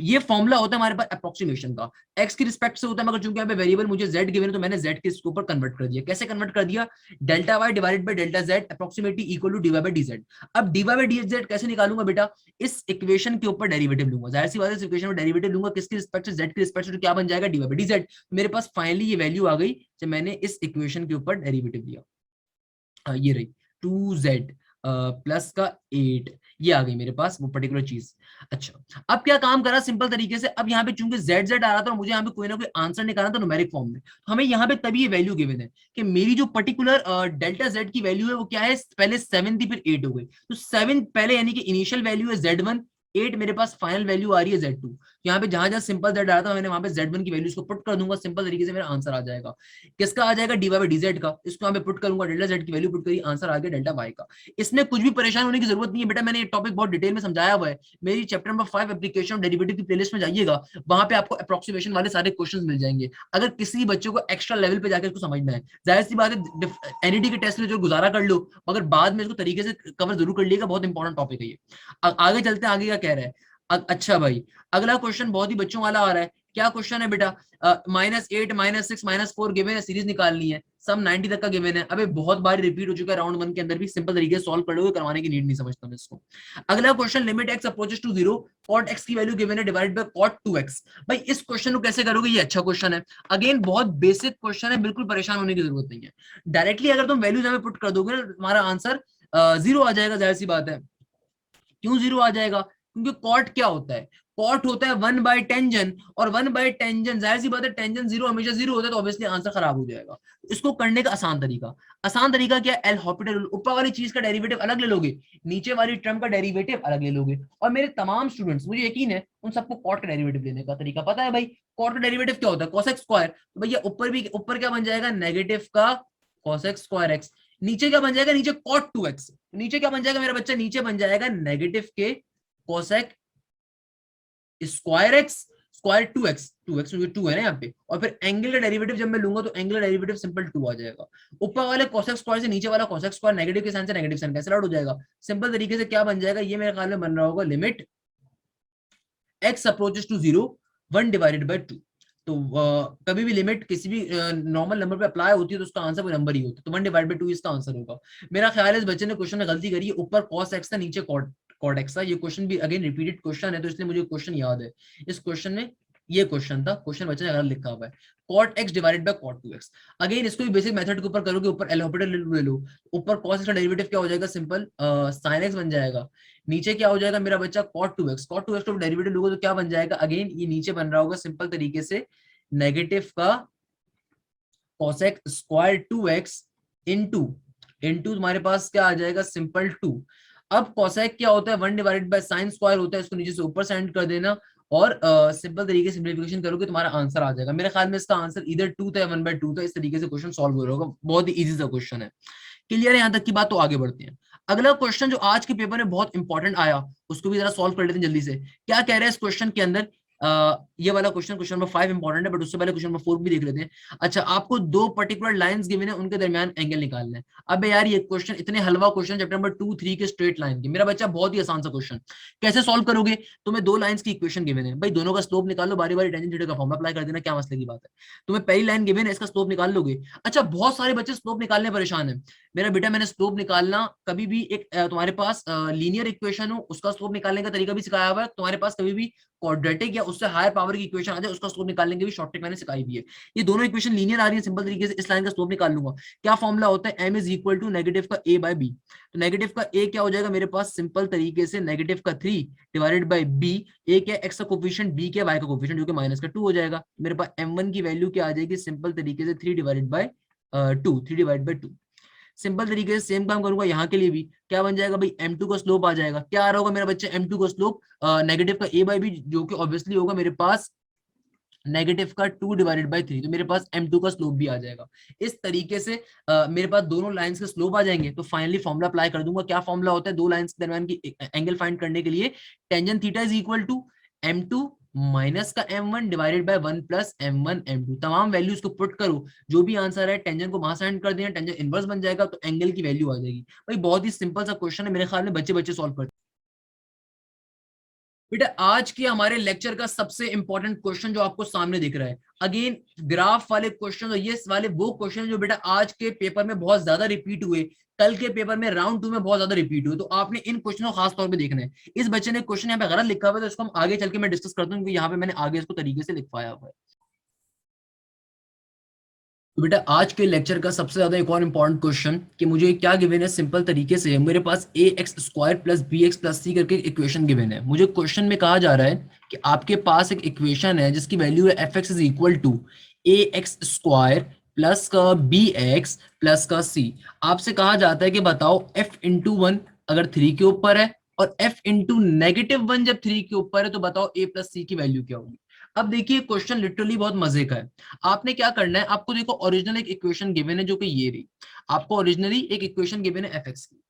ये फॉर्मुला होता है हमारे पास अप्रोक्सीमेशन का, एक्स की रिस्पेक्ट से होता है, मगर चूंकि यहाँ पे वेरिएबल मुझे जेड गिवन है तो मैंने जेड के इसके ऊपर कन्वर्ट कर दिया। कैसे कन्वर्ट कर दिया, delta y divided by delta z approximately equal to d Y by D z. अब d Y by D z कैसे निकालूंगा बेटा, इस इक्वेशन के ऊपर डेरिवेटिव लूंगा, जाहिर सी बात है इस इक्वेशन में डेरिवेटिव लूंगा किसकी रिस्पेक्ट से, जेड की रिस्पेक्ट से, तो क्या बन जाएगा D Y by D Z. मेरे पास फाइनली ये वैल्यू आ गई जब मैंने इस इक्वेशन के ऊपर डेरिवेटिव लिया। ये रही 2z प्लस का 8, ये आ गई मेरे पास वो पर्टिकुलर चीज। अच्छा अब क्या काम करा सिंपल तरीके से, अब यहाँ पे चूंकि जेड जेड आ रहा था और मुझे यहाँ पे कोई ना कोई आंसर निकालना था न्यूमेरिक फॉर्म में, तो हमें यहाँ पे तभी ये वैल्यू गिवन है कि मेरी जो पर्टिकुलर डेल्टा जेड की वैल्यू है वो क्या है, पहले 7 थी फिर 8 हो गई, तो 7 पहले यानी कि इनिशियल वैल्यू है z1, 8 मेरे पास फाइनल वैल्यू आ रही है z2। यहाँ पे जहां जहां सिंपल z आ रहा था मैंने वहां पे z1 की वैल्यू को पुट कर दूंगा, सिंपल तरीके से मेरा आंसर आ जाएगा। किसका आ जाएगा, dy बाय dz का, इसको यहाँ पे पुट करूंगा, डेल्टा z की वैल्यू पुट करी, आंसर आ गया डेल्टा y का। इसमें कुछ भी परेशान होने की जरूरत नहीं है बेटा, मैंने ये टॉपिक बहुत डिटेल में समझाया हुआ है, मेरी चैप्टर नंबर 5 एप्लीकेशन डेरिवेटिव की प्लेलिस्ट में जाइएगा, वहां पे आपको अप्रोक्सीमेशन वाले सारे क्वेश्चंस मिल जाएंगे। अगर किसी बच्चे को एक्स्ट्रा लेवल पे जाकर इसको समझना है, जाहिर सी बात है एनईटी के टेस्ट में जो गुजारा कर लो, मगर बाद में इसको तरीके से कवर जरूर कर लिएगा, बहुत इंपॉर्टेंट टॉपिक है ये। आगे चलते हैं, आगे क्या कह रहा है। अच्छा भाई अगला क्वेश्चन बहुत ही बच्चों वाला आ रहा है, क्या क्वेश्चन है बेटा, -8 -6 -4 गिवन है, सीरीज निकालनी है, सम 90 तक का गिवन है। अबे बहुत बार रिपीट हो चुका है राउंड 1 के अंदर भी, सिंपल तरीके से सॉल्व कर लोगे, करवाने की नीड नहीं समझता मैं इसको। अगला question, limit x approaches to 0, cot x की वैल्यू गिवन है डिवाइड बाय cot 2x। भाई इस क्वेश्चन को कैसे करोगे, ये अच्छा क्वेश्चन है, अगेन बहुत बेसिक क्वेश्चन है, बिल्कुल परेशान होने की जरूरत नहीं है। डायरेक्टली अगर तुम वैल्यूज में पुट कर दोगे ना तुम्हारा आंसर 0 आ जाएगा, जाहिर सी बात है। क्यों 0 आ जाएगा, क्योंकि कॉट क्या होता है, कॉट होता है 1 बाय टेंजन, और 1 बाय टेंजन जाहिर सी बात है टेंजन 0 हमेशा 0 होता है, तो ऑब्वियसली आंसर खराब हो जाएगा। इसको करने का आसान तरीका क्या है, एल हॉपिटल रूल, ऊपर वाली चीज का डेरिवेटिव अलग ले लोगे, नीचे वाली टर्म का डेरिवेटिव अलग ले लोगे। और मेरे तमाम स्टूडेंट्स, मुझे यकीन है उन सबको कॉट का डेरिवेटिव लेने का तरीका पता है भाई। कॉट का डेरिवेटिव क्या होता है, cosec स्क्वायर, तो भैया ऊपर क्या बन जाएगा, नेगेटिव का cosec स्क्वायर एक्स, नीचे क्या बन जाएगा, नीचे cot 2x, नीचे क्या बन जाएगा मेरा बच्चा, नीचे बन जाएगा नेगेटिव के cosec square x square 2x में 2 है ना यहाँ पे, और फिर एंगल का डेरिवेटिव जब मैं लूंगा तो एंगल का डेरिवेटिव सिंपल 2 आ जाएगा। ऊपर वाले cosec स्क्वायर से नीचे वाला cosec स्क्वायर नेगेटिव के साइन से नेगेटिव साइन कैंसिल आउट हो जाएगा। सिंपल तरीके से क्या बन जाएगा, ये मेरे ख्याल में बन रहा होगा, limit x approaches to 0 1 divided by 2। तो कभी भी लिमिट किसी भी नॉर्मल नंबर पे अप्लाई होती है तो उसका आंसर कोई नंबर ही होता है, तो 1 डिवाइड बाय 2 इसका आंसर होगा। मेरा ख्याल है इस बच्चे ने क्वेश्चन में गलती करी है, ऊपर cos x था नीचे cot x था। ये क्वेश्चन भी अगेन रिपीटेड क्वेश्चन है तो इसलिए मुझे क्वेश्चन याद है। इस क्वेश्चन में ये क्वेश्चन था, क्वेश्चन बच्चे ने गलत लिखा हुआ है, cot x divided by cot 2x। Again इसको भी बेसिक मेथड के ऊपर करोगे, ऊपर एल हॉपिटल ले लो, ऊपर cos x का डेरिवेटिव क्या हो जाएगा, सिंपल sin x बन जाएगा, नीचे क्या हो जाएगा मेरा बच्चा cot 2x, cot 2x का डेरिवेटिव लोगे तो क्या बन जाएगा, अगेन ये नीचे बन रहा होगा सिंपल तरीके से नेगेटिव का cosec स्क्वायर 2x इनटू तुम्हारे पास क्या आ जाएगा, सिंपल 2। अब cosec क्या होता है, 1 डिवाइडेड बाय साइन स्क्वायर होता है, इसको नीचे से ऊपर सेंड कर देना, और सिंपल तरीके से सिंप्लीफिकेशन करोगे तुम्हारा आंसर आ जाएगा। मेरे ख्याल में इसका आंसर इधर 2 था या 1/2 था, इस तरीके से क्वेश्चन सॉल्व हो रहा होगा, बहुत ही इजी सा क्वेश्चन है। क्लियर है यहाँ तक की बात, तो आगे बढ़ते हैं। अगला क्वेश्चन जो आज के पेपर में बहुत इंपॉर्टेंट आया उसको भी जरा सॉल्व कर लेते हैं जल्दी से। क्या कह रहे हैं इस क्वेश्चन के अंदर, ये वाला क्वेश्चन नंबर 5 इंपॉर्टेंट है, बट उससे पहले क्वेश्चन नंबर 4 भी देख लेते हैं। अच्छा आपको दो पर्टिकुलर लाइंस गिवन है, उनके दरमियान एंगल निकालना है। अब यार ये क्वेश्चन इतने हलवा क्वेश्चन, चैप्टर नंबर 2 3 के स्ट्रेट लाइन के, मेरा बच्चा बहुत ही आसान सा क्वेश्चन, कैसे सॉल्व करोगे, तुम्हें दो लाइंस की इक्वेशन गिवन है भाई, दोनों का स्लोप निकाल लो, बारी बारी टेंजेंट थीटा का फॉर्मूला अप्लाई कर देना, क्या मसले की बात है। तुम्हें पहली लाइन गिवन है, इसका स्लोप निकाल लोगे। अच्छा बहुत सारे बच्चे स्लोप निकालने परेशान है, मेरा बेटा मैंने स्लोप निकालना कभी भी एक तुम्हारे पास लीनियर इक्वेशन हो उसका स्लोप निकालने का तरीका भी सिखाया हुआ है, तुम्हारे पास कभी भी क्वाड्रेटिक या उससे हायर पावर की इक्वेशन आ जाए उसका स्लोप निकालने की भी शॉर्ट ट्रिक मैंने सिखाई भी है। ये दोनों इक्वेशन लीनियर आ रही है, सिंपल तरीके से इस लाइन का स्लोप निकाल लूंगा। क्या फॉर्मूला होता है, m is equal to negative का a बाय b, तो नेगेटिव का a क्या हो जाएगा मेरे पास, सिंपल तरीके से नेगेटिव का 3 डिवाइडेड बाय b, a क्या x का कोफिशिएंट, b क्या y का कोफिशिएंट जो कि माइनस का 2 हो जाएगा। मेरे पास m1 की वैल्यू क्या आ जाएगी, सिंपल तरीके से 3 डिवाइडेड बाय 2। सिंपल तरीके से सेम काम करूंगा यहाँ के लिए भी, क्या बन जाएगा भाई, m2 का स्लोप आ जाएगा, क्या आ रहा होगा मेरा बच्चा, m2 का स्लोप नेगेटिव का a बाय b, जो कि ऑब्वियसली होगा मेरे पास नेगेटिव का 2 डिवाइडेड बाई 3, तो मेरे पास m2 का स्लोप भी आ जाएगा। इस तरीके से मेरे पास दोनों लाइंस के स्लोप आ जाएंगे। तो फाइनली फॉर्मुला अप्लाई कर दूंगा। क्या फॉर्मुला होता है दो लाइंस के दरमियान की एंगल फाइंड करने के लिए? Tangent theta is equal to m2 minus का m1 divided by 1 plus m1 m2। तमाम वैल्यूज को पुट करो, जो भी आंसर है टेंजेंट को वहां सेंड कर देना, टेंजेंट इनवर्स बन जाएगा, तो एंगल की वैल्यू आ जाएगी। भाई बहुत ही सिंपल सा क्वेश्चन है, मेरे ख्याल में बच्चे बच्चे सॉल्व करते। बेटा आज के हमारे लेक्चर का सबसे इंपॉर्टेंट क्वेश्चन जो आपको सामने दिख रहा है, अगेन ग्राफ वाले क्वेश्चन और ये वाले वो क्वेश्चन जो बेटा आज के पेपर में बहुत ज्यादा रिपीट हुए, कल के पेपर में राउंड 2 में बहुत ज्यादा रिपीट हुए, तो आपने इन क्वेश्चनों को खास तौर पे देखना है। इस बच्चे ने क्वेश्चन यहाँ पे गलत लिखा हुआ है, तो इसको हम आगे चल के मैं डिस्कस करता हूँ, क्योंकि यहाँ पे मैंने आगे इसको तरीके से लिखवाया हुआ है। तो बेटा आज के लेक्चर का सबसे ज्यादा एक और इंपॉर्टेंट क्वेश्चन कि मुझे क्या गिवन है, सिंपल तरीके से मेरे पास a x square plus b x plus c करके इक्वेशन गिवन है। मुझे क्वेश्चन में कहा जा रहा है कि आपके पास एक इक्वेशन है जिसकी वैल्यू है F X is equal to A x square plus का बी एक्स प्लस का सी। आपसे कहा जाता है कि बताओ एफ इंटू वन अगर 3 के ऊपर है और एफ इंटू नेगेटिव वन जब 3 के ऊपर है, तो बताओ ए प्लस सी की वैल्यू क्या होगी। अब देखिए क्वेश्चन लिटरली बहुत मजे का है। आपने क्या करना है, आपको देखो ओरिजिनल एक इक्वेशन गिवन है जो कि ये रही। आपको ओरिजिनली एक इक्वेशन गिवन है एफ एक्स की,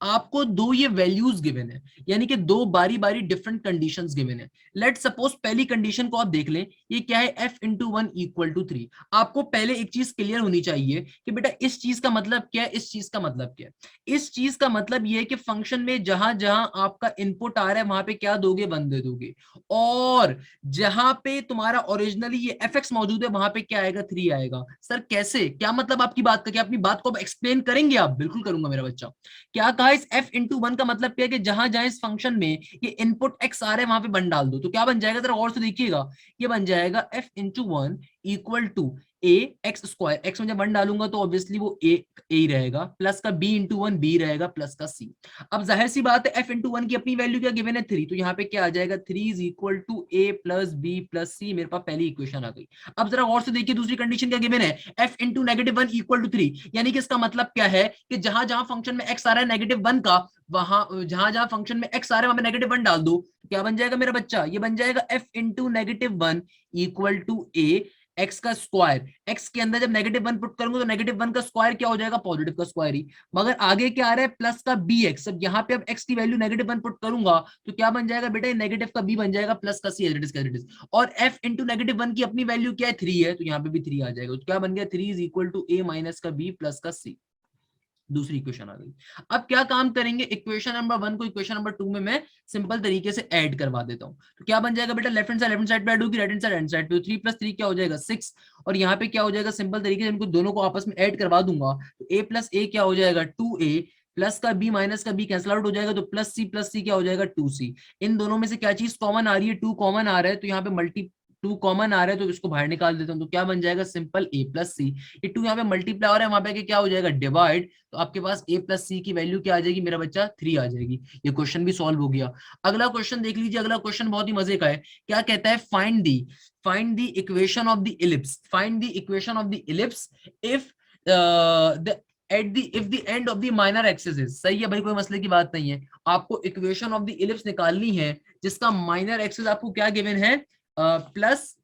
आपको दो ये वैल्यूज गिवन है, यानी कि दो बारी बारी डिफरेंट कंडीशंस गिवन है। लेट सपोज पहली कंडीशन को आप देख लें, ये क्या है, F into one equal to 3। आपको पहले एक चीज क्लियर होनी चाहिए कि बेटा इस चीज का मतलब क्या है, इस चीज का मतलब क्या है। इस चीज का मतलब ये है कि फंक्शन में जहां जहां आपका इनपुट आ रहा है वहां पे क्या दोगे, वन दे दोगे, और जहां पे तुम्हारा ओरिजिनली ये एफ एक्स मौजूद है वहां पे क्या आएगा, 3 आएगा। सर कैसे, क्या मतलब आपकी बात का, क्या अपनी बात को एक्सप्लेन करेंगे आप? बिल्कुल करूंगा मेरा बच्चा। क्या कहा, इस एफ इंटू वन का मतलब क्या है कि जहां जहां इस फंक्शन में ये इनपुट एक्स आ रहा है वहां पे वन डाल दो, तो क्या बन जाएगा, जरा और से देखिएगा। ये बन जाएगा F into one equal to A x square, X में जब वन डालूंगा तो ऑब्वियसली वो ए ही रहेगा, प्लस का बी इंटू वन बी रहेगा, प्लस का सी। अब जाहिर सी बात है एफ इंटू वन की अपनी वैल्यू क्या गिवन है, 3, तो यहाँ पे क्या आ जाएगा, 3 is equal to a plus b plus c. मेरे पास पहली इक्वेशन आ गई। अब जरा और से देखिए दूसरी कंडीशन क्या गिवन है, F into negative one equal to 3, यानी कि इसका मतलब क्या है कि जहां जहां फंक्शन में एक्स आ रहा है नेगेटिव वन का, वहां जहां जहां फंक्शन में एक्स आ रहा है वहां पे नेगेटिव वन डाल दो। क्या बन जाएगा मेरा बच्चा, ये बन जाएगा F into negative one equal to A X का स्क्वायर। एक्स के अंदर जब नेगेटिव वन पुट करूंगा तो नेगेटिव वन का स्क्वायर क्या हो जाएगा, पॉजिटिव का स्क्वायर ही। मगर आगे क्या आ रहा है, प्लस का बी एक्स। अब यहाँ पे अब एक्स की वैल्यू नेगेटिव वन पुट करूंगा तो क्या बन जाएगा बेटा, नेगेटिव का बी बन जाएगा, प्लस का सी एज इट इज। और एफ इंटू नेगेटिव वन की अपनी वैल्यू क्या है, 3 है, तो यहाँ पे भी 3 आ जाएगा। तो क्या बन गया, 3 is equal to A minus का बी प्लस का सी। दूसरी इक्वेशन आ गई। अब क्या काम करेंगे, इक्वेशन नंबर 1 को इक्वेशन नंबर 2 में मैं सिंपल तरीके से ऐड करवा देता हूं। तो क्या बन जाएगा बेटा, लेफ्ट हैंड साइड पे ऐड होगी, राइट हैंड साइड पे, 3 प्लस 3 क्या हो जाएगा, 6। और यहाँ पे क्या हो जाएगा, सिंपल तरीके से इनको दोनों को आपस में ऐड करवा दूंगा तो ए प्लस ए क्या हो जाएगा, 2a, प्लस का b माइनस का b कैंसिल आउट हो जाएगा, तो प्लस सी क्या हो जाएगा, 2c। इन दोनों में से क्या चीज कॉमन आ रही है, 2 कॉमन आ रहा है, तो यहाँ पे मल्टी 2 कॉमन आ रहा है तो इसको बाहर निकाल देता हूं, तो क्या बन जाएगा, सिंपल a प्लस सी। ये 2 यहाँ पे मल्टीप्लाई हो रहा है, वहां पे क्या हो जाएगा, डिवाइड, तो आपके पास a प्लस सी की वैल्यू क्या आ जाएगी मेरा बच्चा, 3 आ जाएगी। ये क्वेश्चन भी सॉल्व हो गया। अगला क्वेश्चन देख लीजिए, अगला क्वेश्चन बहुत ही मजे का है। क्या कहता है, find the equation of the ellipse, find the equation of the ellipse if the at the if the end of the minor axis is. सही है भाई, कोई मसले की बात नहीं है। आपको इक्वेशन ऑफ द इलिप्स निकालनी है जिसका माइनर एक्सिस आपको क्या गिवन है, प्लस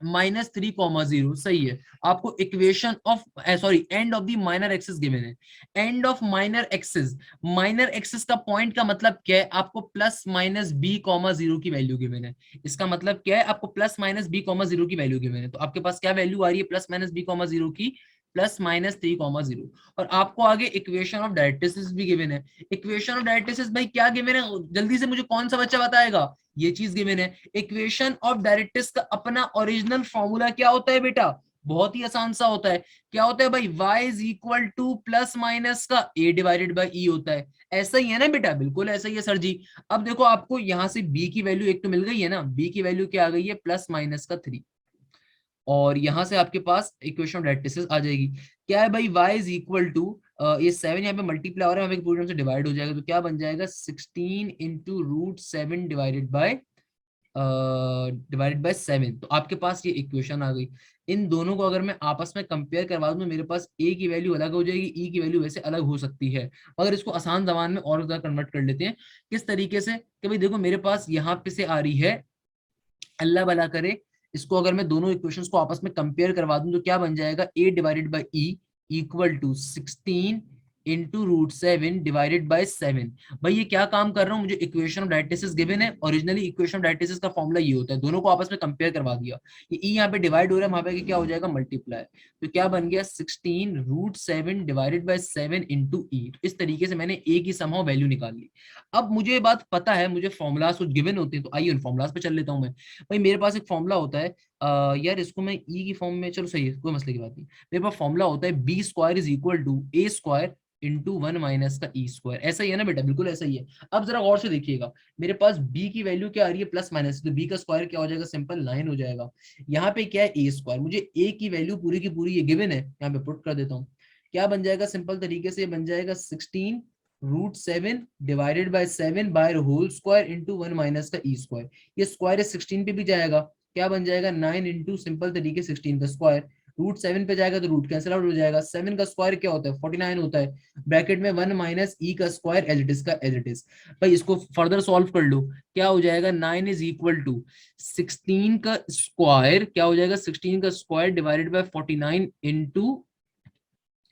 माइनस 3,0। सही है। आपको equation of sorry end of the minor axis given है। End of minor axis, minor axis का पॉइंट का मतलब क्या है, आपको plus minus B comma zero की वैल्यू गिवन है। इसका मतलब क्या है, आपको plus minus B comma zero की वैल्यू गिवन है। तो आपके पास क्या वैल्यू आ रही है, plus minus B comma zero की, प्लस माइनस 3,0। और आपको आगे इक्वेशन ऑफ डायरेक्ट्रिक्स भी गिवन है। इक्वेशन ऑफ डायरेक्ट्रिक्स भाई क्या गिवन है, जल्दी से मुझे कौन सा बच्चा बताएगा, ये चीज गिवन है। इक्वेशन ऑफ डायरेक्ट्रिक्स का अपना ओरिजिनल फॉर्मूला क्या होता है बेटा, बहुत ही आसान सा होता है। क्या होता है भाई, y is equal two plus minus का a डिवाइडेड बाई ई होता है। ऐसा ही है ना बेटा, बिल्कुल ऐसा ही है सर जी। अब देखो आपको यहां से b की वैल्यू एक तो मिल गई है ना, b की वैल्यू क्या आ गई है, प्लस माइनस का 3। और यहां से आपके पास इक्वेशन ऑफ डायरेक्ट्रिक्स आ जाएगी। क्या है भाई, y इज इक्वल टू, ये 7 यहाँ पे मल्टीप्लाई हो रहा है, हमें पूरी तरह से डिवाइड हो जाएगा, तो क्या बन जाएगा, 16 इंटू रूट 7 डिवाइडेड बाय 7। तो आपके पास ये इक्वेशन आ गई। इन दोनों को अगर मैं आपस में कंपेयर करवा दूं तो मेरे पास a की वैल्यू अलग हो जाएगी, e की वैल्यू वैसे अलग हो सकती है। अगर इसको आसान जबान में और ज्यादा कन्वर्ट कर लेते हैं, किस तरीके से कि भाई देखो मेरे पास यहाँ पे से आ रही है, अल्लाह भला करे, इसको अगर मैं दोनों इक्वेशंस को आपस में कंपेयर करवा दूं तो क्या बन जाएगा, a divided by e equal to 16 into root 7 divided by 7। भाई ये क्या काम कर रहा हूँ, मुझे इक्वेशन ऑफ डायरेक्ट्रिक्स गिवन है, ओरिजिनली इक्वेशन ऑफ डायरेक्ट्रिक्स का फॉर्मूला ये होता है, दोनों को आपस में कंपेयर करवा दिया, ये e यहाँ पे डिवाइड हो रहा है, वहां पे क्या हो जाएगा, मल्टीप्लाई। तो क्या बन गया 16 रूट 7 डिवाइडेड बाई 7 इंटू ई। इस तरीके से मैंने a की समहाउ वैल्यू निकाल ली। अब मुझे ये बात पता है, मुझे फॉर्मुलाज कुछ गिवन होते हैं, तो आइए उन फॉर्मुलाज पे चल लेता हूँ मैं। भाई मेरे पास एक फॉर्मूला होता है, यार इसको मैं ई की फॉर्म में, चलो सही है, कोई मसले की बात नहीं। मेरे पास फॉर्मूला होता है B square is equal to A square into 1 minus का ई स्क्वायर। ऐसा ही है ना बेटा, बिल्कुल ऐसा ही है। अब जरा गौर से देखिएगा, मेरे पास b की वैल्यू क्या आ रही है, प्लस माइनस, तो b का स्क्वायर क्या हो जाएगा, सिंपल 9 हो जाएगा। यहाँ पे क्या है, ए स्क्वायर, मुझे a की वैल्यू पूरी की पूरी ये गिवन है, यहाँ पे पुट कर देता हूँ। क्या बन जाएगा, सिंपल तरीके से बन जाएगा 16 root 7 divided by 7 by whole square into 1 minus का ई स्क्वायर। ये स्क्वायर 16 पे भी जाएगा, क्या बन जाएगा 9 इंटू सिंपल तरीके 16 का स्क्वायर, रूट 7 पे जाएगा तो रूट कैंसिल आउट हो जाएगा, 7 का स्क्वायर क्या होता है 49 होता है, ब्रैकेट में 1 माइनस ई का स्क्वायर एज इट इज का एज इट इज। भाई इसको फर्दर सॉल्व कर लो, क्या हो जाएगा 9 इज इक्वल टू 16 का स्क्वायर, क्या हो जाएगा 16 का square divided by 49 into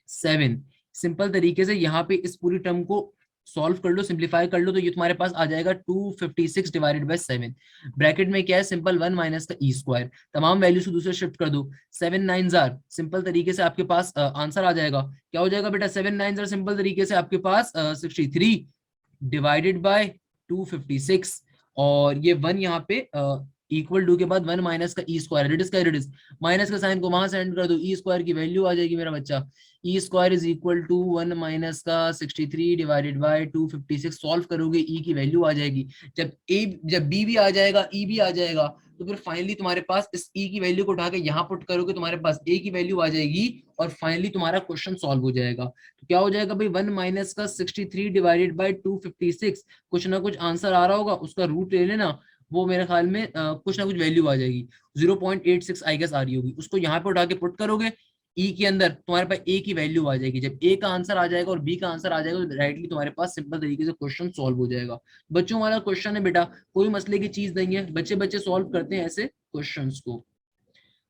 7। Simple तरीके से यहाँ पे इस पूरी टर्म को सॉल्व कर लो, सिंप्लीफाई कर लो, तो ये तुम्हारे पास आ जाएगा 256 डिवाइडेड बाय 7। ब्रैकेट में क्या है, सिंपल 1 माइनस का ई स्क्वायर, तमाम वैल्यूज को दूसरे शिफ्ट कर दो, 7 9 जार, सिंपल तरीके से आपके पास आंसर आ जाएगा। क्या हो जाएगा बेटा, 7 9 जार, सिंपल तरीके से आपके पास 63 डिवाइडेड बाय 256, और ये 1 यहाँ पे इक्वल टू के बाद 1 माइनस का ई स्क्वायर, इट इज का इट इज, माइनस का साइन को वहां से एंड कर दो, ई स्क्वायर की वैल्यू आ जाएगी मेरा बच्चा, e square is equal to 1 minus का 63 डिवाइडेड बाय 256। सॉल्व करोगे ई की वैल्यू आ जाएगी, जब बी भी आ जाएगा ई भी आ जाएगा, तो फिर फाइनली तुम्हारे पास इस ई की वैल्यू को उठा के यहाँ पुट करोगे, तुम्हारे पास ए की वैल्यू आ जाएगी, और फाइनली तुम्हारा क्वेश्चन सॉल्व हो जाएगा। तो क्या हो जाएगा भाई, 1 माइनस का 63 डिवाइडेड बाय 256, कुछ ना कुछ आंसर आ रहा होगा, उसका रूट ले लेना, वो मेरे ख्याल में कुछ ना कुछ वैल्यू आ जाएगी, 0.86 आई गेस आ रही होगी, उसको यहाँ पे उठा के पुट करोगे ई के अंदर, तुम्हारे पास ए की वैल्यू आ जाएगी। जब ए का आंसर आ जाएगा और बी का आंसर आ जाएगा, तो डायरेक्टली तुम्हारे पास सिंपल तरीके से क्वेश्चन सॉल्व हो जाएगा। बच्चों वाला क्वेश्चन है बेटा, कोई मसले की चीज नहीं है, बच्चे बच्चे सॉल्व करते हैं ऐसे क्वेश्चंस को।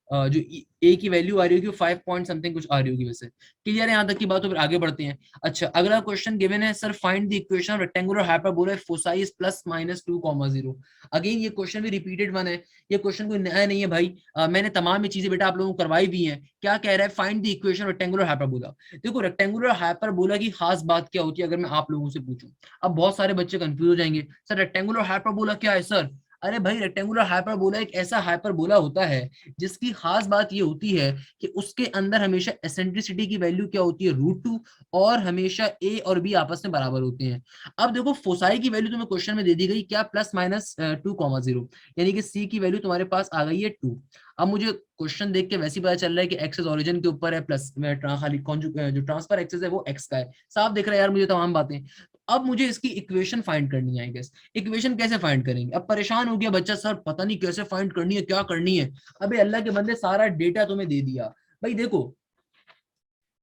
जो ए की वैल्यू आ रही होगी 5 पॉइंट समथिंग कुछ आ रही होगी, वैसे क्लियर है यहाँ तक की बात, तो फिर आगे बढ़ते हैं। अच्छा, अगला क्वेश्चन गिवन है, sir find the equation of rectangular hyperbola foci is plus minus 2,0। Again ये क्वेश्चन भी रिपीटेड वन है, ये क्वेश्चन कोई नया नहीं है भाई, मैंने तमाम ये चीजें बेटा आप लोगों को करवाई भी हैं। क्या कह रहा है, find the equation rectangular hyperbola. देखो रेक्टेंगुलर हाइपरबोला की खास बात क्या होती है, अगर मैं आप लोगों से पूछूं, अब बहुत सारे बच्चे कंफ्यूज हो जाएंगे, सर रेक्टेंगुलर हाइपरबोला क्या है सर। अरे भाई रेक्टेंगुलर हाइपरबोला एक ऐसा हाइपरबोला होता है जिसकी खास बात ये होती है कि उसके अंदर हमेशा एसेंट्रिसिटी की वैल्यू क्या होती है, √2, और हमेशा ए और बी आपस में बराबर होते हैं। अब देखो फोसाई की वैल्यू तुम्हें क्वेश्चन में दे दी गई क्या, प्लस माइनस 2,0, यानी कि सी की वैल्यू तुम्हारे पास आ गई है 2। अब मुझे क्वेश्चन देख के वैसे ही पता चल रहा है कि एक्सेस ओरिजिन के ऊपर है, प्लस में खाली जो ट्रांसफर एक्सेस है वो एक्स का है, साफ दिख रहा है यार मुझे तमाम बातें। अब मुझे इसकी इक्वेशन फाइंड करनी है, गेस इक्वेशन कैसे फाइंड करेंगे। अब परेशान हो गया बच्चा, सर पता नहीं कैसे फाइंड करनी है, क्या करनी है। अबे अल्लाह के बंदे, सारा डेटा तुम्हें दे दिया। भाई देखो,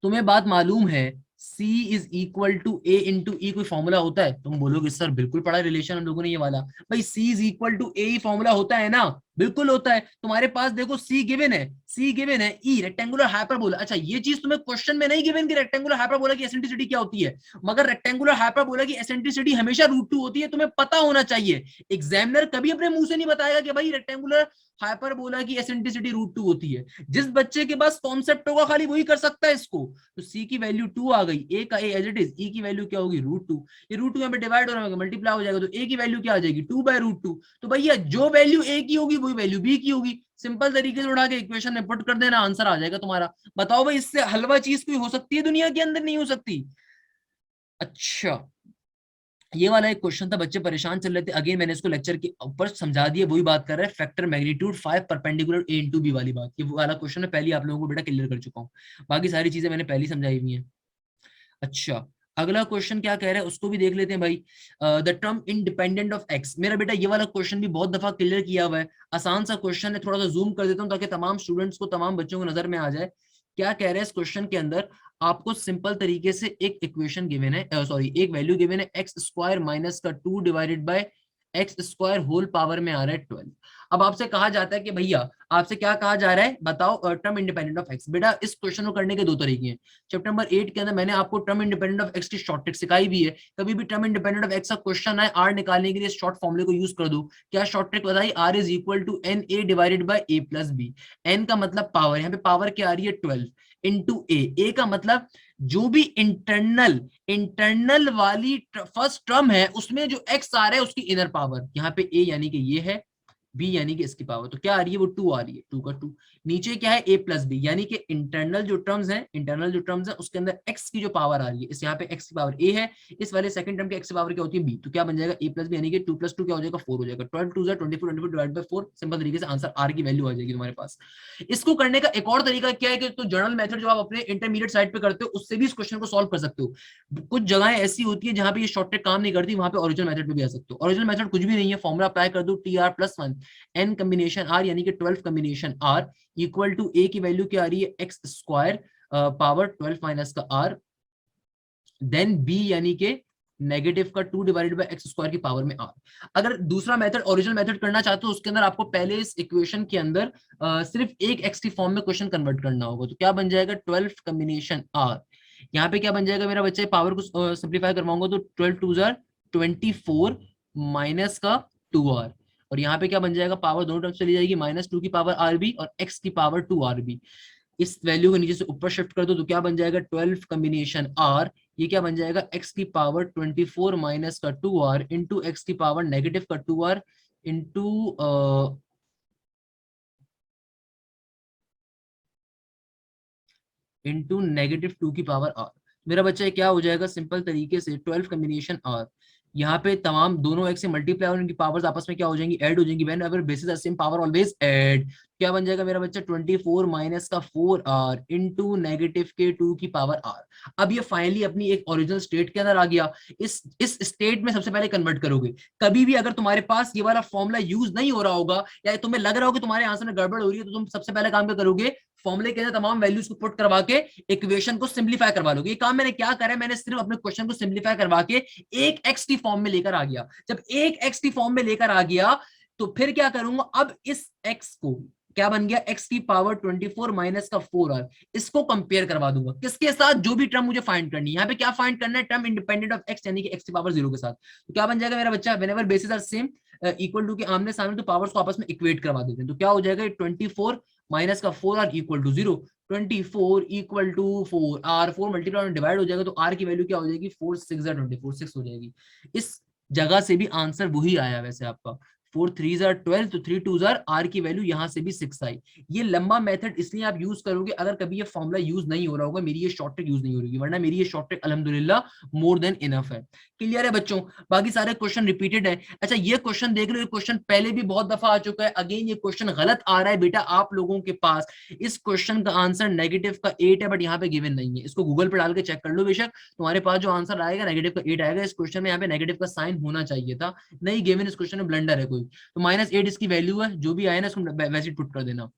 तुम्हें बात मालूम है C is equal to a into e कोई फॉर्मूला होता है, तुम बोलोगे सर बिल्कुल पढ़ा रिलेशन हम लोगों ने ये वाला। भाई C is equal to A formula होता है ना, बिल्कुल होता है। तुम्हारे पास देखो C गिवन है, C गिवन है, E रेक्टेंगुलर हाइपरबोला। अच्छा ये चीज तुम्हें क्वेश्चन में नहीं गिवन कि रेक्टेंगुलर हाइपरबोला की एसेंट्रिसिटी क्या होती है, मगर रेक्टेंगुलर हाइपरबोला की एसेंट्रिसिटी हमेशा √2 होती है, तुम्हें पता होना चाहिए। एग्जामिनर कभी अपने मुंह से नहीं बताएगा कि भाई रेक्टेंगुलर हाइपरबोला की एसेंट्रिसिटी √2 होती है। जिस बच्चे के पास कॉन्सेप्ट होगा खाली वही कर सकता है इसको। तो C की वैल्यू 2 आ गई, A का A as it is, E की वैल्यू क्या होगी √2, ये √2 यहाँ पे डिवाइड हो रहा है, मल्टीप्लाई हो जाएगा, तो A की वैल्यू क्या आ जाएगी 2/√2। तो भैया जो वैल्यू A की होगी वही वैल्यू B की होगी, सिंपल तरीके से उठा के इक्वेशन में पुट कर देना, आंसर आ जाएगा तुम्हारा। बताओ भाई इससे हलवा चीज कोई हो सकती है दुनिया के अंदर, नहीं हो सकती। अच्छा ये वाला एक क्वेश्चन था, बच्चे परेशान चल रहे थे, अगेन मैंने इसको लेक्चर के ऊपर समझा दिया, वही बात कर रहे हैं, factor magnitude 5 perpendicular A into B वाली बात, ये वाला क्वेश्चन मैं पहले आप लोगों को बेटा क्लियर कर चुका हूँ, बाकी सारी चीजें मैंने पहले समझाई हुई हैं। अच्छा अगला क्वेश्चन क्या कह रहा है उसको भी देख लेते हैं भाई। The term independent of x, मेरा बेटा ये वाला क्वेश्चन भी बहुत दफा क्लियर किया हुआ है, आसान सा क्वेश्चन है, थोड़ा सा जूम कर देता हूँ ताकि तमाम स्टूडेंट्स को, तमाम बच्चों को नजर में आ जाए। क्या कह रहे हैं इस क्वेश्चन के अंदर, आपको सिंपल तरीके से एक इक्वेशन गिवन है, सॉरी एक वैल्यू गिवन है, x² माइनस का 2 divided bye x² whole power में आ रहा है 12। अब आपसे कहा जाता है कि भैया आपसे क्या कहा जा रहा है, बताओ टर्म इंडिपेंडेंट ऑफ एक्स। बेटा इस क्वेश्चन को करने के दो तरीके हैं। चैप्टर नंबर 8 के अंदर मैंने आपको टर्म इंडिपेंडेंट ऑफ एक्स की शॉर्ट ट्रिक सिखाई भी है। कभी भी टर्म इंडिपेंडेंट ऑफ एक्स का क्वेश्चन आए, आर निकालने के लिए शॉर्ट फॉर्मूले को यूज कर दो। क्या शॉर्ट ट्रिक बताई, R is equal to N A divided by A plus B. N का मतलब पावर, यहाँ पे पावर क्या आ रही है 12 इंटू ए का मतलब जो भी इंटरनल वाली फर्स्ट टर्म है उसमें जो एक्स आ रहा है उसकी इनर पावर, यहाँ पे ए यानी कि ये है, बी यानी कि इसकी पावर, तो क्या आ रही है वो 2 आ रही है, 2 का 2। नीचे क्या है ए प्लस बी, यानी कि इंटरनल जो टर्म्स है उसके अंदर एक्स की जो पावर आ रही है, इस यहाँ पे एक्स की पावर ए है, इस वाले सेकंड टर्म के एक्स की पावर क्या होती है बी, तो क्या बन जाएगा ए प्लस बी, यानी कि 2 + 2 क्या हो जाएगा 4 हो जाएगा। 12 2 24 24 डिवाइड बाय 4, सिंपल तरीके से आंसर आर की वैल्यू आ जाएगी तुम्हारे पास। इसको करने का एक और तरीका क्या है कि तो जर्नल मेथड जो आप अपने इंटरमीडिएट साइड पे करते हो उससे भी इस क्वेश्चन को सॉल्व कर सकते हो। कुछ जगहें ऐसी होती है जहां पे ये शॉर्ट ट्रिक काम नहीं करती, वहां पे ओरिजिनल मेथड पे भी आ सकते हो। ओरिजिनल मेथड कुछ भी नहीं है, फॉर्मुला अप्लाई कर दो T R plus 1 n combination r यानी कि 12 combination r equal to a की वैल्यू क्या आ रही है एक्स स्क्वायर पावर 12 माइनस का आर, देन बी यानी कि नेगेटिव का 2 डिवाइडेड बाय एक्स स्क्वायर की पावर में आर। अगर दूसरा मेथड ओरिजिनल मेथड करना चाहते हो उसके अंदर आपको पहले इस इक्वेशन के अंदर सिर्फ एक एक्स की फॉर्म में क्वेश्चन कन्वर्ट करना होगा, तो क्या बन जाएगा 12 कॉम्बिनेशन आर, यहाँ पे क्या बन जाएगा मेरा बच्चा, पावर को सिंप्लीफाई करवाऊंगा तो 12 2 24 माइनस का 2r, और यहाँ पे क्या बन जाएगा, पावर दोनों तरफ चली जाएगी, -2 की पावर आर बी और x की पावर 2r बी। इस वैल्यू को नीचे से ऊपर शिफ्ट कर दो तो क्या बन जाएगा 12 कॉम्बिनेशन r, ये क्या बन जाएगा x की पावर 24 माइनस का 2r इंटू एक्स की पावर नेगेटिव का 2r इंटू नेगेटिव 2 की पावर r। मेरा बच्चा क्या हो जाएगा, सिंपल तरीके से 12 कॉम्बिनेशन r, यहाँ पे तमाम दोनों एक्स से मल्टीप्लाई और इनकी पावर्स आपस में क्या हो जाएंगी, ऐड हो जाएंगी। Whenever bases are same power always add, क्या बन जाएगा मेरा बच्चा 24 माइनस का 4r इंटू नेगेटिव के 2 की पावर r। अब ये फाइनली अपनी एक ओरिजिनल स्टेट के अंदर आ गया। इस स्टेट में सबसे पहले कन्वर्ट करोगे। कभी भी अगर तुम्हारे पास ये वाला फॉर्मूला यूज नहीं हो रहा होगा या तुम्हें लग रहा हो कि तुम्हारे आंसर में गड़बड़ हो रही है, तो तुम सबसे पहले काम क्या करोगे, फॉर्मूले के अंदर तमाम वैल्यूज को पुट करवा के इक्वेशन को सिंप्लीफाई करवा लोगे। ये काम मैंने क्या करा है, मैंने सिर्फ अपने क्वेश्चन को सिंप्लीफाई करवा के एक एक्स की फॉर्म में लेकर आ गया। जब एक एक्स की फॉर्म में लेकर आ गया तो फिर क्या करूंगा, अब इस एक्स को क्या बन गया, एक्स की पावर 24 माइनस का 4r, इसको कंपेयर करवा दूंगा किसके साथ, जो भी टर्म मुझे फाइंड करनी है। यहाँ पे क्या फाइंड करना है, टर्म इंडिपेंडेंट ऑफ एक्स यानी कि एक्स की पावर 0 के साथ। तो क्या बन जाएगा मेरा बच्चा, whenever bases are same equal to के आमने सामने, तो पावर्स को आपस में इक्वेट करवा देते हैं। तो क्या हो जाएगा 24 माइनस का 4r equal to 0, 24 equal to 4r, 4 multiply divide हो जाएगा तो r की वैल्यू क्या हो जाएगी 4 6 24, 6 हो जाएगी। इस जगह से भी आंसर वही आया वैसे आपका, 4 3 12, तो 3 2 r की वैल्यू यहां से भी 6 आई। ये लंबा मेथड इसलिए आप यूज करोगे अगर कभी ये फॉर्मूला यूज नहीं हो रहा होगा, मेरी ये शॉर्ट ट्रिक यूज नहीं हो रही, वरना मेरी ये शॉर्ट ट्रिक अल्हम्दुलिल्लाह मोर देन इनफ है। क्लियर है बच्चों, बाकी सारे क्वेश्चन रिपीटेड है। अच्छा ये क्वेश्चन देख लो, ये क्वेश्चन पहले भी बहुत दफा आ चुका है, अगेन ये क्वेश्चन गलत आ रहा है बेटा आप लोगों के पास। इस क्वेश्चन का आंसर नेगेटिव का 8 है, बट यहाँ पे गिवन नहीं है। इसको गूगल पे डाल के चेक कर लो, बेशक तुम्हारे पास जो आंसर आएगा नेगेटिव का 8 आएगा। इस क्वेश्चन में यहाँ पे नेगेटिव का साइन होना चाहिए था, नहीं गिवन, इस क्वेश्चन में ब्लंडर है कोई। तो -8 इसकी वैल्यू है, जो भी आए ना इसको वैसे पुट कर देना।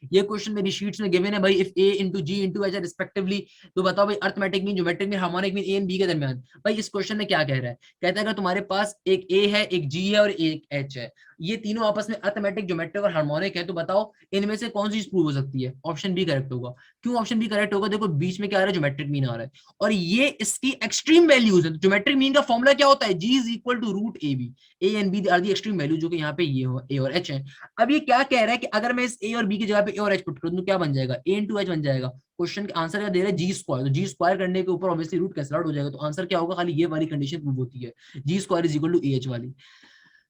ये क्वेश्चन मेरी शीट्स में गिवन है भाई, if a into G into H respectively, तो बताओ भाई arithmetic mean, geometric mean, harmonic mean, A and B के दरमियान। भाई इस क्वेश्चन में क्या कह रहा है, कहता है अगर तुम्हारे पास एक a है, एक g है और एक h है, ये तीनों आपस में अर्थमेटिक, ज्योमेट्रिक और हार्मोनिक है, तो बताओ इनमें से कौन सी चीज प्रूव हो सकती है। ऑप्शन बी करेक्ट होगा। क्यों ऑप्शन बी करेक्ट होगा, देखो बीच में क्या आ रहा है, ज्योमेट्रिक मीन आ रहा है और ये इसकी एक्सट्रीम वैल्यूज है। ज्योमेट्रिक मीन का फॉर्मूला क्या होता है, g is equal to root A B, A and B are the extreme value, जो कि यहाँ पे ये ए और एच है। अब ये क्या कह रहा है कि अगर मैं इस ए और बी की जगह पे ए और एच पुट कर दूं, क्या बन जाएगा, ए इंटू एच बन जाएगा। क्वेश्चन का आंसर क्या दे रहा है, जी स्क्वायर, तो जी स्क्वायर करने के ऊपर ऑब्वियसली रूट कैंसिल आउट हो जाएगा, तो आंसर क्या होगा, खाली ये वाली कंडीशन प्रूव होती है, g square is equal to a h वाली।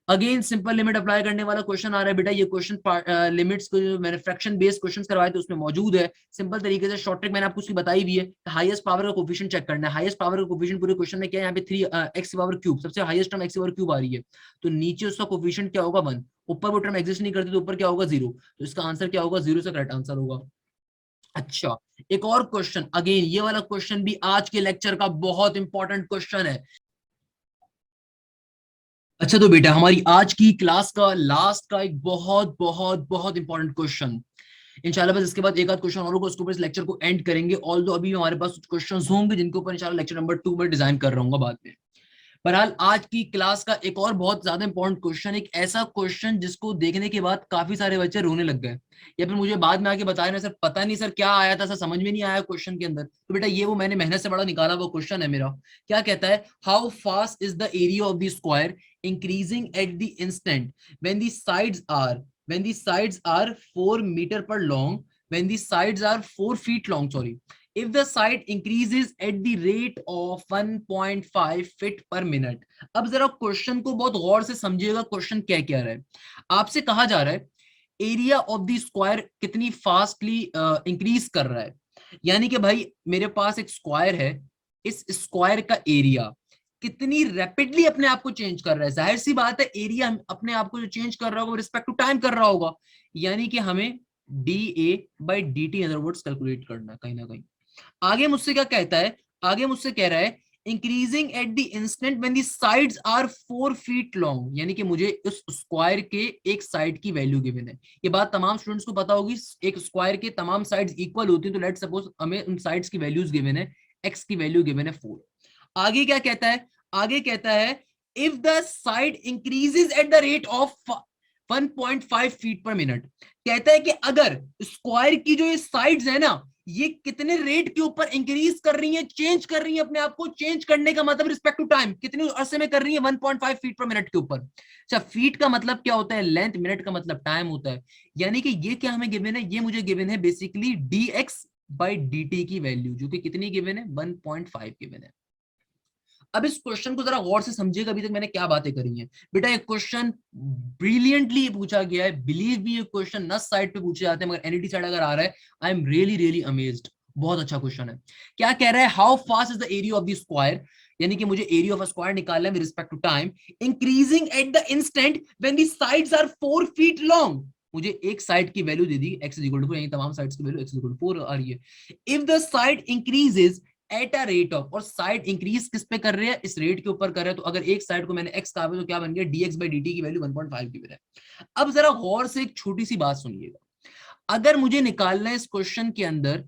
अगेन सिंपल लिमिट अप्लाई करने वाला क्वेश्चन आ रहा है बेटा। ये क्वेश्चन लिमिट्स को जो मैंने फ्रैक्शन बेस्ड क्वेश्चंस करवाए थे उसमें मौजूद है। सिंपल तरीके से शॉर्ट ट्रिक मैंने आपको उसकी बताई भी है। हाईएस्ट पावर का कोफिशिएंट चेक करना है। हाईएस्ट पावर का कोफिशिएंट पूरे क्वेश्चन में क्या है, यहाँ पे 3 एक्स पावर क्यूब, सबसे highest term x power cube आ रही है, तो नीचे उसका कोफिशिएंट क्या होगा 1, ऊपर वो टर्म एग्जिस्ट नहीं करती तो ऊपर क्या होगा 0, तो इसका आंसर क्या होगा 0 से करेक्ट आंसर होगा। अच्छा एक और क्वेश्चन, अगेन ये वाला क्वेश्चन भी आज के लेक्चर का बहुत इंपॉर्टेंट क्वेश्चन है। अच्छा तो बेटा हमारी आज की क्लास का लास्ट का एक बहुत बहुत बहुत इंपॉर्टेंट क्वेश्चन, इंशाल्लाह बस इसके बाद एक आध क्वेश्चन और होगा, उसके ऊपर इस लेक्चर को एंड करेंगे। ऑल्दो अभी हमारे पास कुछ क्वेश्चंस होंगे जिनके ऊपर इंशाल्लाह लेक्चर नंबर 2 में डिजाइन कर रहा हूँ बाद में। बहरहाल आज की क्लास का एक और बहुत ज्यादा इंपॉर्टेंट क्वेश्चन, एक ऐसा क्वेश्चन जिसको देखने के बाद काफी सारे बच्चे रोने लग गए या फिर मुझे बाद में आके बता रहे हैं सर पता नहीं सर क्या आया था, सर समझ में नहीं आया क्वेश्चन के अंदर। तो बेटा ये वो मैंने मेहनत से बड़ा निकाला वो क्वेश्चन है मेरा। क्या कहता है, how fast is the area of the square increasing at the instant when the sides are 4 metre per long, when the sides are 4 feet long, sorry, if the side increases at the rate of 1.5 feet per minute। अब जरा question को बहुत गौर से समझिएगा, question क्या कह रहा है। आपसे कहा जा रहा है एरिया ऑफ द स्क्वायर कितनी फास्टली इंक्रीज कर रहा है, यानी कि भाई मेरे पास एक स्क्वायर है, इस स्क्वायर का एरिया कितनी रैपिडली अपने आप को चेंज कर रहा है। जाहिर सी बात है एरिया अपने आप को जो चेंज कर रहा होगा रिस्पेक्ट टू टाइम कर रहा होगा, यानी कि हमें dA/dt अदर वर्ड्स कैलकुलेट करना कहीं ना कहीं। आगे मुझसे क्या कहता है, आगे मुझसे कह रहा है increasing at the instant when the sides are 4 feet long, यानी कि मुझे उस स्क्वायर के एक साइड की वैल्यू गिवन है। ये बात तमाम स्टूडेंट्स को पता होगी, एक स्क्वायर के तमाम साइड्स इक्वल होती हैं, तो लेट्स सपोज हमें उन साइड्स की वैल्यूज गिवन है, x की वैल्यू गिवन है 4। आगे क्या कहता है, आगे कहता है if the side increases at the rate of 1.5 feet पर मिनट, कहता है कि अगर स्क्वायर की जो ये साइड्स है ना ये कितने रेट के ऊपर इंक्रीज कर रही है, चेंज कर रही है अपने आप को, चेंज करने का मतलब रिस्पेक्ट टू टाइम कितने अरसे में कर रही है 1.5 फीट पर मिनट के ऊपर। अच्छा फीट का मतलब क्या होता है लेंथ, मिनट का मतलब टाइम होता है, यानी कि ये क्या हमें गिवन है, ये मुझे गिवन है बेसिकली dx/dt की वैल्यू जो कि कितनी गिवन है 1.5 गिवन है। अब इस क्वेश्चन को जरा गौर से समझिएगा, अभी तक मैंने क्या बातें करी हैं। बेटा ये क्वेश्चन ब्रिलियंटली पूछा गया है, बिलीव मी ये क्वेश्चन नस साइड पे पूछे जाते हैं मगर एनईटी साइड अगर आ रहा है I am really really amazed. बहुत अच्छा क्वेश्चन है। क्या कह रहा है, how fast is the area of the square, यानी कि मुझे एरिया ऑफ अ स्क्वायर निकालना है with respect to time, increasing at the instant when the sides are 4 feet long. मुझे एक साइड की वैल्यू दे दी x इज इक्वल टू 4, यानी तमाम साइड्स की value x is equal to 4 आ रही है। If the side increases at a rate of, और साइड इंक्रीज किस पे कर रहे हैं, इस रेट के ऊपर कर रहे हैं, तो अगर एक साइड को मैंने x कहा तो क्या बन गया dx/dt की वैल्यू 1.5 की है। अब जरा गौर से एक छोटी सी बात सुनिएगा, अगर मुझे निकालना है इस क्वेश्चन के अंदर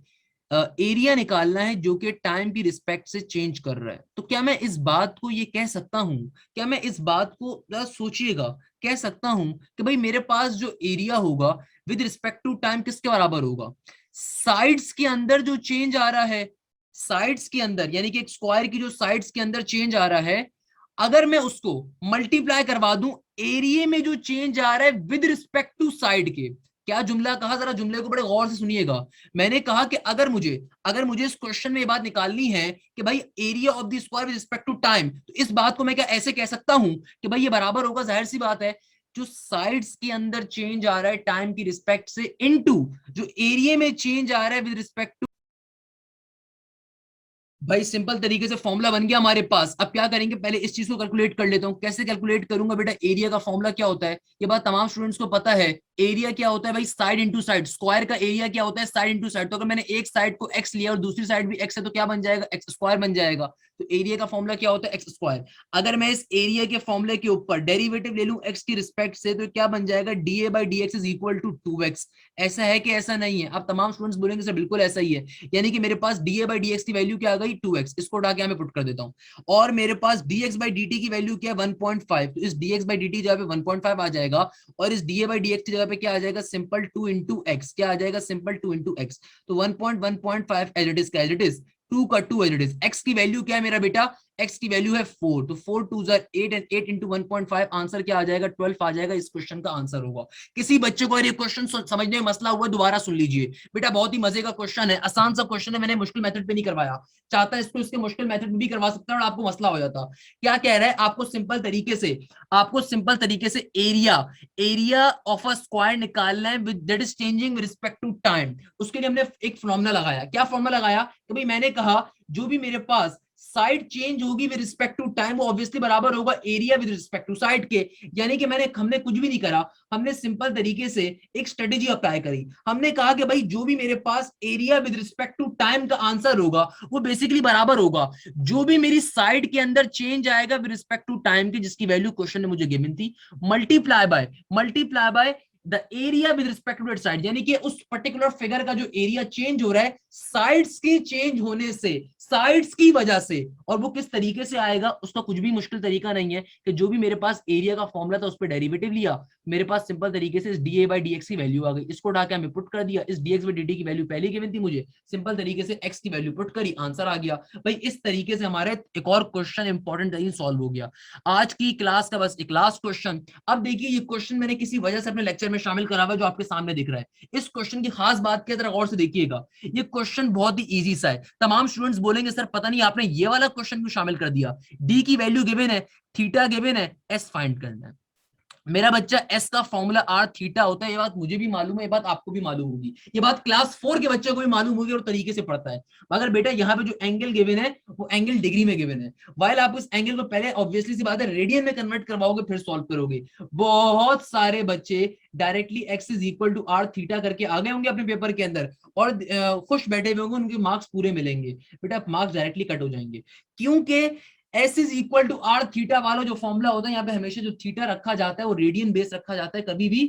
एरिया निकालना है जो कि टाइम की रिस्पेक्ट से चेंज कर रहा है, तो क्या मैं इस बात को ये कह सकता हूं, क्या मैं इस बात को सोचिएगा कह सकता हूं कि भाई मेरे पास जो एरिया होगा विद रिस्पेक्ट टू टाइम किसके बराबर होगा, साइड्स के अंदर जो चेंज आ रहा है, साइड्स के अंदर यानी कि एक स्क्वायर की जो साइड्स के अंदर चेंज आ रहा है, अगर मैं उसको मल्टीप्लाई करवा दूं एरिया में जो चेंज आ रहा है विद रिस्पेक्ट टू साइड के। क्या जुमला कहा, जरा जुमले को बड़े गौर से सुनिएगा। मैंने कहा कि अगर मुझे इस क्वेश्चन में ये बात निकालनी है कि भाई area of the square with respect to time, तो इस बात को मैं क्या ऐसे कह सकता हूं कि भाई ये बराबर होगा, जाहिर सी बात है जो साइड्स के अंदर चेंज आ रहा है टाइम की रिस्पेक्ट से इनटू जो एरिया में चेंज आ रहा है विद रिस्पेक्ट टू। भाई सिंपल तरीके से फॉर्मूला बन गया हमारे पास। अब क्या करेंगे, पहले इस चीज को कैलकुलेट कर लेता हूं। कैसे कैलकुलेट करूंगा बेटा, एरिया का फॉर्मूला क्या होता है ये बात तमाम स्टूडेंट्स को पता है। एरिया क्या होता है भाई, साइड इंटू साइड। स्क्वायर का एरिया क्या होता है, साइड इंटू साइड। तो अगर मैंने एक साइड को एक्स लिया और दूसरी साइड भी एक्स है तो क्या बन जाएगा, एक्स स्क्वायर बन जाएगा। तो एरिया का फॉर्मूला क्या होता है, एक्स स्क्वायर। अगर मैं इस एरिया के फॉर्मूले के ऊपर डेरिवेटिव ले लूं एक्स की रिस्पेक्ट से तो क्या बन जाएगा, dA/dx is equal to 2x। ऐसा है कि ऐसा नहीं है, अब तमाम स्टूडेंट्स बोलेंगे सर बिल्कुल ऐसा ही है। यानी कि मेरे पास dA/dx की वैल्यू क्या आ गई 2x, इसको उठा के मैं पुट कर देता हूं। और मेरे पास dx/dt की वैल्यू क्या है 1.5, तो इस dx/dt की जगह पे 1.5 आ जाएगा और इस dA/dx की जगह पे क्या आ जाएगा, सिंपल 2 इंटू एक्स। क्या आ जाएगा, सिंपल 2 इंटू एक्स। तो 1.1.5 as it is, as it is 2 का 2 एज इट इज। एक्स की वैल्यू क्या है मेरा बेटा, एक्स की वैल्यू है 4, तो 4 2 8 एंड 8 इंटू 1.5 आंसर क्या आ जाएगा 12 आ जाएगा। इस क्वेश्चन का आंसर होगा। किसी बच्चे को अगर ये क्वेश्चन समझने में मसला हुआ दोबारा सुन लीजिए बेटा, बहुत ही मजे का क्वेश्चन है, आसान सा क्वेश्चन है, मैंने मुश्किल मेथड पे नहीं करवाया। चाहता है इसको इसके मुश्किल मेथड में भी करवा सकता है और आपको मसला हो जाता। क्या कह रहा है, आपको सिंपल तरीके से एरिया ऑफ अ स्क्वायर निकालना है that is changing with respect to time. उसके लिए हमने एक फॉर्मूला लगाया। क्या फॉर्मूला लगाया, तो भाई मैंने कहा जो भी मेरे पास साइड चेंज होगी विद रिस्पेक्ट टू टाइम वो ऑब्वियसली बराबर होगा area with respect to side के। यानी कि हमने कुछ भी नहीं करा, हमने सिंपल तरीके से एक स्ट्रेटेजी अप्लाई करी। हमने कहा कि भाई जो भी मेरे पास area with respect to time का आंसर होगा वो बेसिकली बराबर होगा जो भी मेरी साइड के अंदर चेंज आएगा विद रिस्पेक्ट टू टाइम की, जिसकी वैल्यू क्वेश्चन ने मुझे गिवन थी, multiply by the area with respect to that side, यानी कि उस पर्टिकुलर फिगर का जो एरिया चेंज हो रहा है साइड्स के चेंज होने से, साइड्स की वजह से। और वो किस तरीके से आएगा, उसका कुछ भी मुश्किल तरीका नहीं है कि जो भी मेरे पास एरिया का फॉर्मूला था उस पर डेरिवेटिव लिया, मेरे पास सिंपल तरीके से इस D A by D x की वैल्यू आ गई, इसको उठा के हमें पुट कर दिया, इस D x by D T की वैल्यू पहले गिवन थी मुझे, सिंपल तरीके से एक्स की वैल्यू पुट करी, आंसर आ गया भाई। इस तरीके से हमारे एक और क्वेश्चन इंपॉर्टेंट सॉल्व हो गया। आज की क्लास का बस एक लास्ट क्वेश्चन। अब देखिए ये क्वेश्चन मैंने किसी वजह से अपने लेक्चर में शामिल करा हुआ है जो आपके सामने दिख रहा है। इस क्वेश्चन की खास बात की तरह गौर से देखिएगा, ये क्वेश्चन बहुत ही इजी सा है। तमाम स्टूडेंट्स बोलेंगे सर पता नहीं आपने ये वाला क्वेश्चन क्यों शामिल कर दिया, डी की वैल्यू गिवन है, थीटा गिवन है, एस फाइंड करना है। मेरा बच्चा एस का फॉर्मूला आर थीटा होता है, ये बात मुझे भी मालूम है, ये बात आपको भी मालूम होगी, ये बात क्लास 4 के बच्चे को भी मालूम होगी और तरीके से पढ़ता है। मगर बेटा यहाँ पे जो एंगल गिवन है वो एंगल डिग्री में गिवन है, वाइल आप उस एंगल को पहले ऑब्वियसली सी बात है रेडियन में कन्वर्ट करवाओगे फिर सॉल्व करोगे। बहुत सारे बच्चे directly x is equal to r theta करके आ गए होंगे अपने पेपर के अंदर और खुश बैठे हुए होंगे, उनके मार्क्स पूरे मिलेंगे। बेटा मार्क्स डायरेक्टली कट हो जाएंगे, क्योंकि S is equal to r theta वाला जो फॉर्मूला होता है यहाँ पे हमेशा जो थीटा रखा जाता है वो रेडियन बेस रखा जाता है, कभी भी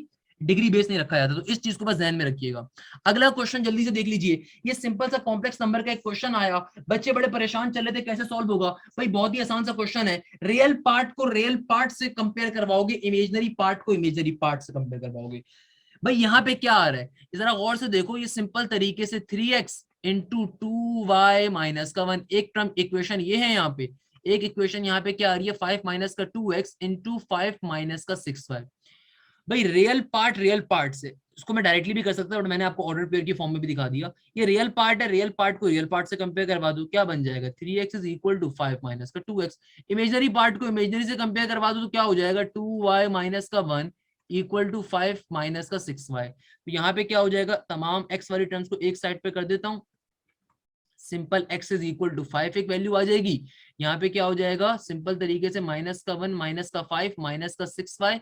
डिग्री बेस नहीं रखा जाता। तो इस चीज को बस ध्यान में रखिएगा। अगला क्वेश्चन जल्दी से देख लीजिए, ये सिंपल सा कॉम्प्लेक्स नंबर का एक क्वेश्चन आया, बच्चे बड़े परेशान चल रहे थे कैसे सॉल्व होगा। भाई बहुत ही आसान सा क्वेश्चन है, रियल पार्ट को रियल पार्ट से कंपेयर करवाओगे, इमेजनरी पार्ट को इमेजनरी पार्ट से कंपेयर करवाओगे। भाई यहाँ पे क्या आ रहा है जरा गौर से देखो, ये सिंपल तरीके से 3x इंटू 2y माइनस का 1, एक टर्म इक्वेशन ये है यहाँ पे, एक इक्वेशन यहाँ पे क्या आ रही है 5 माइनस का 2x इंटू 5 माइनस का 6y। भाई रियल पार्ट से उसको मैं डायरेक्टली भी कर सकता हूँ, मैंने आपको ऑर्डर पेयर की फॉर्म में भी दिखा दिया। ये रियल पार्ट है, रियल पार्ट को रियल पार्ट से कंपेयर करवा दो, क्या बन जाएगा 3x is equal to 5 minus का 2x। इमेजनरी पार्ट को इमेजनरी से कंपेयर करवा दो तो क्या हो जाएगा 2y माइनस का 1 इक्वल टू 5 माइनस का 6y। तो यहाँ पे क्या हो जाएगा, तमाम x वाली टर्म्स को एक साइड पे कर देता हूँ, simple x is equal to 5 एक वैल्यू आ जाएगी, यहाँ पे क्या हो जाएगा सिंपल तरीके से माइनस का 1 माइनस का 5 माइनस का 6y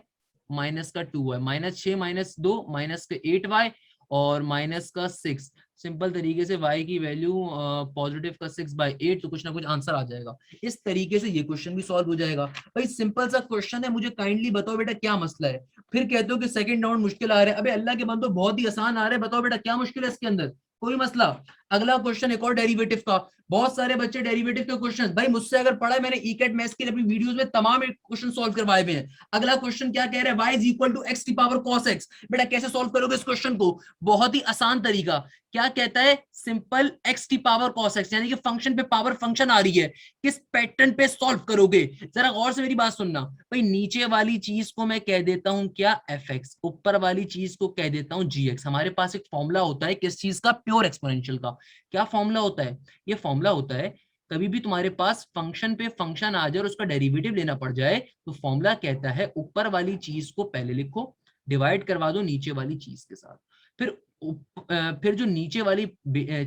माइनस का 2y, माइनस 6 माइनस 2 माइनस का 8y और माइनस का 6, सिंपल तरीके से y की वैल्यू पॉजिटिव का 6/8, तो कुछ ना कुछ आंसर आ जाएगा। इस तरीके से ये क्वेश्चन भी सॉल्व हो जाएगा। भाई सिंपल सा क्वेश्चन है, मुझे काइंडली बताओ बेटा क्या मसला है। फिर कहते हो कि सेकंड राउंड मुश्किल आ रहा है, अबे अल्लाह के बंदो बहुत ही आसान आ रहा है, बताओ बेटा क्या मुश्किल है इसके अंदर, कोई मसला। अगला क्वेश्चन एक और डेरिवेटिव का, बहुत सारे बच्चे डेरिवेटिव के क्वेश्चन भाई मुझसे अगर पढ़ा है, मैंने ईकेट मैथ्स के लिए अपनी वीडियोस में तमाम क्वेश्चन सॉल्व करवाए हुए हैं। अगला क्वेश्चन क्या कह रहा है, y is equal to x की पावर cos x। बेटा कैसे सॉल्व करोगे इस क्वेश्चन को, बहुत ही आसान तरीका, क्या कहता है सिंपल x की पावर cos x, यानी कि फंक्शन पे पावर फंक्शन आ रही है, किस पैटर्न पे सॉल्व करोगे। जरा गौर से मेरी बात सुनना, भाई नीचे वाली चीज को मैं कह देता हूं क्या fx, ऊपर वाली चीज को कह देता हूं gx। हमारे पास एक फॉर्मूला होता है किस चीज का, प्योर एक्सपोनेंशियल का। क्या फॉर्मूला होता है, ये फॉर्मूला होता है कभी भी तुम्हारे पास फंक्शन पे फंक्शन आ जाए और उसका डेरिवेटिव लेना पड़ जाए तो फॉर्मूला कहता है ऊपर वाली चीज को पहले लिखो, डिवाइड करवा दो नीचे वाली चीज के साथ, फिर जो नीचे वाली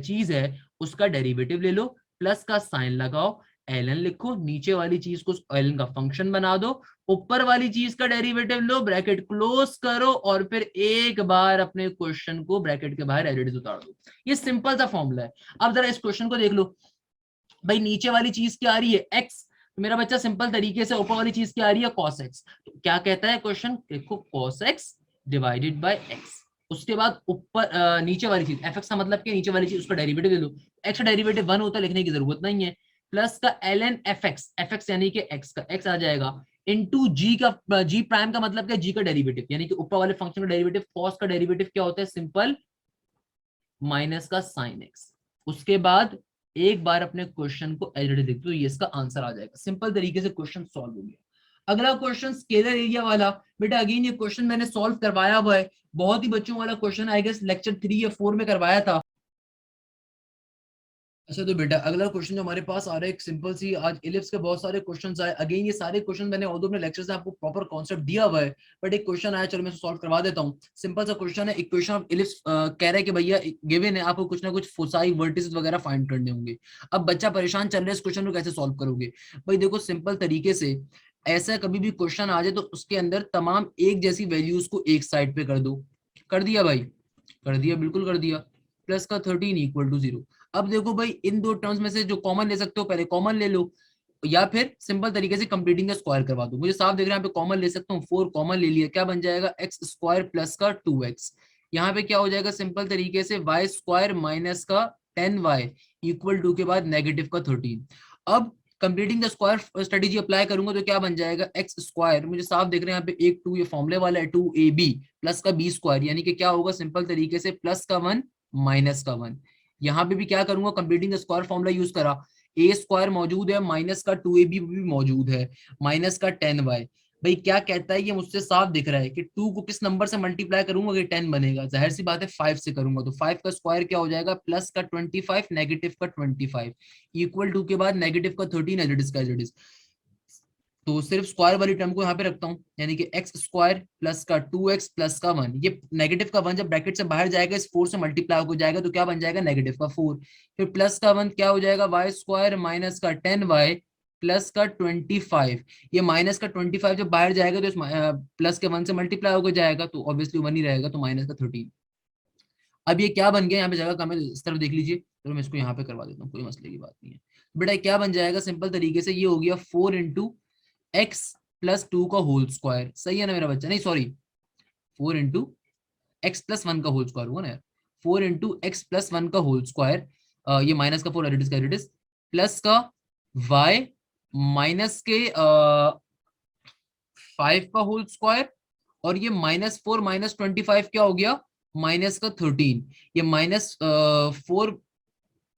चीज है उसका डेरिवेटिव ले लो, प्लस का साइन लगाओ, एलन लिखो, नीचे वाली चीज को एलन का फंक्शन बना दो, ऊपर वाली चीज का डेरिवेटिव लो, ब्रैकेट क्लोज करो और फिर एक बार अपने क्वेश्चन को ब्रैकेट के बाहर एडिट उतार दो। ये सिंपल सा फॉर्मूला है। अब जरा इस क्वेश्चन को देख लो, भाई नीचे वाली चीज क्या आ रही है x, तो मेरा बच्चा सिंपल तरीके से ऊपर वाली चीज क्या आ रही है cos x। तो क्या कहता है क्वेश्चन, देखो cos x divided by x, उसके बाद ऊपर नीचे वाली चीज fx का मतलब क्या, नीचे वाली चीज उसका डेरिवेटिव ले लो, x का डेरिवेटिव 1 होता है लिखने की जरूरत नहीं है, प्लस का ln fx यानी कि x का x आ जाएगा इनटू g का, g प्राइम का मतलब क्या, g का डेरिवेटिव, यानी कि ऊपर वाले फंक्शन का डेरिवेटिव, cos का डेरिवेटिव क्या होता है सिंपल माइनस का साइन x। उसके बाद एक बार अपने क्वेश्चन को एडिट देख दो, ये इसका आंसर आ जाएगा, सिंपल तरीके से क्वेश्चन सॉल्व हो गया। अगला क्वेश्चन स्केलर एरिया वाला, बेटा अगेन ये क्वेश्चन मैंने सॉल्व करवाया हुआ है, बहुत ही बच्चों वाला क्वेश्चन आई गेस लेक्चर 3 या 4 में करवाया था। अच्छा तो बेटा अगला क्वेश्चन जो हमारे पास आ रहा है एक सिंपल सी, आज इलिप्स के बहुत सारे क्वेश्चंस आए, अगेन ये सारे क्वेश्चन मैंने ऑल्दो अपने लेक्चर से आपको प्रॉपर कॉन्सेप्ट दिया हुआ है, बट एक क्वेश्चन आया, चलो मैं सॉल्व करवा देता हूँ। सिंपल सा क्वेश्चन है, इक्वेशन ऑफ इलिप्स कह रहा है कि भैया गिवन है आपको कुछ ना कुछ फोसाई वर्टिसेस वगैरह फाइंड करने होंगे। अब बच्चा परेशान चल रहा है इस क्वेश्चन को कैसे सॉल्व करोगे। भाई देखो सिंपल तरीके से ऐसा कभी भी क्वेश्चन आ जाए तो उसके अंदर तमाम एक जैसी वैल्यूज को एक साइड पे कर दो, कर दिया भाई, कर दिया, बिल्कुल कर दिया, प्लस का 13 इक्वल टू 0। अब देखो भाई इन दो टर्म्स में से जो कॉमन ले सकते हो पहले कॉमन ले लो, या फिर सिंपल तरीके से कंप्लीटिंग द स्क्वायर करवा दूं। मुझे साफ दिख रहा है, यहाँ पे कॉमन ले सकता हूँ, 4 कॉमन ले लिया, क्या बन जाएगा एक्स स्क्वायर प्लस का 2x। यहाँ पे क्या हो जाएगा सिंपल तरीके से वाई स्क्वायर माइनस का 10y इक्वल टू के बाद नेगेटिव का 13। अब completing the square strategy apply करूंगा तो क्या बन जाएगा एक्स स्क्वायर, मुझे साफ दिख रहा है यहाँ पे 1 2 ये फॉर्मूले वाला है 2ab प्लस का बी स्क्वायर, यानी कि क्या होगा सिंपल तरीके से प्लस का 1 माइनस का 1। यहाँ पे भी क्या करूंगा completing the square formula use करा, ए स्क्वायर मौजूद है माइनस का 2ab भी मौजूद है माइनस का 10y। भाई क्या कहता है ये, मुझसे साफ दिख रहा है कि 2 को किस नंबर से मल्टीप्लाई करूंगा कि 10 बनेगा, जाहिर सी बात है 5 से करूंगा, तो 5 का स्क्वायर क्या हो जाएगा प्लस का 25 नेगेटिव का 25 इक्वल टू के बाद नेगेटिव का 13 एज इट इज का एज इट इज। तो सिर्फ स्क्वायर वाली टर्म को यहाँ पे रखता हूँ, यानी कि एक्स स्क्वायर प्लस का 2x प्लस का 1, ये नेगेटिव का 1 जब ब्रैकेट से बाहर जाएगा इस 4 से मल्टीप्लाई हो जाएगा तो क्या बन जाएगा नेगेटिव का 4, फिर प्लस का 1 क्या हो जाएगा वाई स्क्वायर माइनस का 10y प्लस का 25। ये माइनस का 25 जब बाहर जाएगा तो इस प्लस के 1 से मल्टीप्लाई होकर जाएगा तो ऑब्वियसली 1 ही रहेगा, तो माइनस का 13। अब ये क्या बन गया, यहाँ पे जगह कम है इस तरफ देख लीजिए, तो मैं इसको यहाँ पे करवा देता हूँ, कोई मसले की बात नहीं है बेटा। क्या बन जाएगा सिंपल तरीके से, ये हो गया 4 इंटू एक्स प्लस 2 का होल स्क्वायर, सही है ना मेरा बच्चा, नहीं सॉरी 4 इंटू एक्स प्लस 1 का होल स्क्वायर हुआ ना यार, 4 इंटू एक्स प्लस 1 का होल स्क्वायर, ये माइनस का 4 एडिटिस का एडिटिस प्लस का y माइनस के 5 का होल स्क्वायर, और ये -4 -25 क्या हो गया माइनस का 13, ये -4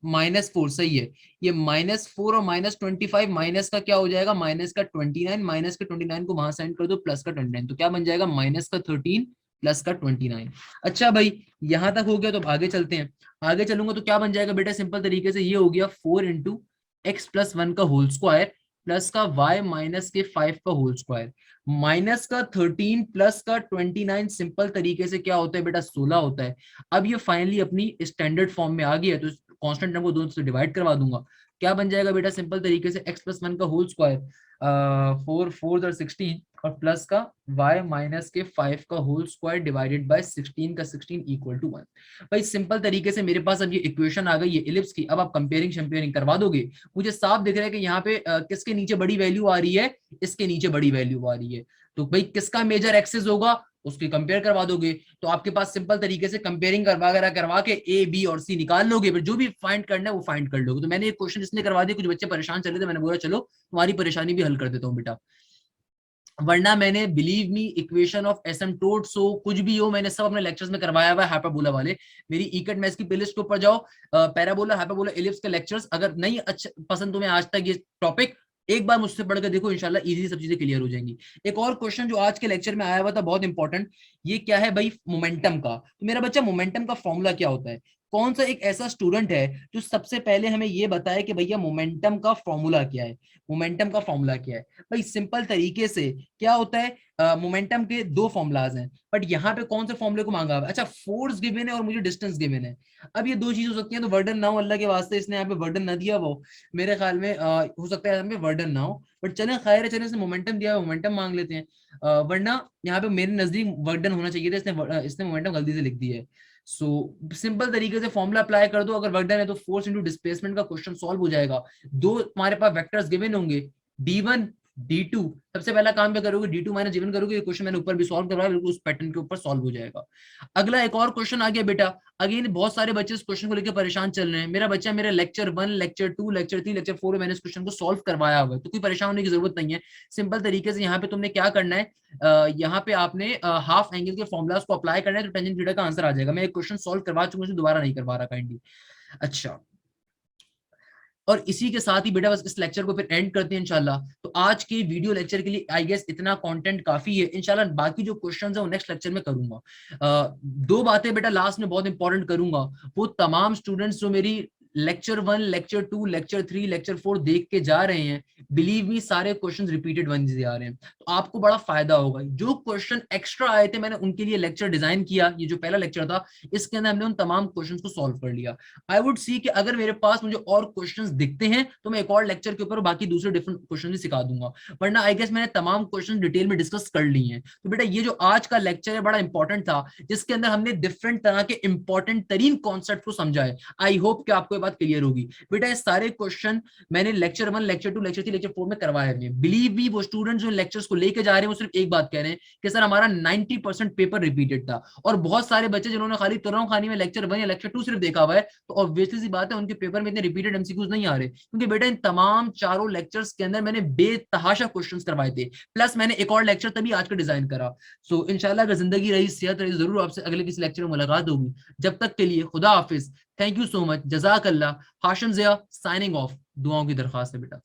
-4 सही है, ये -4 और -25 माइनस का क्या हो जाएगा माइनस का 29, माइनस का 29 को वहां साइन कर दो प्लस का 29, तो क्या बन जाएगा माइनस का 13 प्लस का 29। अच्छा भाई यहां तक हो गया, तो आगे चलते हैं, आगे चलूंगा तो क्या बन जाएगा बेटा सिंपल तरीके से, ये हो गया 4 इंटू एक्स प्लस 1 का होल स्क्वायर प्लस का y माइनस के 5 का होल स्क्वायर माइनस का 13 प्लस का 29 सिंपल तरीके से क्या होता है बेटा 16 होता है। अब ये फाइनली अपनी स्टैंडर्ड फॉर्म में आ गया है, तो कांस्टेंट टर्म को दोनों से डिवाइड करवा दूंगा, क्या बन जाएगा बेटा सिंपल तरीके से x प्लस 1 का होल स्क्वायर 4 4 और 16 और प्लस का y माइनस के 5 का होल स्क्वायर डिवाइडेड बाय 16 का 16 इक्वल टू 1। भाई सिंपल तरीके से मेरे पास अब ये इक्वेशन आ गई है इलिप्स की, अब आप कंपेयरिंग शंपेयरिंग करवा दोगे, मुझे साफ दिख रहा है कि यहाँ पे किसके नीचे बड़ी वैल्यू आ रही है, इसके नीचे बड़ी वैल्यू आ रही है, तो भाई किसका मेजर एक्सेस होगा उसकी कंपेयर करवा दोगे, तो आपके पास सिंपल तरीके से कंपेयरिंग करवा के ए बी और सी निकाल लोगे, फिर जो भी फाइंड करना है वो फाइंड कर लोगे। तो मैंने एक क्वेश्चन इसलिए करवा दिया, कुछ बच्चे परेशान चल रहे थे, मैंने बोला चलो तुम्हारी परेशानी भी हल कर देता हूँ बेटा, वरना मैंने believe me equation of asymptotes हो कुछ भी हो मैंने सब अपने लेक्चर्स में करवाया हुआ है, हाइपरबोला वाले, मेरी इकेट मैथ्स की प्लेलिस्ट के ऊपर जाओ, पैराबोला हाइपरबोला इलिप्स के लेक्चर्स, अगर नहीं अच्छा पसंद तुम्हें आज तक ये टॉपिक, एक बार मुझसे पढ़ के देखो इंशाल्लाह इजी सब चीजें क्लियर हो जाएंगी। एक और क्वेश्चन जो आज के लेक्चर में आया हुआ था बहुत इंपॉर्टेंट, ये क्या है भाई मोमेंटम का, तो मेरा बच्चा मोमेंटम का फॉर्मूला क्या होता है, कौन सा एक ऐसा स्टूडेंट है जो सबसे पहले हमें ये बताए कि भैया मोमेंटम का फॉर्मूला क्या है, मोमेंटम का फॉर्मूला क्या है। भाई सिंपल तरीके से क्या होता है, मोमेंटम के दो फॉर्मुलाज हैं, बट यहाँ पे कौन से फॉर्मूले को मांगा है, अच्छा फोर्स गिवन है और मुझे डिस्टेंस गिवन है, अब ये दो चीज हो सकती है, तो वर्डन ना हो अल्लाह के वास्ते, इसने यहाँ पे वर्डन ना दिया वो मेरे ख्याल में हो सकता है यहाँ पे वर्डन ना हो, बट चले खैर है, चले इसने मोमेंटम दिया है मोमेंटम मांग लेते हैं, वरना यहाँ पे मेरे नजदीक वर्डन होना चाहिए था, इसने मोमेंटम गलती से लिख दिया है। सो सिंपल तरीके से फॉर्मुला अप्लाई कर दो, अगर वर्डन है तो फोर्स इंटू डिस्प्लेसमेंट का क्वेश्चन सॉल्व हो जाएगा, दो तुम्हारे पास वेक्टर्स गिवन होंगे d1 d2, सबसे पहला काम क्या करोगे d2 माइनस d1 करोगे, ये क्वेश्चन मैंने ऊपर भी सॉल्व करवाया, बिल्कुल उस पैटर्न के ऊपर सॉल्व हो जाएगा। अगला एक और क्वेश्चन आ गया बेटा, अगेन बहुत सारे बच्चे इस क्वेश्चन को लेकर परेशान चल रहे हैं, मेरा बच्चा मेरे लेक्चर 1 लेक्चर 2 लेक्चर 3 लेक्चर 4 में मैंने इस क्वेश्चन को सॉल्व करवाया हुआ है, तो कोई परेशान होने की जरूरत नहीं है, सिंपल तरीके से यहाँ पे तुमने क्या करना है, यहाँ पे आपने हाफ एंगल के फॉर्मुलाज को अप्लाई करना है, तो टेंजेंट थीटा का आंसर आ जाएगा, मैं एक क्वेश्चन सॉल्व करवा चुका हूं, दोबारा नहीं करवा रहा काइंडली। अच्छा और इसी के साथ ही बेटा बस इस लेक्चर को फिर एंड करते हैं इंशाल्लाह, तो आज के वीडियो लेक्चर के लिए आई गेस इतना कंटेंट काफी है, इंशाल्लाह बाकी जो क्वेश्चंस है वो नेक्स्ट लेक्चर में करूंगा। दो बातें बेटा लास्ट में बहुत इंपॉर्टेंट करूंगा, वो तमाम स्टूडेंट्स जो मेरी लेक्चर 1 लेक्चर 2 लेक्चर 3 लेक्चर 4 देख के जा रहे हैं, बिलीव मी सारे क्वेश्चंस रिपीटेड वन से आ रहे हैं, तो आपको बड़ा फायदा होगा, जो क्वेश्चन एक्स्ट्रा आए थे मैंने उनके लिए लेक्चर डिजाइन किया, ये जो पहला लेक्चर था इसके अंदर हमने उन तमाम क्वेश्चंस को सॉल्व कर लिया। आई वुड सी कि अगर मेरे पास मुझे और क्वेश्चंस दिखते हैं तो मैं एक और लेक्चर के ऊपर बाकी दूसरे डिफरेंट क्वेश्चन भी सिखा दूंगा, वरना आई गेस मैंने तमाम क्वेश्चन डिटेल में डिस्कस कर लिए हैं। तो बेटा ये जो आज का लेक्चर है बड़ा इंपॉर्टेंट था, जिसके अंदर हमने डिफरेंट तरह के इंपॉर्टेंट तरीन कॉन्सेप्ट को समझा है। आई होप कि आपको बात क्लियर होगी। बेटा ये सारे क्वेश्चन मैंने लेक्चर 1, लेक्चर 2, लेक्चर 3, लेक्चर 4 में करवाए हैं। बिलीव मी, वो स्टूडेंट जो लेक्चर्स को लेके जा रहे हैं वो सिर्फ एक बात कह रहे हैं कि सर हमारा 90% पेपर रिपीटेड था। और बहुत सारे बच्चे जिन्होंने खाली तुरंग खानी में लेक्चर 1 या लेक्चर 2 सिर्फ देखा हुआ है, तो ऑब्वियसली सी बात है उनके पेपर में इतने रिपीटेड एमसीक्यूज नहीं आ रहे, क्योंकि बेटा इन तमाम चारों लेक्चर्स के अंदर मैंने बेतहाशा क्वेश्चंस करवाए थे, प्लस मैंने एक और लेक्चर तभी आज का डिजाइन करा। सो इंशाल्लाह अगर जिंदगी रही, सेहत रही, जरूर आपसे अगले किसी लेक्चर में मुलाकात होगी। जब तक के लिए खुदा हाफिज, थैंक यू सो मच, जजाक अल्लाह। हाशिम ज़िया साइनिंग ऑफ, दुआओं की दरखास्त है बेटा।